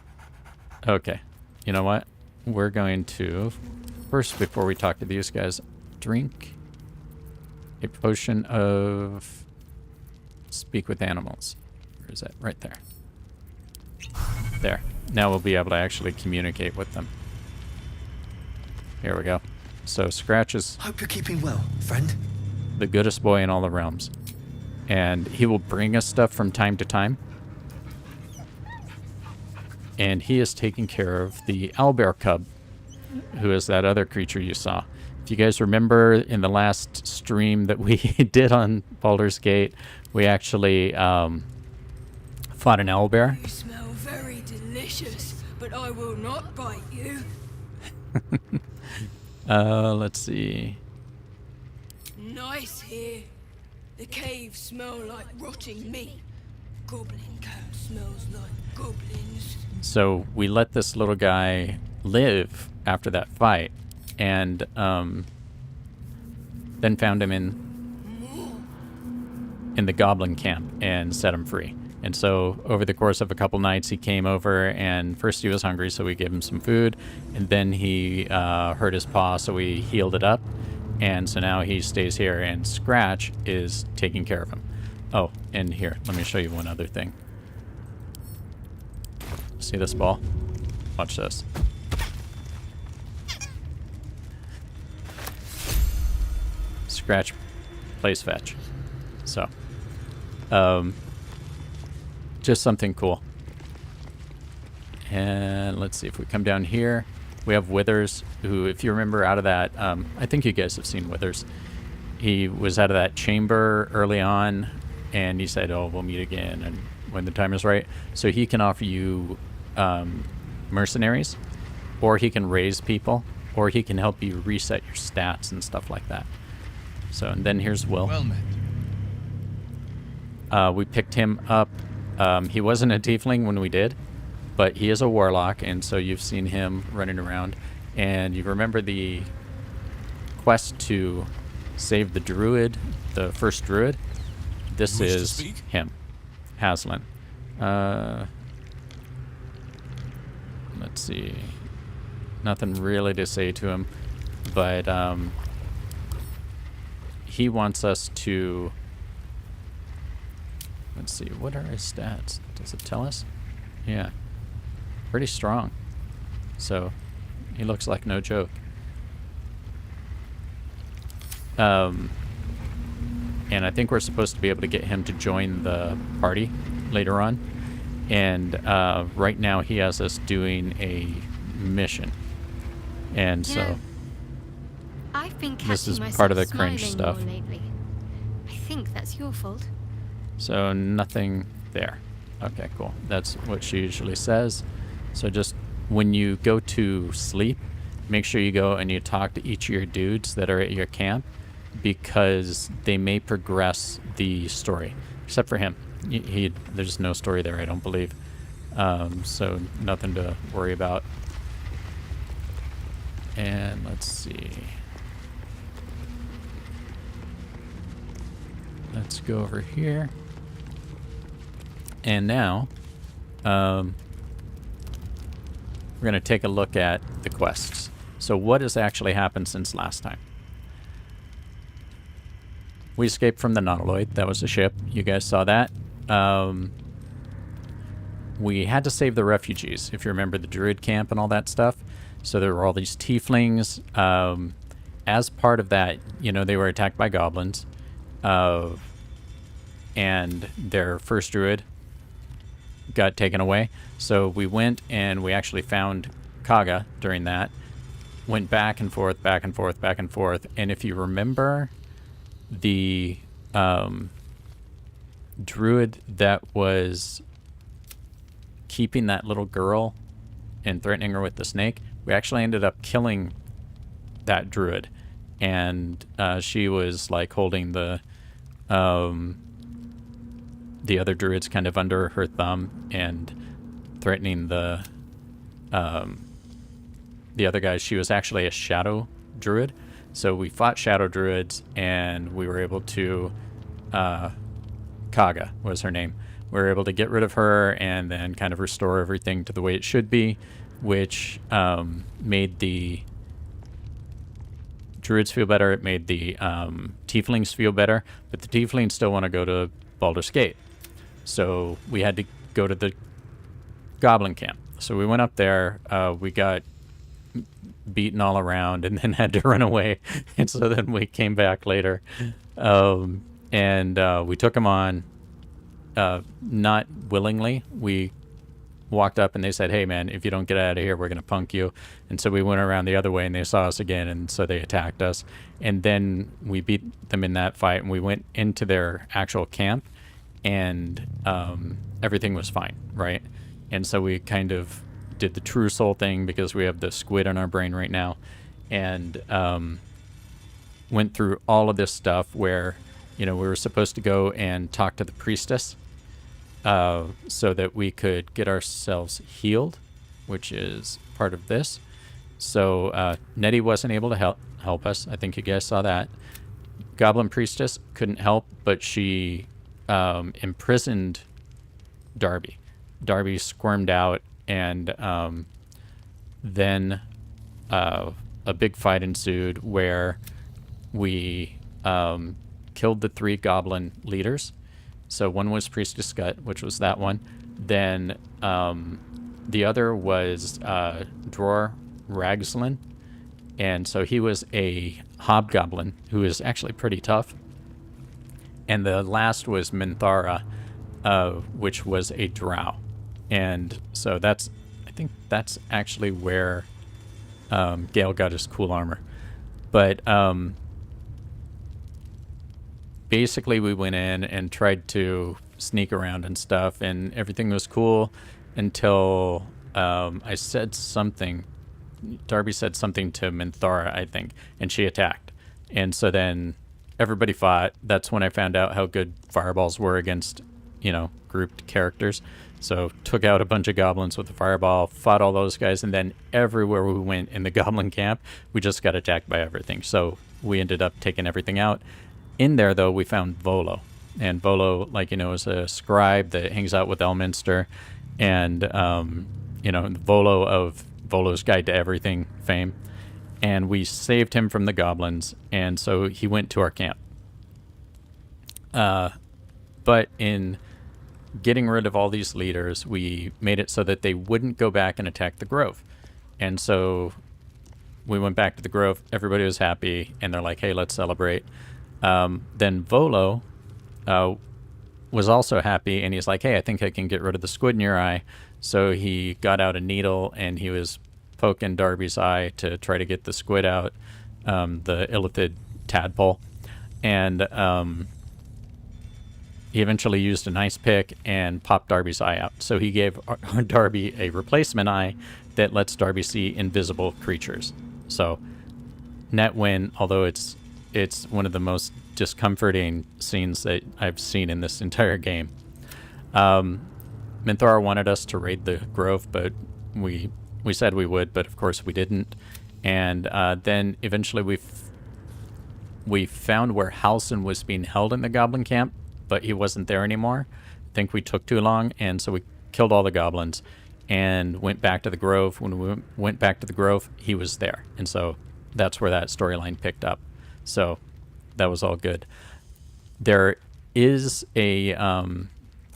Okay. You know what? We're going to... First, before we talk to these guys, drink a potion of speak with animals. Where is that? Right there. There. Now we'll be able to actually communicate with them. Here we go. So Scratch is Hope you're keeping well, friend. the goodest boy in all the realms. And he will bring us stuff from time to time. And he is taking care of the owlbear cub, who is that other creature you saw. If you guys remember in the last stream that we did on Baldur's Gate, we actually fought an owlbear. You smell very delicious, but I will not bite you. Let's see. Nice here. The caves smell like rotting meat. Goblin camp smells like goblins. So we let this little guy live after that fight, and then found him in the goblin camp and set him free. And so over the course of a couple nights, he came over, and first he was hungry, so we gave him some food, and then he hurt his paw, so we healed it up, and so now he stays here, and Scratch is taking care of him. Oh, and here, let me show you one other thing. See this ball? Watch this. Scratch plays fetch. So, just something cool. And let's see if we come down here. We have Withers, who, if you remember out of that, I think you guys have seen Withers. He was out of that chamber early on, and he said, oh, we'll meet again and when the time is right. So he can offer you mercenaries, or he can raise people, or he can help you reset your stats and stuff like that. So, and then here's Will. Well met. We picked him up. He wasn't a tiefling when we did, but he is a warlock, and so you've seen him running around. And you remember the quest to save the druid, the first druid? This Wish to is speak? him, Haslin. Let's see. nothing really to say to him, but he wants us to, let's see, what are his stats? Does it tell us? Yeah, pretty strong. So he looks like no joke. And I think we're supposed to be able to get him to join the party later on. And right now he has us doing a mission. And so I've been catching this is myself part of the cringe smiling stuff. more lately. I think that's your fault. So nothing there. Okay, cool. That's what she usually says. So just when you go to sleep, make sure you go and you talk to each of your dudes that are at your camp, because they may progress the story. Except for him. There's no story there, I don't believe. So nothing to worry about. And let's see. Let's go over here. And now, we're going to take a look at the quests. So what has actually happened since last time? We escaped from the Nautiloid. That was a ship. You guys saw that. We had to save the refugees, if you remember the druid camp and all that stuff. So there were all these tieflings. As part of that, you know, they were attacked by goblins. And their first druid got taken away. So we went and we actually found Kaga during that. Went back and forth, back and forth, back and forth. And if you remember, the druid that was keeping that little girl and threatening her with the snake, we actually ended up killing that druid. And she was like holding the other druids kind of under her thumb and threatening the other guys. She was actually a shadow druid. So we fought shadow druids and we were able to, Kaga was her name. We were able to get rid of her and then kind of restore everything to the way it should be, which made the druids feel better. It made the tieflings feel better, but the tieflings still want to go to Baldur's Gate. So we had to go to the goblin camp. So we went up there. We got beaten all around and then had to run away. And so then we came back later. And we took them on, not willingly. We walked up and they said, hey man, if you don't get out of here, we're going to punk you. And so we went around the other way and they saw us again. And so they attacked us. And then we beat them in that fight and we went into their actual camp and everything was fine, right? And so we kind of did the true soul thing because we have the squid in our brain right now, and went through all of this stuff where, you know, we were supposed to go and talk to the priestess so that we could get ourselves healed, which is part of this. So Nettie wasn't able to help us. I think you guys saw that. Goblin priestess couldn't help, but she imprisoned Darby. Darby squirmed out, and then a big fight ensued where we killed the 3 goblin leaders. So one was Priestess Gut, which was that one. Then the other was Dror Ragslin, and so he was a hobgoblin who is actually pretty tough. And the last was Minthara, which was a drow. And so I think that's actually where Gale got his cool armor. But basically we went in and tried to sneak around and stuff, and everything was cool until I said something. Darby said something to Minthara, I think, and she attacked. And so then everybody fought. That's when I found out how good fireballs were against, you know, grouped characters. So took out a bunch of goblins with the fireball, fought all those guys, and then everywhere we went in the goblin camp, we just got attacked by everything. So we ended up taking everything out. In there, though, we found Volo. And Volo, like, you know, is a scribe that hangs out with Elminster. And, you know, Volo of Volo's Guide to Everything fame. And we saved him from the goblins, and so he went to our camp. But in getting rid of all these leaders, we made it so that they wouldn't go back and attack the grove. And so we went back to the grove. Everybody was happy, and they're like, hey, let's celebrate. Then Volo was also happy, and he's like, hey, I think I can get rid of the squid in your eye. So he got out a needle, and he was poking Darby's eye to try to get the squid out, the illithid tadpole. And he eventually used an ice pick and popped Darby's eye out. So he gave Darby a replacement eye that lets Darby see invisible creatures. So net win, although it's one of the most discomforting scenes that I've seen in this entire game. Minthara wanted us to raid the grove, but we said we would, but of course we didn't. And then eventually we found where Halsin was being held in the goblin camp, but he wasn't there anymore. I think we took too long, and so we killed all the goblins and went back to the grove. When we went back to the grove, he was there. And so that's where that storyline picked up. So that was all good. There is a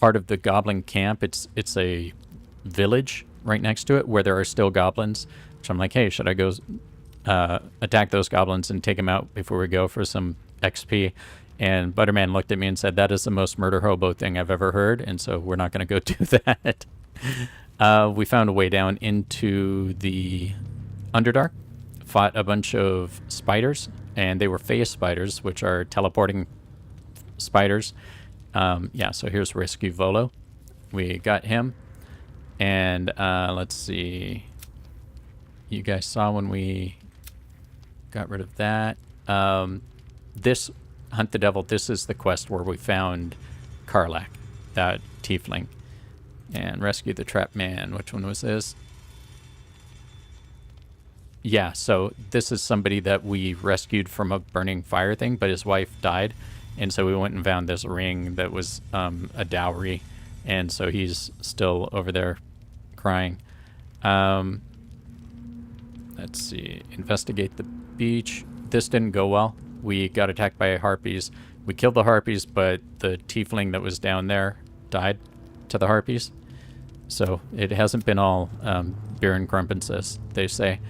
part of the goblin camp. It's a village right next to it where there are still goblins, which I'm like, hey, should I go attack those goblins and take them out before we go for some XP? And Butterman looked at me and said, that is the most murder hobo thing I've ever heard, and so we're not going to go do that. We found a way down into the Underdark, fought a bunch of spiders, and they were phase spiders, which are teleporting spiders. Yeah, so here's Rescue Volo. We got him. And let's see. You guys saw when we got rid of that. This Hunt the Devil, this is the quest where we found Karlach, that tiefling. And rescue the Trap Man. Which one was this? Yeah, so this is somebody that we rescued from a burning fire thing, but his wife died. And so we went and found this ring that was a dowry. And so he's still over there crying. Let's see. Investigate the beach. This didn't go well. We got attacked by harpies. We killed the harpies, but the tiefling that was down there died to the harpies. So it hasn't been all beer and crumpets, as they say.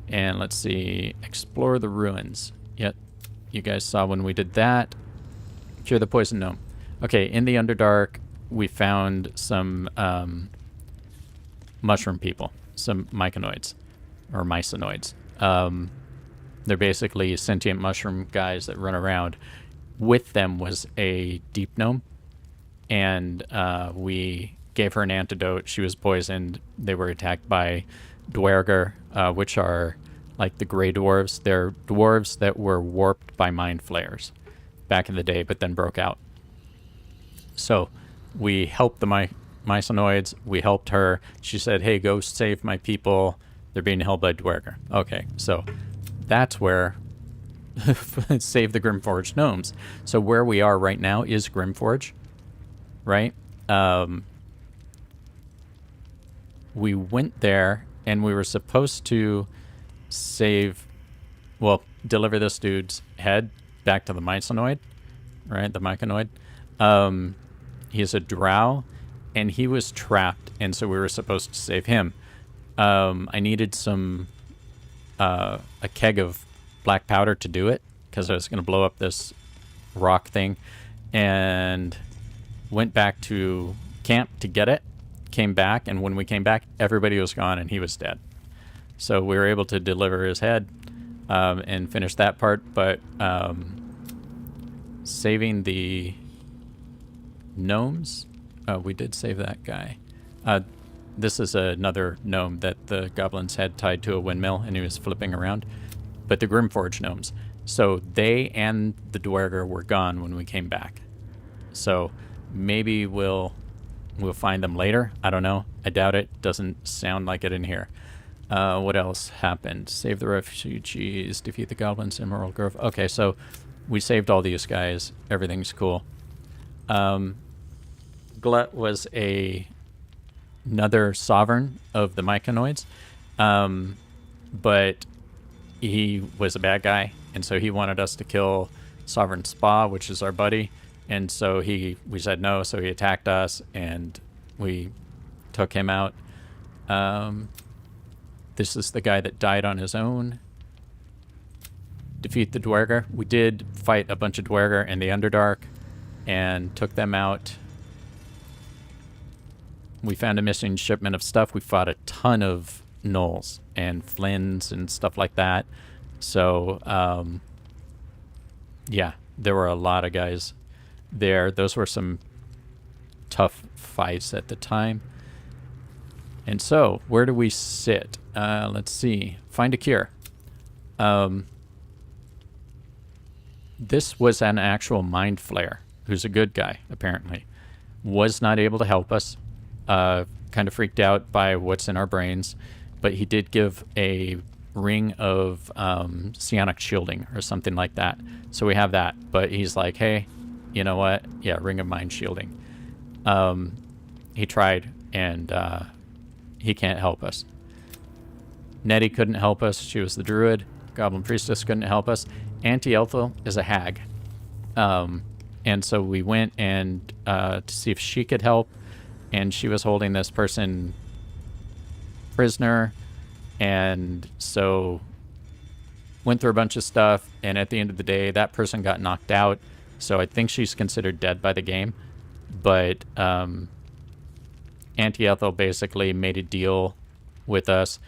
And let's see. Explore the ruins. Yep. You guys saw when we did that. Cure the poison gnome. Okay, in the Underdark, we found some mushroom people. Some myconoids. Or mycenoids. They're basically sentient mushroom guys that run around. With them was a deep gnome. And we gave her an antidote. She was poisoned. They were attacked by dwerger, which are like the gray dwarves. They're dwarves that were warped by mind flayers back in the day, but then broke out. So we helped the mycenoids. We helped her. She said, hey, go save my people. They're being held by dwerger. Okay, so that's where save the Grimforge gnomes. So where we are right now is Grimforge, right? We went there, and we were supposed to deliver this dude's head back to the mycenoid, right? The myconoid. He's a drow, and he was trapped, and so we were supposed to save him. I needed a keg of black powder to do it, because I was going to blow up this rock thing, and went back to camp to get it, came back, and when we came back, everybody was gone, and he was dead. So we were able to deliver his head and finish that part, but saving the gnomes, we did save that guy. This is another gnome that the goblins had tied to a windmill, and he was flipping around. But the Grimforge gnomes. So they and the dwerger were gone when we came back. So maybe we'll find them later. I don't know. I doubt it. Doesn't sound like it in here. What else happened? Save the refugees, defeat the goblins, Emerald Grove. Okay, so we saved all these guys. Everything's cool. Glut was another sovereign of the myconoids, But he was a bad guy, and so he wanted us to kill Sovereign Spa, which is our buddy. And so we said no, so he attacked us, and we took him out. This is the guy that died on his own. Defeat the Dwerger. We did fight a bunch of Dwerger in the Underdark and took them out. We found a missing shipment of stuff. We fought a ton of gnolls and Flynns and stuff like that. So, yeah, there were a lot of guys there. Those were some tough fights at the time. And so, where do we sit? Let's see. Find a cure. This was an actual mind flayer, who's a good guy, apparently. Was not able to help us. Kind of freaked out by what's in our brains. But he did give a ring of psionic shielding or something like that. So we have that. But he's like, hey, you know what? Yeah, ring of mind shielding. He tried, and he can't help us. Nettie couldn't help us. She was the druid. Goblin priestess couldn't help us. Auntie Ethel is a hag. And so we went and to see if she could help. And she was holding this person prisoner. And so went through a bunch of stuff. And at the end of the day, that person got knocked out. So I think she's considered dead by the game. But Auntie Ethel basically made a deal with us.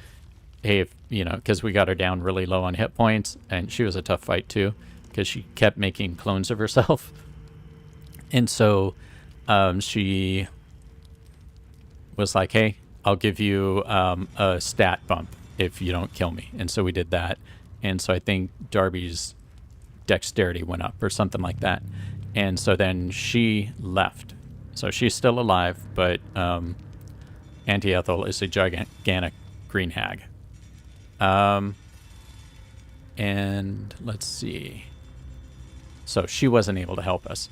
Hey, if, you know, because we got her down really low on hit points, and she was a tough fight too, because she kept making clones of herself. And so she was like, hey, I'll give you a stat bump if you don't kill me. And so we did that. And so I think Darby's dexterity went up or something like that. And so then she left. So she's still alive, but Auntie Ethel is a gigantic green hag. And let's see. So she wasn't able to help us.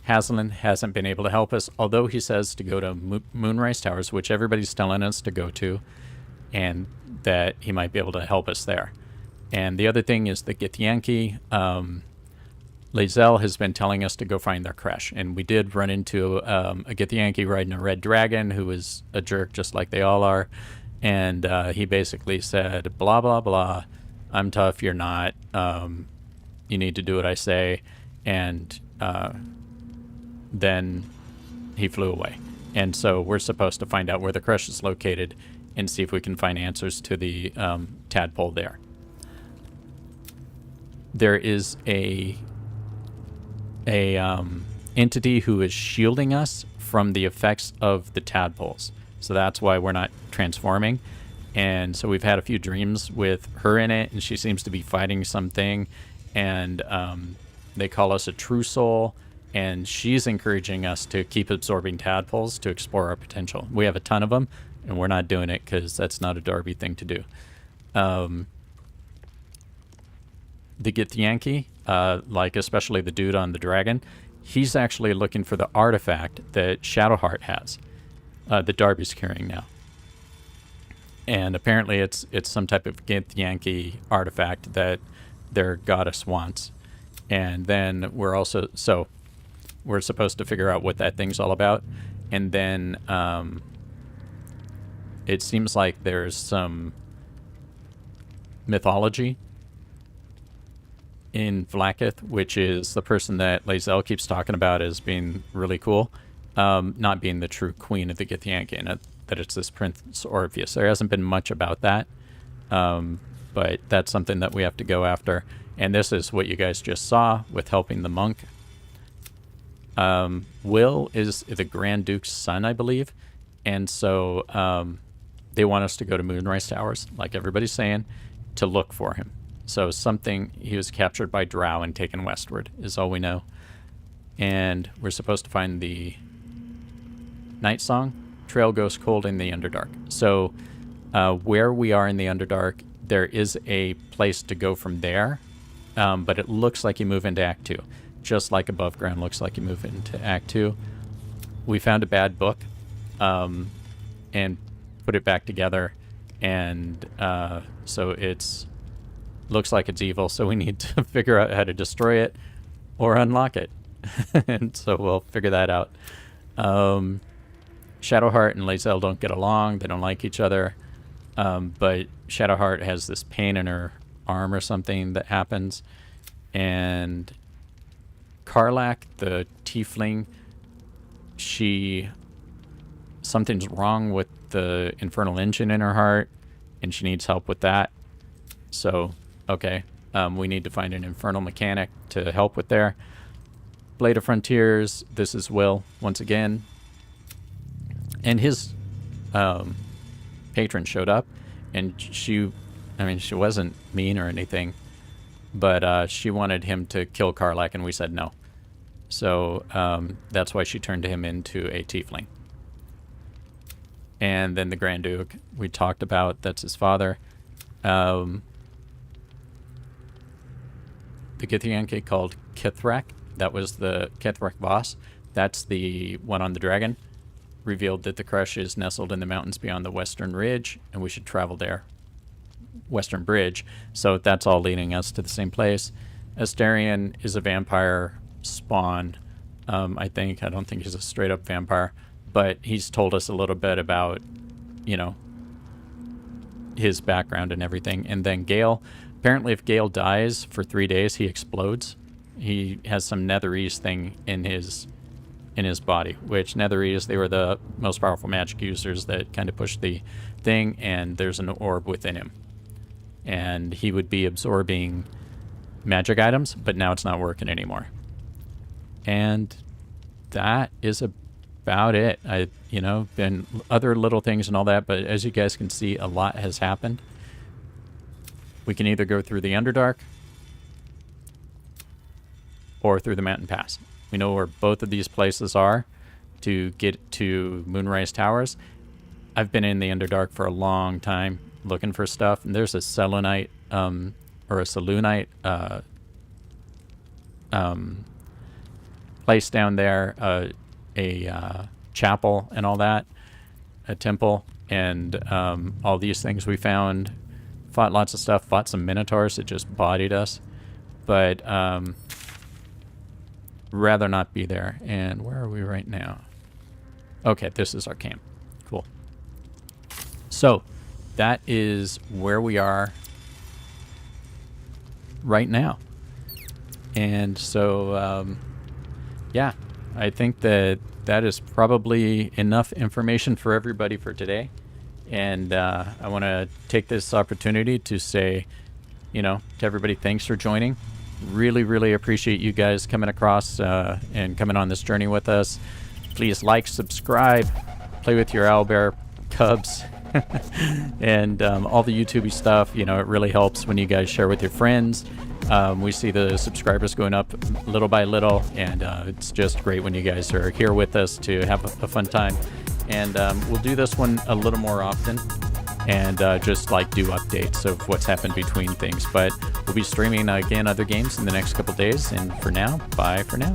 Haslin hasn't been able to help us, although he says to go to Moonrise Towers, which everybody's telling us to go to, and that he might be able to help us there. And the other thing is the Githyanki. Lae'zel has been telling us to go find their crash, and we did run into a Githyanki riding a red dragon who was a jerk just like they all are. And he basically said, blah, blah, blah, I'm tough, you're not. You need to do what I say. And then he flew away. And so we're supposed to find out where the crush is located and see if we can find answers to the tadpole there. There is a entity who is shielding us from the effects of the tadpoles. So that's why we're not transforming. And so we've had a few dreams with her in it, and she seems to be fighting something. And they call us a true soul, and she's encouraging us to keep absorbing tadpoles to explore our potential. We have a ton of them, and we're not doing it because that's not a Darby thing to do. The Githyanki, like especially the dude on the dragon, he's actually looking for the artifact that Shadowheart has. That Darby's carrying now. And apparently it's some type of Githyanki artifact that their goddess wants. And then we're supposed to figure out what that thing's all about. And then it seems like there's some mythology in Vlaakith, which is the person that Lae'zel keeps talking about as being really cool. Not being the true queen of the Githyanki, and that it's this Prince Orpheus. There hasn't been much about that, but that's something that we have to go after. And this is what you guys just saw with helping the monk. Will is the Grand Duke's son, I believe, and so they want us to go to Moonrise Towers, like everybody's saying, to look for him. So he was captured by Drow and taken westward, is all we know. And we're supposed to find the Night Song. Trail goes cold in the Underdark. So where we are in the Underdark, there is a place to go from there, but it looks like you move into Act 2. Just like Above Ground looks like you move into Act 2. We found a bad book and put it back together, and so it's looks like it's evil. So we need to figure out how to destroy it or unlock it, and so we'll figure that out. Shadowheart and Lae'zel don't get along. They don't like each other. But Shadowheart has this pain in her arm or something that happens, and Karlach, the tiefling, something's wrong with the infernal engine in her heart, and she needs help with that. So, okay, we need to find an infernal mechanic to help with there. Blade of Frontiers, this is Will, once again. And his patron showed up, and she wasn't mean or anything, but she wanted him to kill Karlach, and we said no. So that's why she turned him into a tiefling. And then the Grand Duke, we talked about, that's his father. The Githyanki called Kithrak, that was the Kithrak boss. That's the one on the dragon. Revealed that the crush is nestled in the mountains beyond the Western Ridge, and we should travel there. Western Bridge. So that's all leading us to the same place. Astarion is a vampire spawn, I think. I don't think he's a straight up vampire, but he's told us a little bit about, you know, his background and everything. And then Gale, apparently if Gale dies for 3 days, he explodes. He has some Netherese thing in his body, which Netherese, they were the most powerful magic users that kind of pushed the thing, and there's an orb within him. And he would be absorbing magic items, but now it's not working anymore. And that is about it. Been other little things and all that, but as you guys can see, a lot has happened. We can either go through the Underdark or through the Mountain Pass. We know where both of these places are to get to Moonrise Towers. I've been in the Underdark for a long time looking for stuff, and there's a Selûnite, or a Selûnite place down there, a chapel and all that, a temple, and all these things we found. Fought lots of stuff, fought some minotaurs that just bodied us, but rather not be there. And where are we right now? Okay, this is our camp. Cool. So that is where we are right now. And so yeah, I think that is probably enough information for everybody for today. And I want to take this opportunity to say, to everybody, thanks for joining. Really, really appreciate you guys coming across and coming on this journey with us. Please like, subscribe, play with your owlbear cubs, and all the YouTube stuff. It really helps when you guys share with your friends. We see the subscribers going up little by little, and it's just great when you guys are here with us to have a fun time. And we'll do this one a little more often, and just like do updates of what's happened between things. But we'll be streaming again other games in the next couple days. And for now, bye for now.